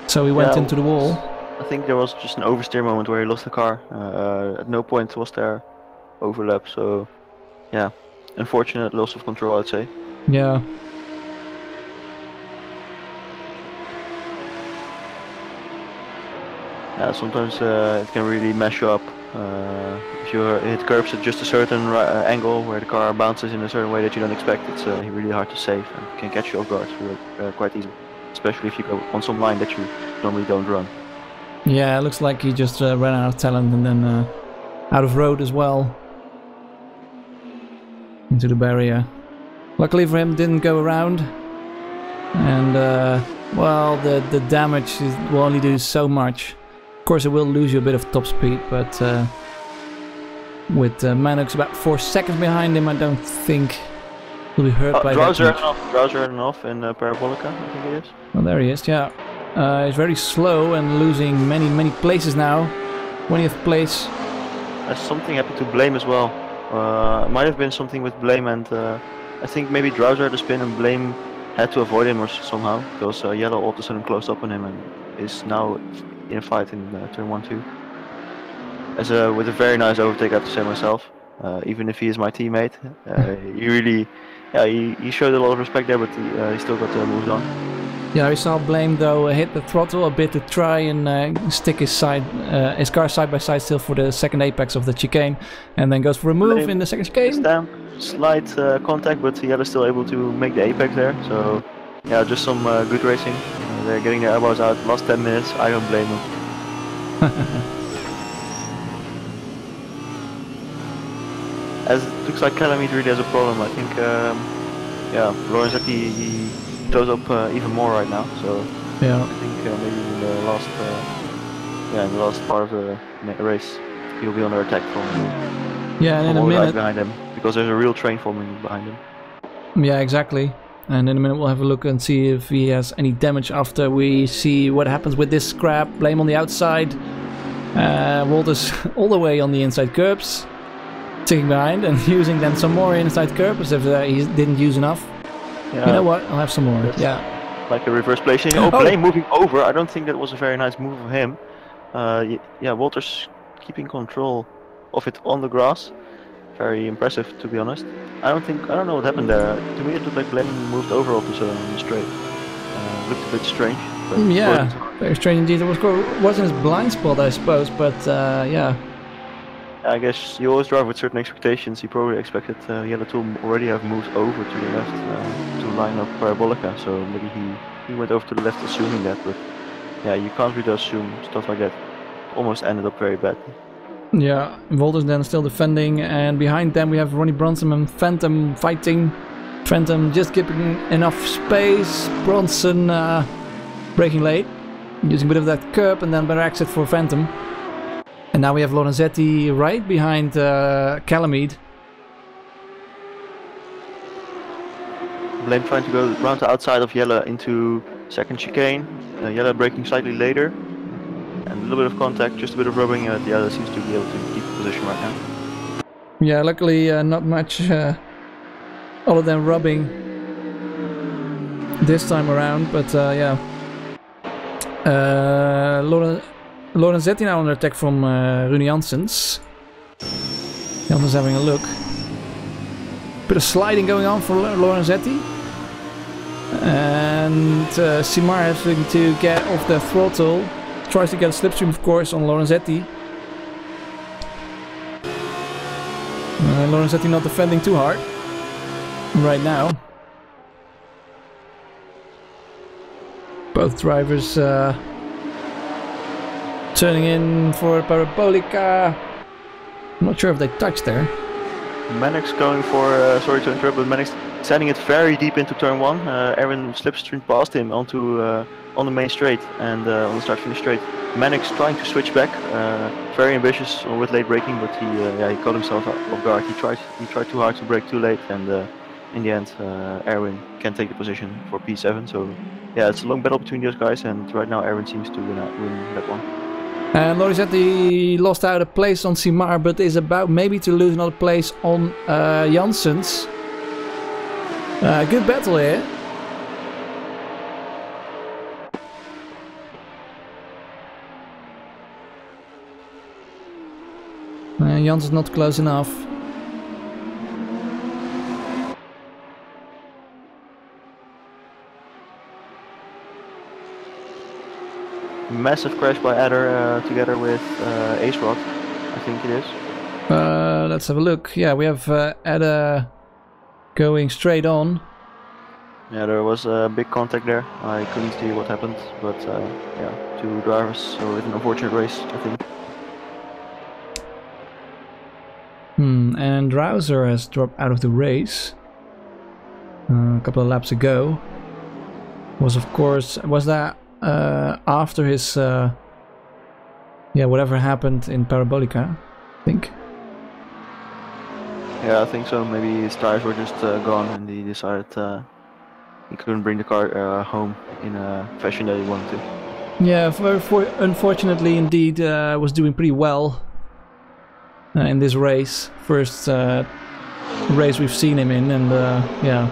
So he went into the wall. I think there was just an oversteer moment where he lost the car. At no point was there overlap, so yeah, unfortunate loss of control, I'd say. Yeah. Yeah, sometimes it can really mess you up. If you hit curbs at just a certain angle where the car bounces in a certain way that you don't expect, it's really hard to save and can catch you off guard quite easily. Especially if you go on some line that you normally don't run. Yeah, it looks like he just ran out of talent and then out of road as well. Into the barrier. Luckily for him, didn't go around. And, well, the damage will only do so much. Of course, it will lose you a bit of top speed, but with Manux about 4 seconds behind him, I don't think he'll be hurt by that much. Drowser off in Parabolica, I think it is. Well, there he is, yeah. He's very slow and losing many places now. 20th place. There's something happened to Blame as well. Might have been something with Blame, and I think maybe Drowser had a spin and Blame had to avoid him or somehow, because Yellow all of a sudden closed up on him and is now in a fight in turn 1-2. With a very nice overtake, I have to say myself. Even if he is my teammate, he really, he showed a lot of respect there, but he still got the moves on. Yeah, we saw Blame though hit the throttle a bit to try and stick his car side by side still for the second apex of the chicane, and then goes for a move Blame in the second chicane. Slight contact, but Yellow still able to make the apex there. So yeah, just some good racing. They're getting their elbows out. Last 10 minutes, I don't blame them. As it looks like Calamite really has a problem. I think yeah, Lorenzetti he close up even more right now. So yeah, I think maybe in the last in the last part of the race he'll be under attack from and in a minute behind him, because there's a real train forming behind him. Yeah, exactly. And in a minute we'll have a look and see if he has any damage after we see what happens with this scrap. Blame on the outside. Walters all the way on the inside curbs, ticking behind and using then some more inside curbs if he didn't use enough. Yeah. You know what? I'll have some more. Yes. Yeah. Like a reverse play change. Oh, Blame moving over. I don't think that was a very nice move of him. Yeah, Walters keeping control of it on the grass. Very impressive, to be honest. I don't know what happened there. To me, it looked like Blame moved over off on the straight. Looked a bit strange. But yeah, very strange indeed. It wasn't his blind spot, I suppose, but yeah. I guess you always drive with certain expectations. He probably expected Yellow to already have moved over to the left to line up Parabolica, so maybe he went over to the left assuming that, but yeah, you can't really assume stuff like that. Almost ended up very badly. Yeah, Walters then still defending, and behind them we have Ronnie Bronson and Phantom fighting. Phantom just giving enough space, Bronson braking late, using a bit of that curb and then better exit for Phantom. And now we have Lorenzetti right behind Calamite. Blame trying to go around the outside of Yellow into second chicane. Yellow braking slightly later. And a little bit of contact, just a bit of rubbing. Yellow seems to be able to keep the position right now. Yeah, luckily not much other than rubbing this time around, but yeah. Lorenzetti now under attack from Rune Janssens. Janssens having a look. Bit of sliding going on for Lorenzetti. And Simar having to get off the throttle. Tries to get a slipstream, of course, on Lorenzetti. Lorenzetti not defending too hard right now. Both drivers turning in for Parabolica. I'm not sure if they touched there. Manix going for, sorry to interrupt, but Manix sending it very deep into turn 1. Aaron slipstream past him onto on the main straight and on the start-finish straight. Manix trying to switch back, very ambitious with late braking, but he caught himself off guard. He tried too hard to brake too late, and in the end, Erwin can take the position for P7. So yeah, it's a long battle between those guys, and right now Erwin seems to win that one. And Lorenzetti lost out a place on Simar, but is about maybe to lose another place on Janssens. Good battle here. Janssens not close enough. massive crash by Adder together with Ace Rod, I think it is. Let's have a look. Yeah, we have Adder going straight on. Yeah, there was a big contact there. I couldn't see what happened, but yeah, two drivers, so it's an unfortunate race, I think. And Rouser has dropped out of the race a couple of laps ago. Was that after his whatever happened in Parabolica, I think. Yeah, I think so. Maybe his tires were just gone, and he decided he couldn't bring the car home in a fashion that he wanted to. Yeah, unfortunately, indeed, was doing pretty well in this race. First race we've seen him in, and yeah,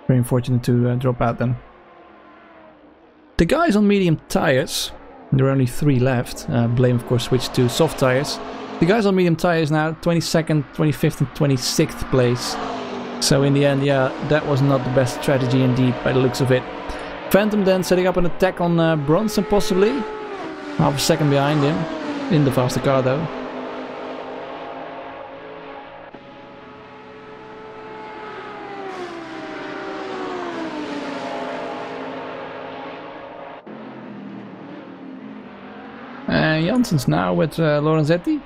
very unfortunate to drop out then. The guys on medium tires, there are only 3 left. Blame, of course, switched to soft tires. The guys on medium tires now 22nd, 25th, and 26th place. So in the end, yeah, that was not the best strategy indeed, by the looks of it. Phantom then setting up an attack on Bronson, possibly. Half a second behind him, in the faster car though. Jansen's now with Lorenzetti.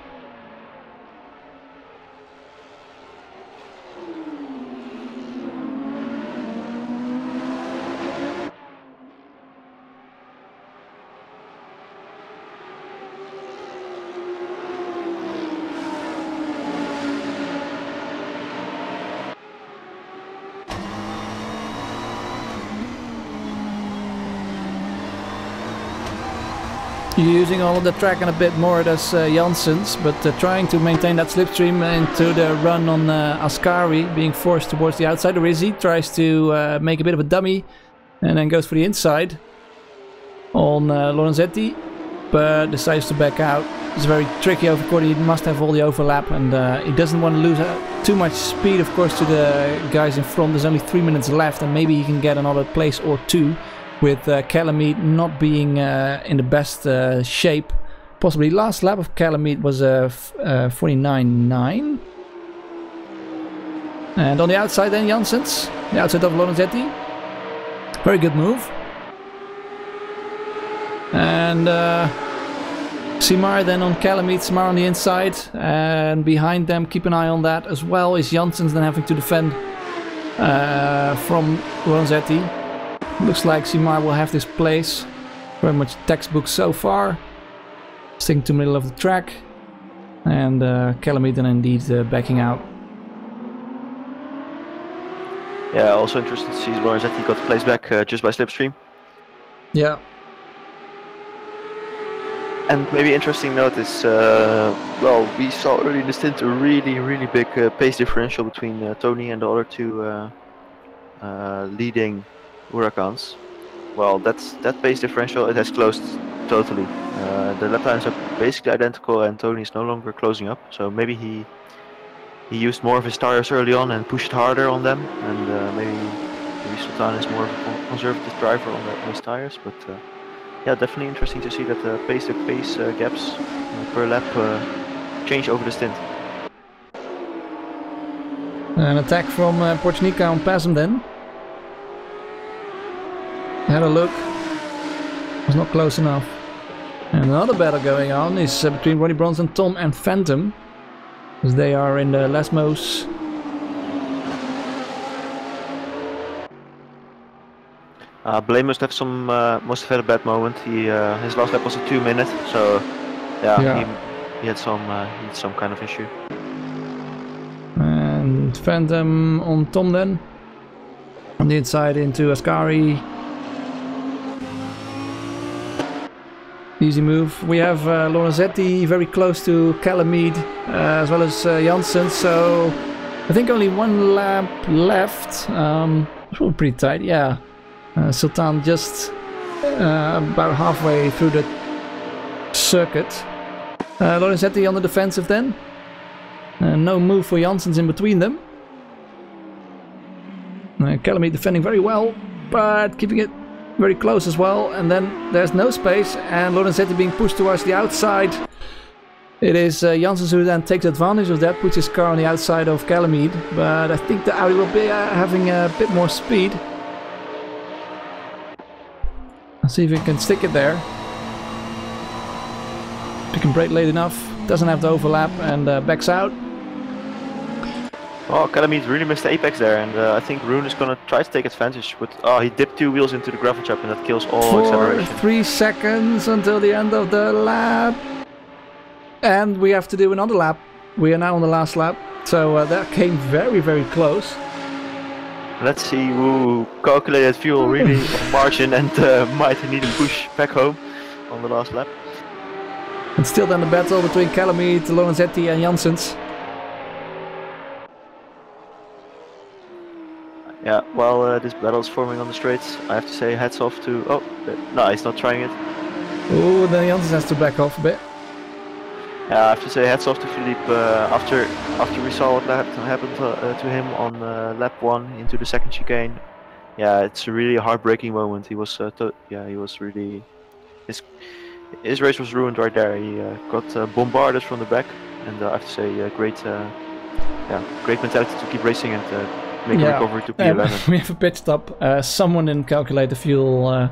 Using all of the track and a bit more, that's Janssens, but trying to maintain that slipstream into the run on Ascari, being forced towards the outside. Rizzi tries to make a bit of a dummy and then goes for the inside on Lorenzetti, but decides to back out. It's very tricky over corner, he must have all the overlap, and he doesn't want to lose too much speed, of course, to the guys in front. There's only 3 minutes left, and maybe he can get another place or 2. With Calamite not being in the best shape. Possibly last lap of Calamite was 49.9. And on the outside then Janssens, the outside of Lorenzetti. Very good move. And Simar then on Calamite, Simar on the inside. And behind them, keep an eye on that as well, is Janssens then having to defend from Lorenzetti. Looks like Simar will have this place. Very much textbook so far. Sticking to the middle of the track. And Calamite then indeed backing out. Yeah, also interested to see Lorenzetti got the place back just by slipstream. Yeah. And maybe interesting note is, well, we saw early in the stint a really big pace differential between Tony and the other 2 leading Huracans. Well, that pace differential, it has closed totally. The lap times are basically identical, and Tony is no longer closing up. So maybe he used more of his tires early on and pushed harder on them, and maybe Sultan is more of a conservative driver on those tires. But yeah, definitely interesting to see that the pace-to-pace gaps per lap change over the stint. An attack from Porchnica on Pasm then. Had a look, was not close enough. And another battle going on is between Ronnie Bronson, Tom and Phantom, as they are in the Lesmos. Blame must have had a bad moment. His last lap was a 2 minute, so yeah. He had some kind of issue. And Phantom on Tom then, on the inside into Ascari. Easy move. We have Lorenzetti very close to Calamite, as well as Janssen, so I think only 1 lap left. It's probably pretty tight, yeah. Sultan just about halfway through the circuit. Lorenzetti on the defensive then. No move for Janssens in between them. Calamite defending very well, but keeping it very close as well. And then there's no space, and Lorenzetti being pushed towards the outside. It is Janssens who then takes advantage of that, puts his car on the outside of Calamide. But I think the Audi will be having a bit more speed. Let's see if he can stick it there. He can brake late enough, doesn't have to overlap, and backs out. Oh, Calamide really missed the apex there, and I think Rune is gonna try to take advantage. But he dipped 2 wheels into the gravel trap, and that kills all acceleration. 3 seconds until the end of the lap. And we have to do another lap. We are now on the last lap, so that came very, very close. Let's see who calculated fuel really on margin and might need a push back home on the last lap. And still then the battle between Calamide, Lorenzetti and Janssens. Yeah, while this battle is forming on the straights, I have to say hats off to... Oh, no, he's not trying it. Oh, then Janssens has to back off a bit. Yeah, I have to say hats off to Philippe after we saw what happened to him on lap 1 into the second chicane. Yeah, it's a really heartbreaking moment. He was he was really... His race was ruined right there. He got bombarded from the back, and I have to say great mentality to keep racing and make a recovery to P11. We have a pit stop. Someone didn't calculate the fuel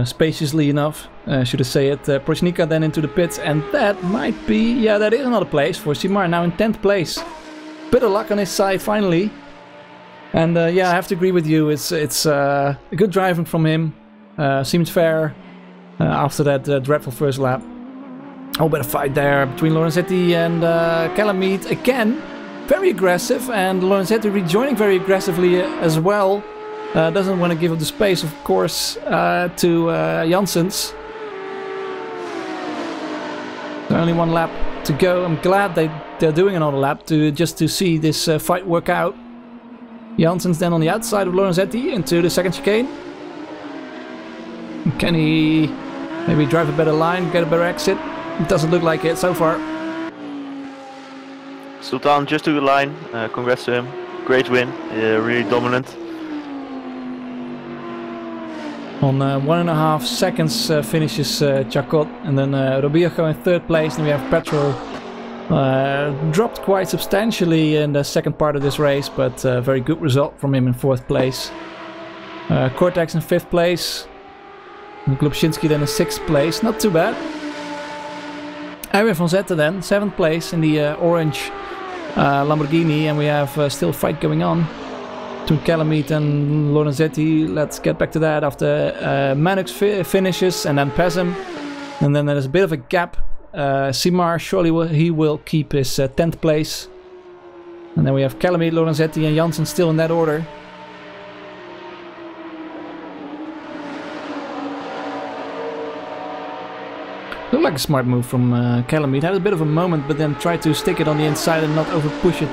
spaciously enough, should I say it. Prochnika then into the pits, and that might be... Yeah, that is another place for Simar, now in 10th place. Bit of luck on his side finally. And yeah, I have to agree with you. It's good driving from him. Seems fair after that dreadful first lap. Oh, bit of fight there between Lorenzetti and Calamide again. Very aggressive, and Lorenzetti rejoining very aggressively as well. Doesn't want to give up the space, of course, to Janssens. Only 1 lap to go. I'm glad they're doing another lap just to see this fight work out. Janssens then on the outside of Lorenzetti into the second chicane. Can he maybe drive a better line, get a better exit? It doesn't look like it so far. Sultan just to the line. Congrats to him. Great win. Really dominant. On 1.5 seconds finishes Chacot, and then Robiago in 3rd place, and we have Petrol dropped quite substantially in the second part of this race, but very good result from him in 4th place. Cortex in 5th place, and Klubczynski then in 6th place, not too bad. Erwin van Zetten then, 7th place in the orange Lamborghini, and we have still a fight going on between Calamide and Lorenzetti. Let's get back to that after Manux finishes, and then Pesem. And then there's a bit of a gap. Simar, surely he will keep his 10th place. And then we have Calamide, Lorenzetti and Janssens still in that order. Looked like a smart move from Calamide. Had a bit of a moment, but then tried to stick it on the inside and not over push it.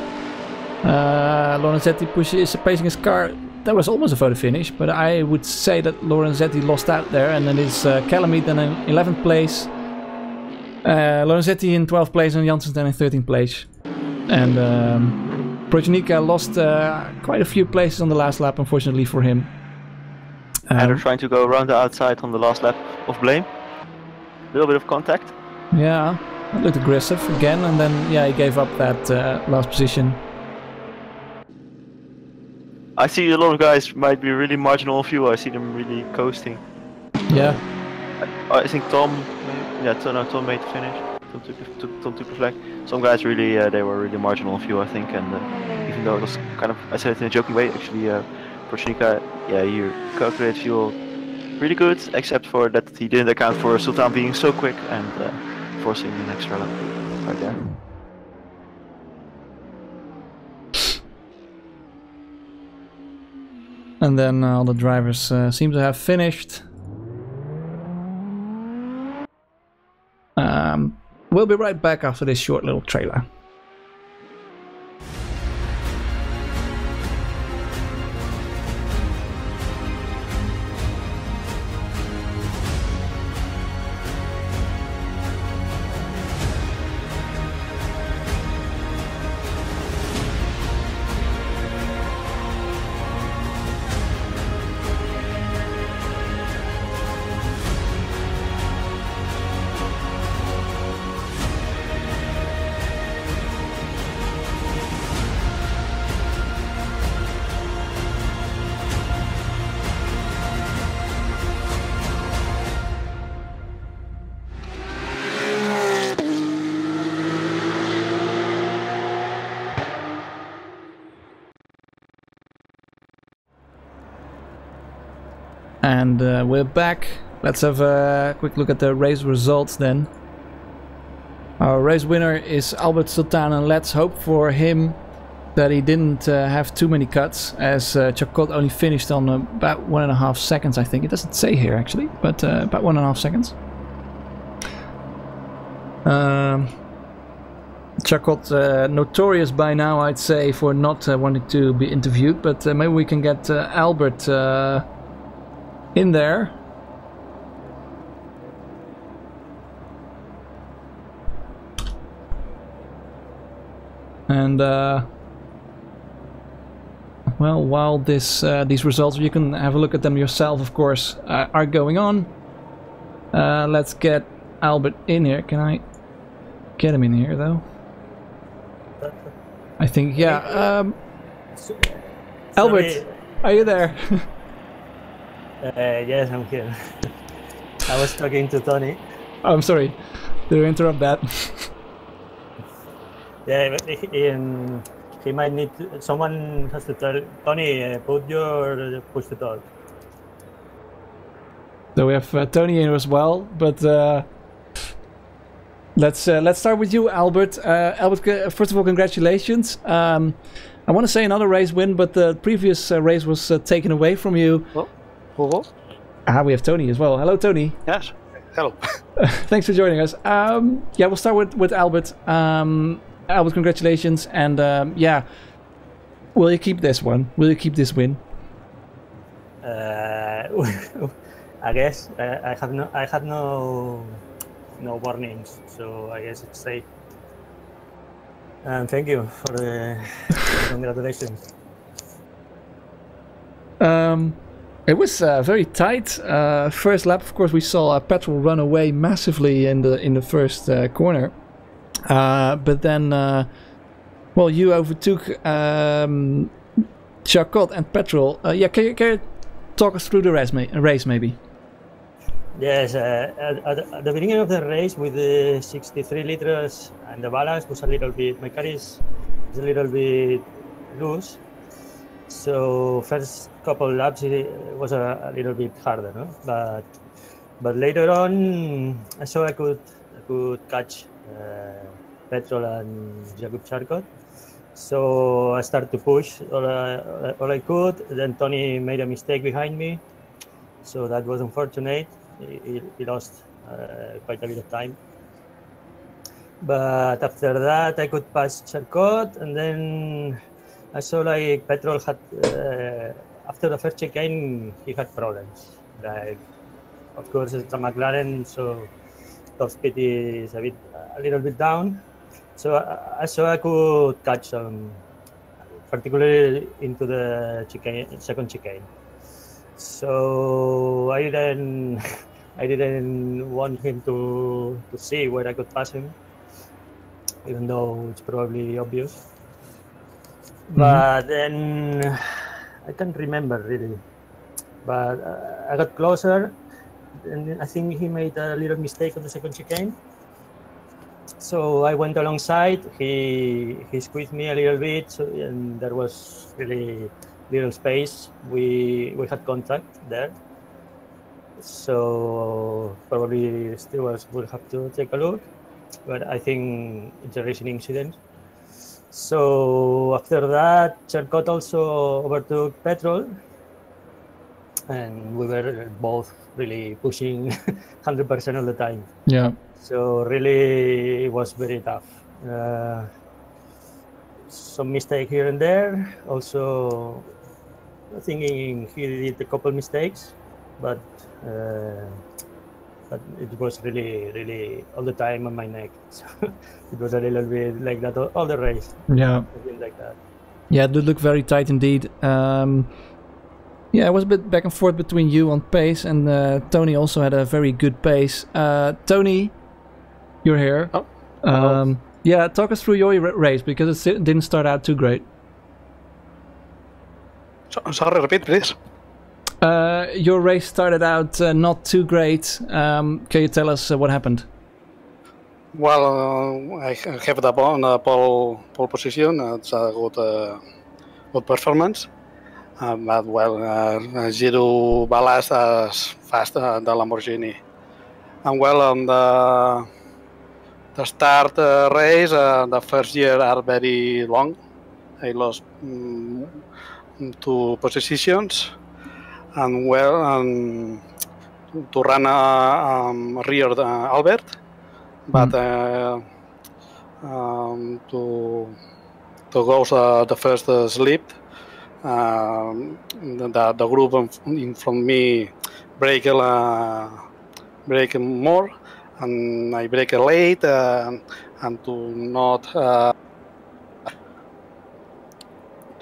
Lorenzetti is pacing his car. That was almost a photo finish, but I would say that Lorenzetti lost out there, and then it's Calamide then in 11th place, Lorenzetti in 12th place, and Janssens then in 13th place. And Prochnika lost quite a few places on the last lap, unfortunately for him. And they're trying to go around the outside on the last lap of Blame. A little bit of contact. Yeah, that looked aggressive again, and then yeah, he gave up that last position. I see a lot of guys might be really marginal on fuel. I see them really coasting. Yeah. I think Tom, Tom made the finish. Tom took the flag. Some guys really, they were really marginal on fuel, I think, and even though it was kind of, I said it in a joking way, actually, Prochnika, yeah, he calculated fuel really good, except for that he didn't account for Sultan being so quick and forcing an extra lap right there. And then all the drivers seem to have finished. We'll be right back after this short little trailer. And we're back. Let's have a quick look at the race results then. Our race winner is Albert Sultan, and let's hope for him that he didn't have too many cuts, as Chacot only finished on about 1.5 seconds, I think. It doesn't say here actually, but about 1.5 seconds. Chacot, notorious by now, I'd say, for not wanting to be interviewed, but maybe we can get Albert in there. And well, while these results, you can have a look at them yourself, of course, are going on. Let's get Albert in here. Can I get him in here though? I think, yeah. Albert, are you there? Yes, I'm here. I was talking to Tony. Oh, I'm sorry. Did I interrupt that? Yeah, he might need to, someone has to tell Tony, put your push to talk. So we have Tony in as well, but let's start with you, Albert. Albert, first of all, congratulations. I want to say another race win, but the previous race was taken away from you. Hello? We have Tony as well. Hello, Tony. Yes. Hello. Thanks for joining us. Yeah, we'll start with Albert. Albert, congratulations, and yeah, will you keep this one? Will you keep this win? I guess I had no warnings, so I guess it's safe. And thank you for the congratulations. It was very tight. First lap, of course, we saw Petrol run away massively in the first corner. But then, well, you overtook Chacot and Petrol. Yeah, can you talk us through the race maybe? Yes, at the beginning of the race with the 63 liters and the balance was a little bit, my car is a little bit loose. So first couple laps it was a little bit harder, no? But later on I saw I could catch Petrol and Jakub Chacot. So I started to push all I could. Then Tony made a mistake behind me, so that was unfortunate. He lost quite a bit of time. But after that, I could pass Chacot, and then I saw like Petrol had, after the first chicane, he had problems. Like, of course, it's a McLaren, so top speed is a little bit down. So I saw I could catch some, particularly into the second chicane. So I didn't want him to see where I could pass him, even though it's probably obvious. But then I can't remember really. But I got closer, and I think he made a little mistake on the second chicane. So I went alongside. He squeezed me a little bit, and there was really little space. We had contact there. So probably stewards will have to take a look, but I think it's a racing incident. So after that, Chacot also overtook Petrol, and we were both really pushing 100% of the time. Yeah. So really, it was very tough. Some mistake here and there. Also, I think he did a couple mistakes, but it was really all the time on my neck. So it was a little bit like that all the race. Yeah. Like that. Yeah, it did look very tight indeed. Yeah, it was a bit back and forth between you on pace, and Tony also had a very good pace. Tony, you're here. Oh. Yeah, talk us through your race, because it didn't start out too great. Sorry, repeat, please. Your race started out not too great. Can you tell us what happened? Well, I have the pole position. It's a good performance. But well, zero ballast as fast the Lamborghini. And well, on the start race, the first year are very long. I lost 2 positions, and well, to run rear Albert, but to go the first slip, the group in front of me break more, and I break late, and to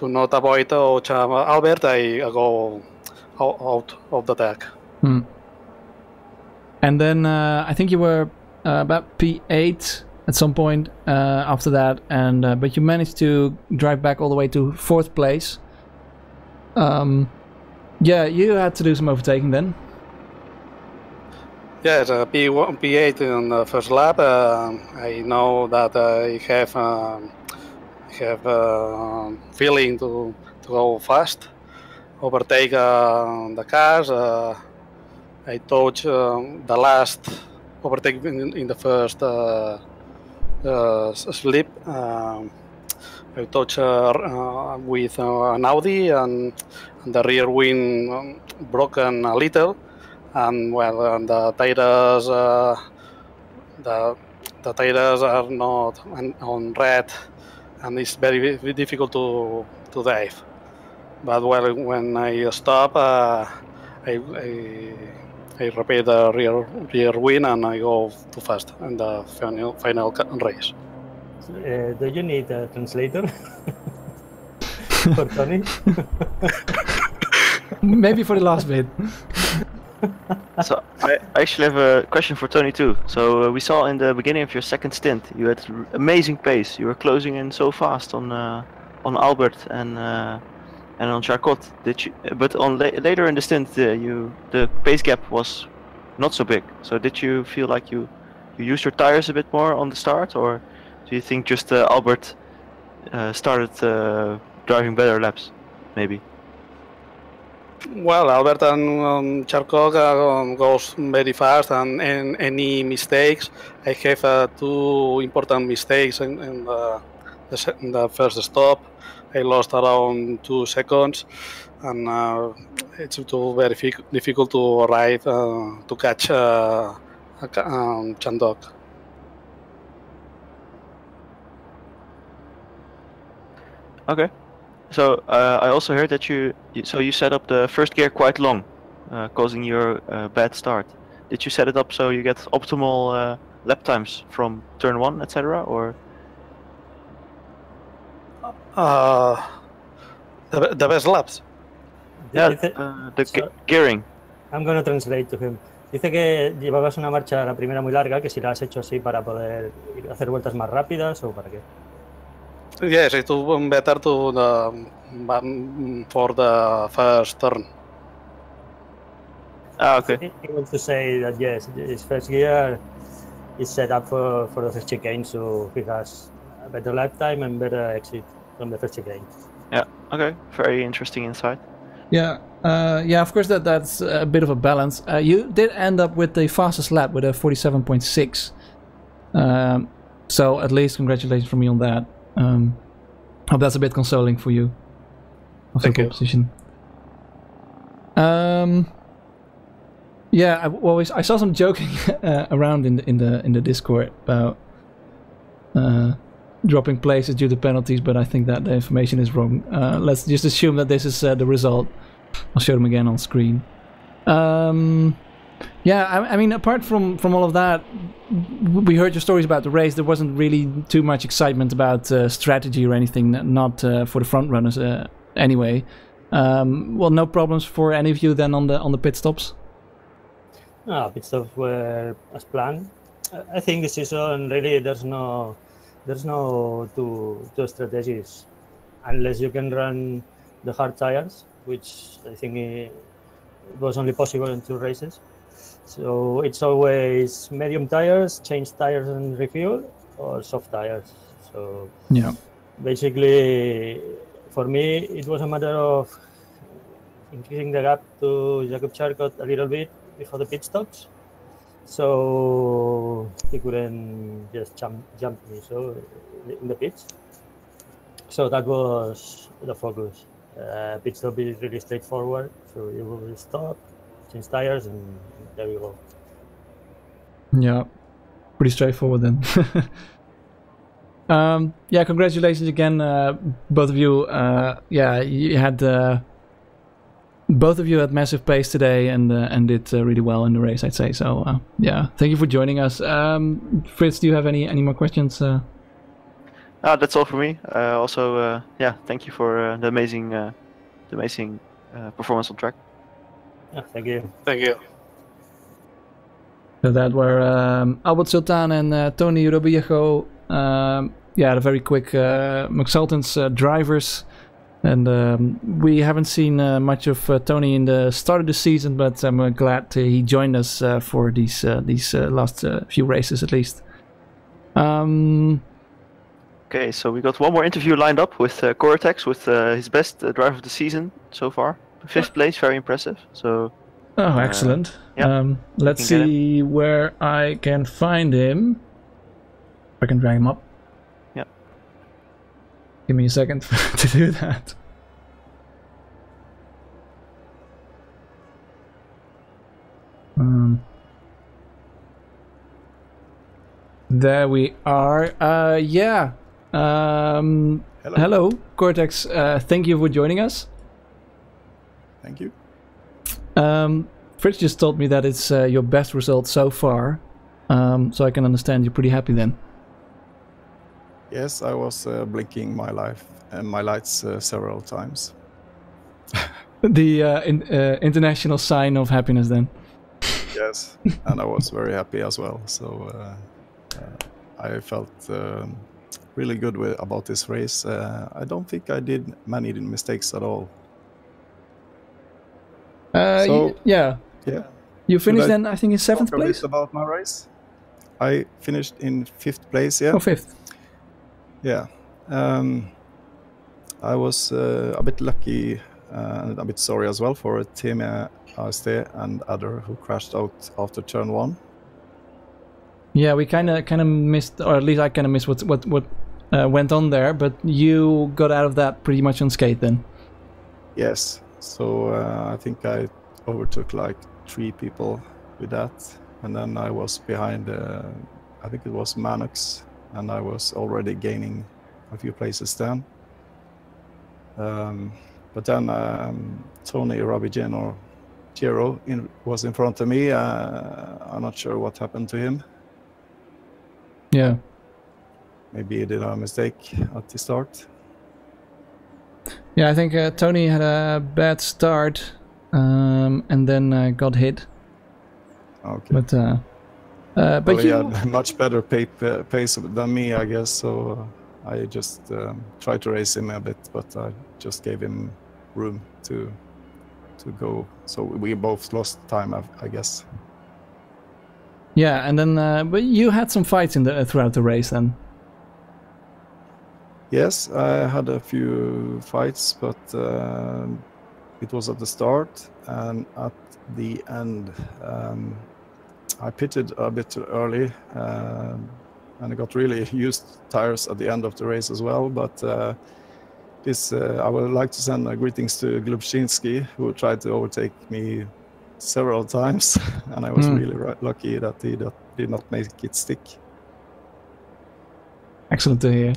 not avoid Albert, I go out of the track. And then I think you were about P8 at some point after that, and but you managed to drive back all the way to 4th place. Yeah, you had to do some overtaking then. Yes, P8 in the first lap. I know that I have feeling to go fast, overtake the cars. I touch the last overtake in the first slip. I touch with an Audi, and the rear wing broken a little, and well, the tires the tires are not on red, and it's very difficult to dive. But well, when I stop, I repair the rear wing, and I go too fast in the final race. Do you need a translator for Tony? Maybe for the last bit. So I actually have a question for Tony too. So we saw in the beginning of your second stint, you had amazing pace. You were closing in so fast on Albert and on Charcot. Did you? But on later in the stint, the pace gap was not so big. So did you feel like you used your tires a bit more on the start, or do you think just Albert started driving better laps, maybe? Well, Albert and Charcot goes very fast, and any mistakes, I have 2 important mistakes in the first stop. I lost around 2 seconds, and it's too very difficult to arrive to catch Chandok. Okay. So I also heard that you set up the first gear quite long, causing your bad start. Did you set it up so you get optimal lap times from turn 1, etc., or? The best laps. Yeah, gearing. I'm going to translate to him. Dice que llevabas una marcha la primera muy larga, que si la has hecho así para poder hacer vueltas más rápidas o para qué. Yes, it was better for the first turn. Ah, okay. He wants to say that yes, his first gear is set up for the first chicane, so he has a better lap time and better exit from the first chicane. Yeah. Okay. Very interesting insight. Yeah. Yeah. Of course, that's a bit of a balance. You did end up with the fastest lap with a 47.6. So at least congratulations from me on that. Hope that's a bit consoling for you. Thank you. Position. Yeah, I saw some joking around in the Discord about dropping places due to penalties, but I think that the information is wrong. Let's just assume that this is the result. I'll show them again on screen. Yeah, I mean, apart from all of that, we heard your stories about the race. There wasn't really too much excitement about strategy or anything, not for the front runners anyway. Well, no problems for any of you then on the pit stops? No, pit stops were as planned. I think this season really there's no two strategies unless you can run the hard tires, which I think it was only possible in 2 races. So it's always medium tires, change tires and refuel, or soft tires. So yeah, basically, for me, it was a matter of increasing the gap to Jacob Charcot a little bit before the pit stops, so he couldn't just jump me in the pits. So that was the focus. Pit stop is really straightforward, so you will stop, change tires, and there you go. Yeah, pretty straightforward then. Yeah, congratulations again, both of you. Yeah, you had both of you had massive pace today and did really well in the race, I'd say. So yeah, thank you for joining us. Fritz, do you have any more questions? That's all for me. Also, yeah, thank you for the amazing performance on track. Yeah, thank you. Thank you. So that were Albert Sultan and Tony Robillejo. Yeah, the very quick McSultan's drivers. And we haven't seen much of Tony in the start of the season, but I'm glad he joined us for these last few races at least. Okay, so we got one more interview lined up with Cortex, with his best driver of the season so far. 5th place, very impressive. So. Oh, excellent. Yeah, let's see where I can find him. I can drag him up. Yeah. Give me a second to do that. There we are. Yeah. Hello, Cortex. Thank you for joining us. Thank you. Fritz just told me that it's your best result so far, so I can understand you're pretty happy then. Yes, I was blinking my lights several times. The international sign of happiness then. Yes, and I was very happy as well. So I felt really good about this race. I don't think I did many mistakes at all. Yeah. You finished then, I think, in 7th place? About my race? I finished in 5th place, yeah. Oh, 5th. Yeah. I was a bit lucky and a bit sorry as well for Tim AST and other who crashed out after turn 1. Yeah, we kind of missed, or at least I kind of missed what went on there, but you got out of that pretty much unscathed then. Yes. So I think I overtook like 3 people with that, and then I was behind. I think it was Manox, and I was already gaining a few places then. But then Tony Robigin or Giro was in front of me. I'm not sure what happened to him. Yeah. Maybe he did a mistake at the start. Yeah, I think Tony had a bad start and then got hit. Okay. But he had much better pace than me, I guess. So I just tried to race him a bit, but I just gave him room to go. So we both lost time, I guess. Yeah, and then but you had some fights throughout the race then. Yes, I had a few fights, but it was at the start, and at the end I pitted a bit early, and I got really used tires at the end of the race as well. But I would like to send greetings to Glubczynski, who tried to overtake me several times, and I was really lucky that he did not make it stick. Excellent to hear.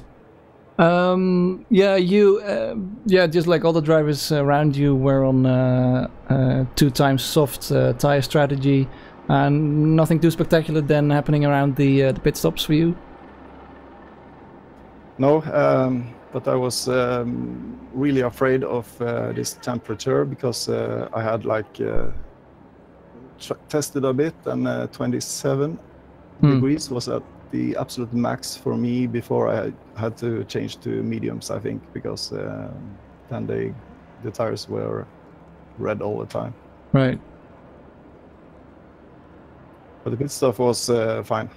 Yeah, just like all the drivers around you were on 2 times soft tire strategy, and nothing too spectacular then happening around the pit stops for you? No, but I was really afraid of this temperature, because I had tested a bit, and 27 degrees was at the absolute max for me before I had to change to mediums, I think, because then the tires were red all the time. Right. But the pit stuff was fine.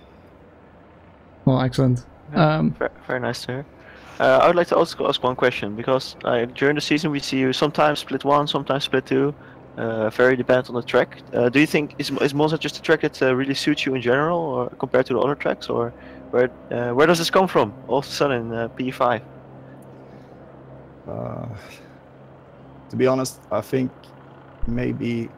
Well, excellent. Very nice to hear. I would like to also ask one question, because during the season we see you sometimes split 1, sometimes split 2. Very dependent on the track. Do you think is Monza just a track that really suits you in general, or compared to the other tracks, or where does this come from all of a sudden in P5? To be honest, I think maybe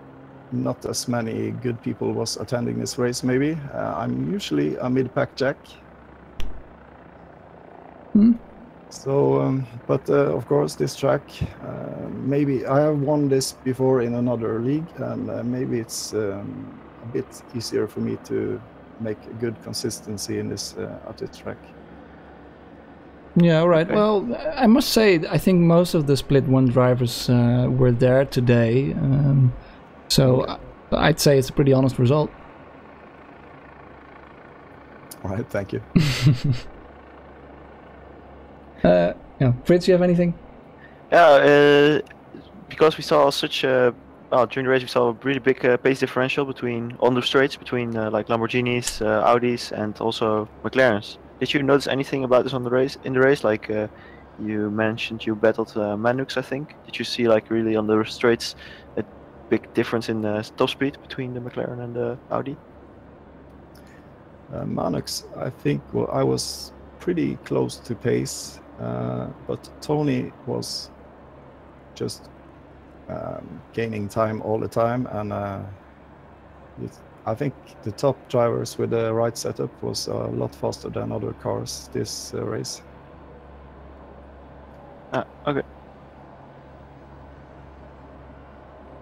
not as many good people was attending this race. Maybe I'm usually a mid-pack jack. So, but of course, this track, maybe I have won this before in another league, and maybe it's a bit easier for me to make a good consistency in this at this track. Yeah, all right. Okay. Well, I must say, I think most of the Split 1 drivers were there today, so I'd say it's a pretty honest result. All right, thank you. Yeah, Fritz, you have anything? Yeah, because we saw such during the race we saw a really big pace differential on the straights between like Lamborghinis, Audis, and also McLarens. Did you notice anything about this in the race? Like you mentioned, you battled Manux, I think. Did you see like really on the straights a big difference in top speed between the McLaren and the Audi? Manux, I think I was pretty close to pace. But Tony was just gaining time all the time, and I think the top drivers with the right setup was a lot faster than other cars this race. Okay.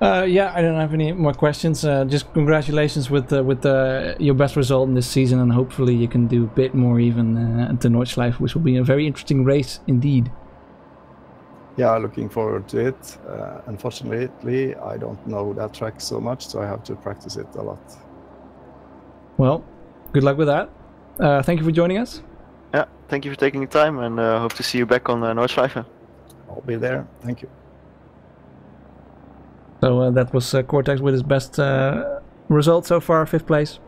Yeah, I don't have any more questions. Just congratulations with your best result in this season, and hopefully you can do a bit more even at the Nordschleife, which will be a very interesting race indeed. Yeah, looking forward to it. Unfortunately, I don't know that track so much, so I have to practice it a lot. Well, good luck with that. Thank you for joining us. Yeah, thank you for taking the time, and hope to see you back on Nordschleife. I'll be there. Thank you. So that was Cortex with his best result so far, 5th place.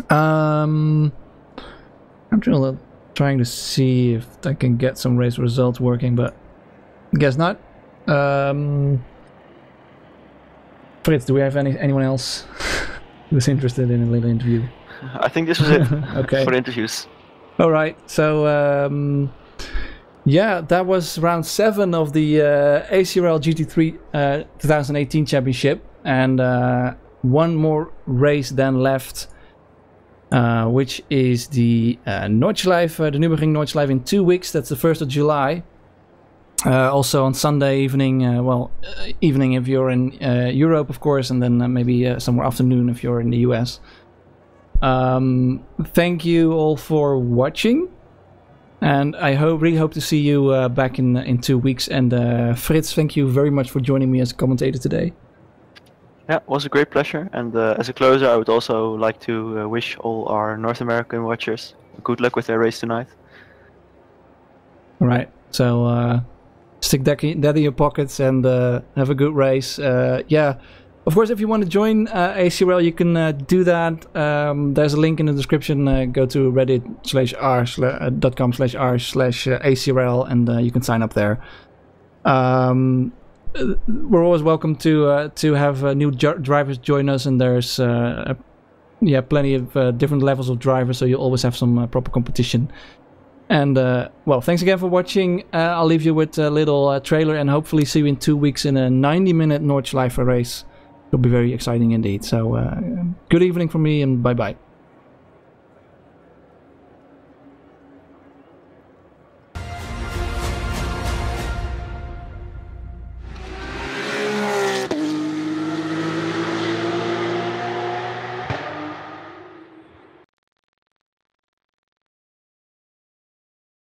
I'm trying to see if I can get some race results working, but guess not. Fritz, do we have anyone else who's interested in a little interview? I think this was it. Okay. For the interviews. All right. So yeah, that was round 7 of the ACRL GT3 2018 championship, and one more race then left, which is the Nordschleife, the Nürburgring Nordschleife in 2 weeks. That's the 1st of July. Also on Sunday evening, evening if you're in Europe, of course, and then maybe somewhere afternoon if you're in the US. Thank you all for watching, and I really hope to see you back in 2 weeks. And Fritz, thank you very much for joining me as a commentator today. Yeah, it was a great pleasure. And as a closer, I would also like to wish all our North American watchers good luck with their race tonight. All right, so stick that in your pockets and have a good race. Yeah, of course, if you want to join ACRL, you can do that. There's a link in the description. Go to reddit.com/r/ACRL and you can sign up there. We're always welcome to have new drivers join us, and there's yeah, plenty of different levels of drivers, so you'll always have some proper competition. And well, thanks again for watching. I'll leave you with a little trailer, and hopefully see you in 2 weeks in a 90-minute Nordschleife race. It'll be very exciting indeed. So good evening from me, and bye bye.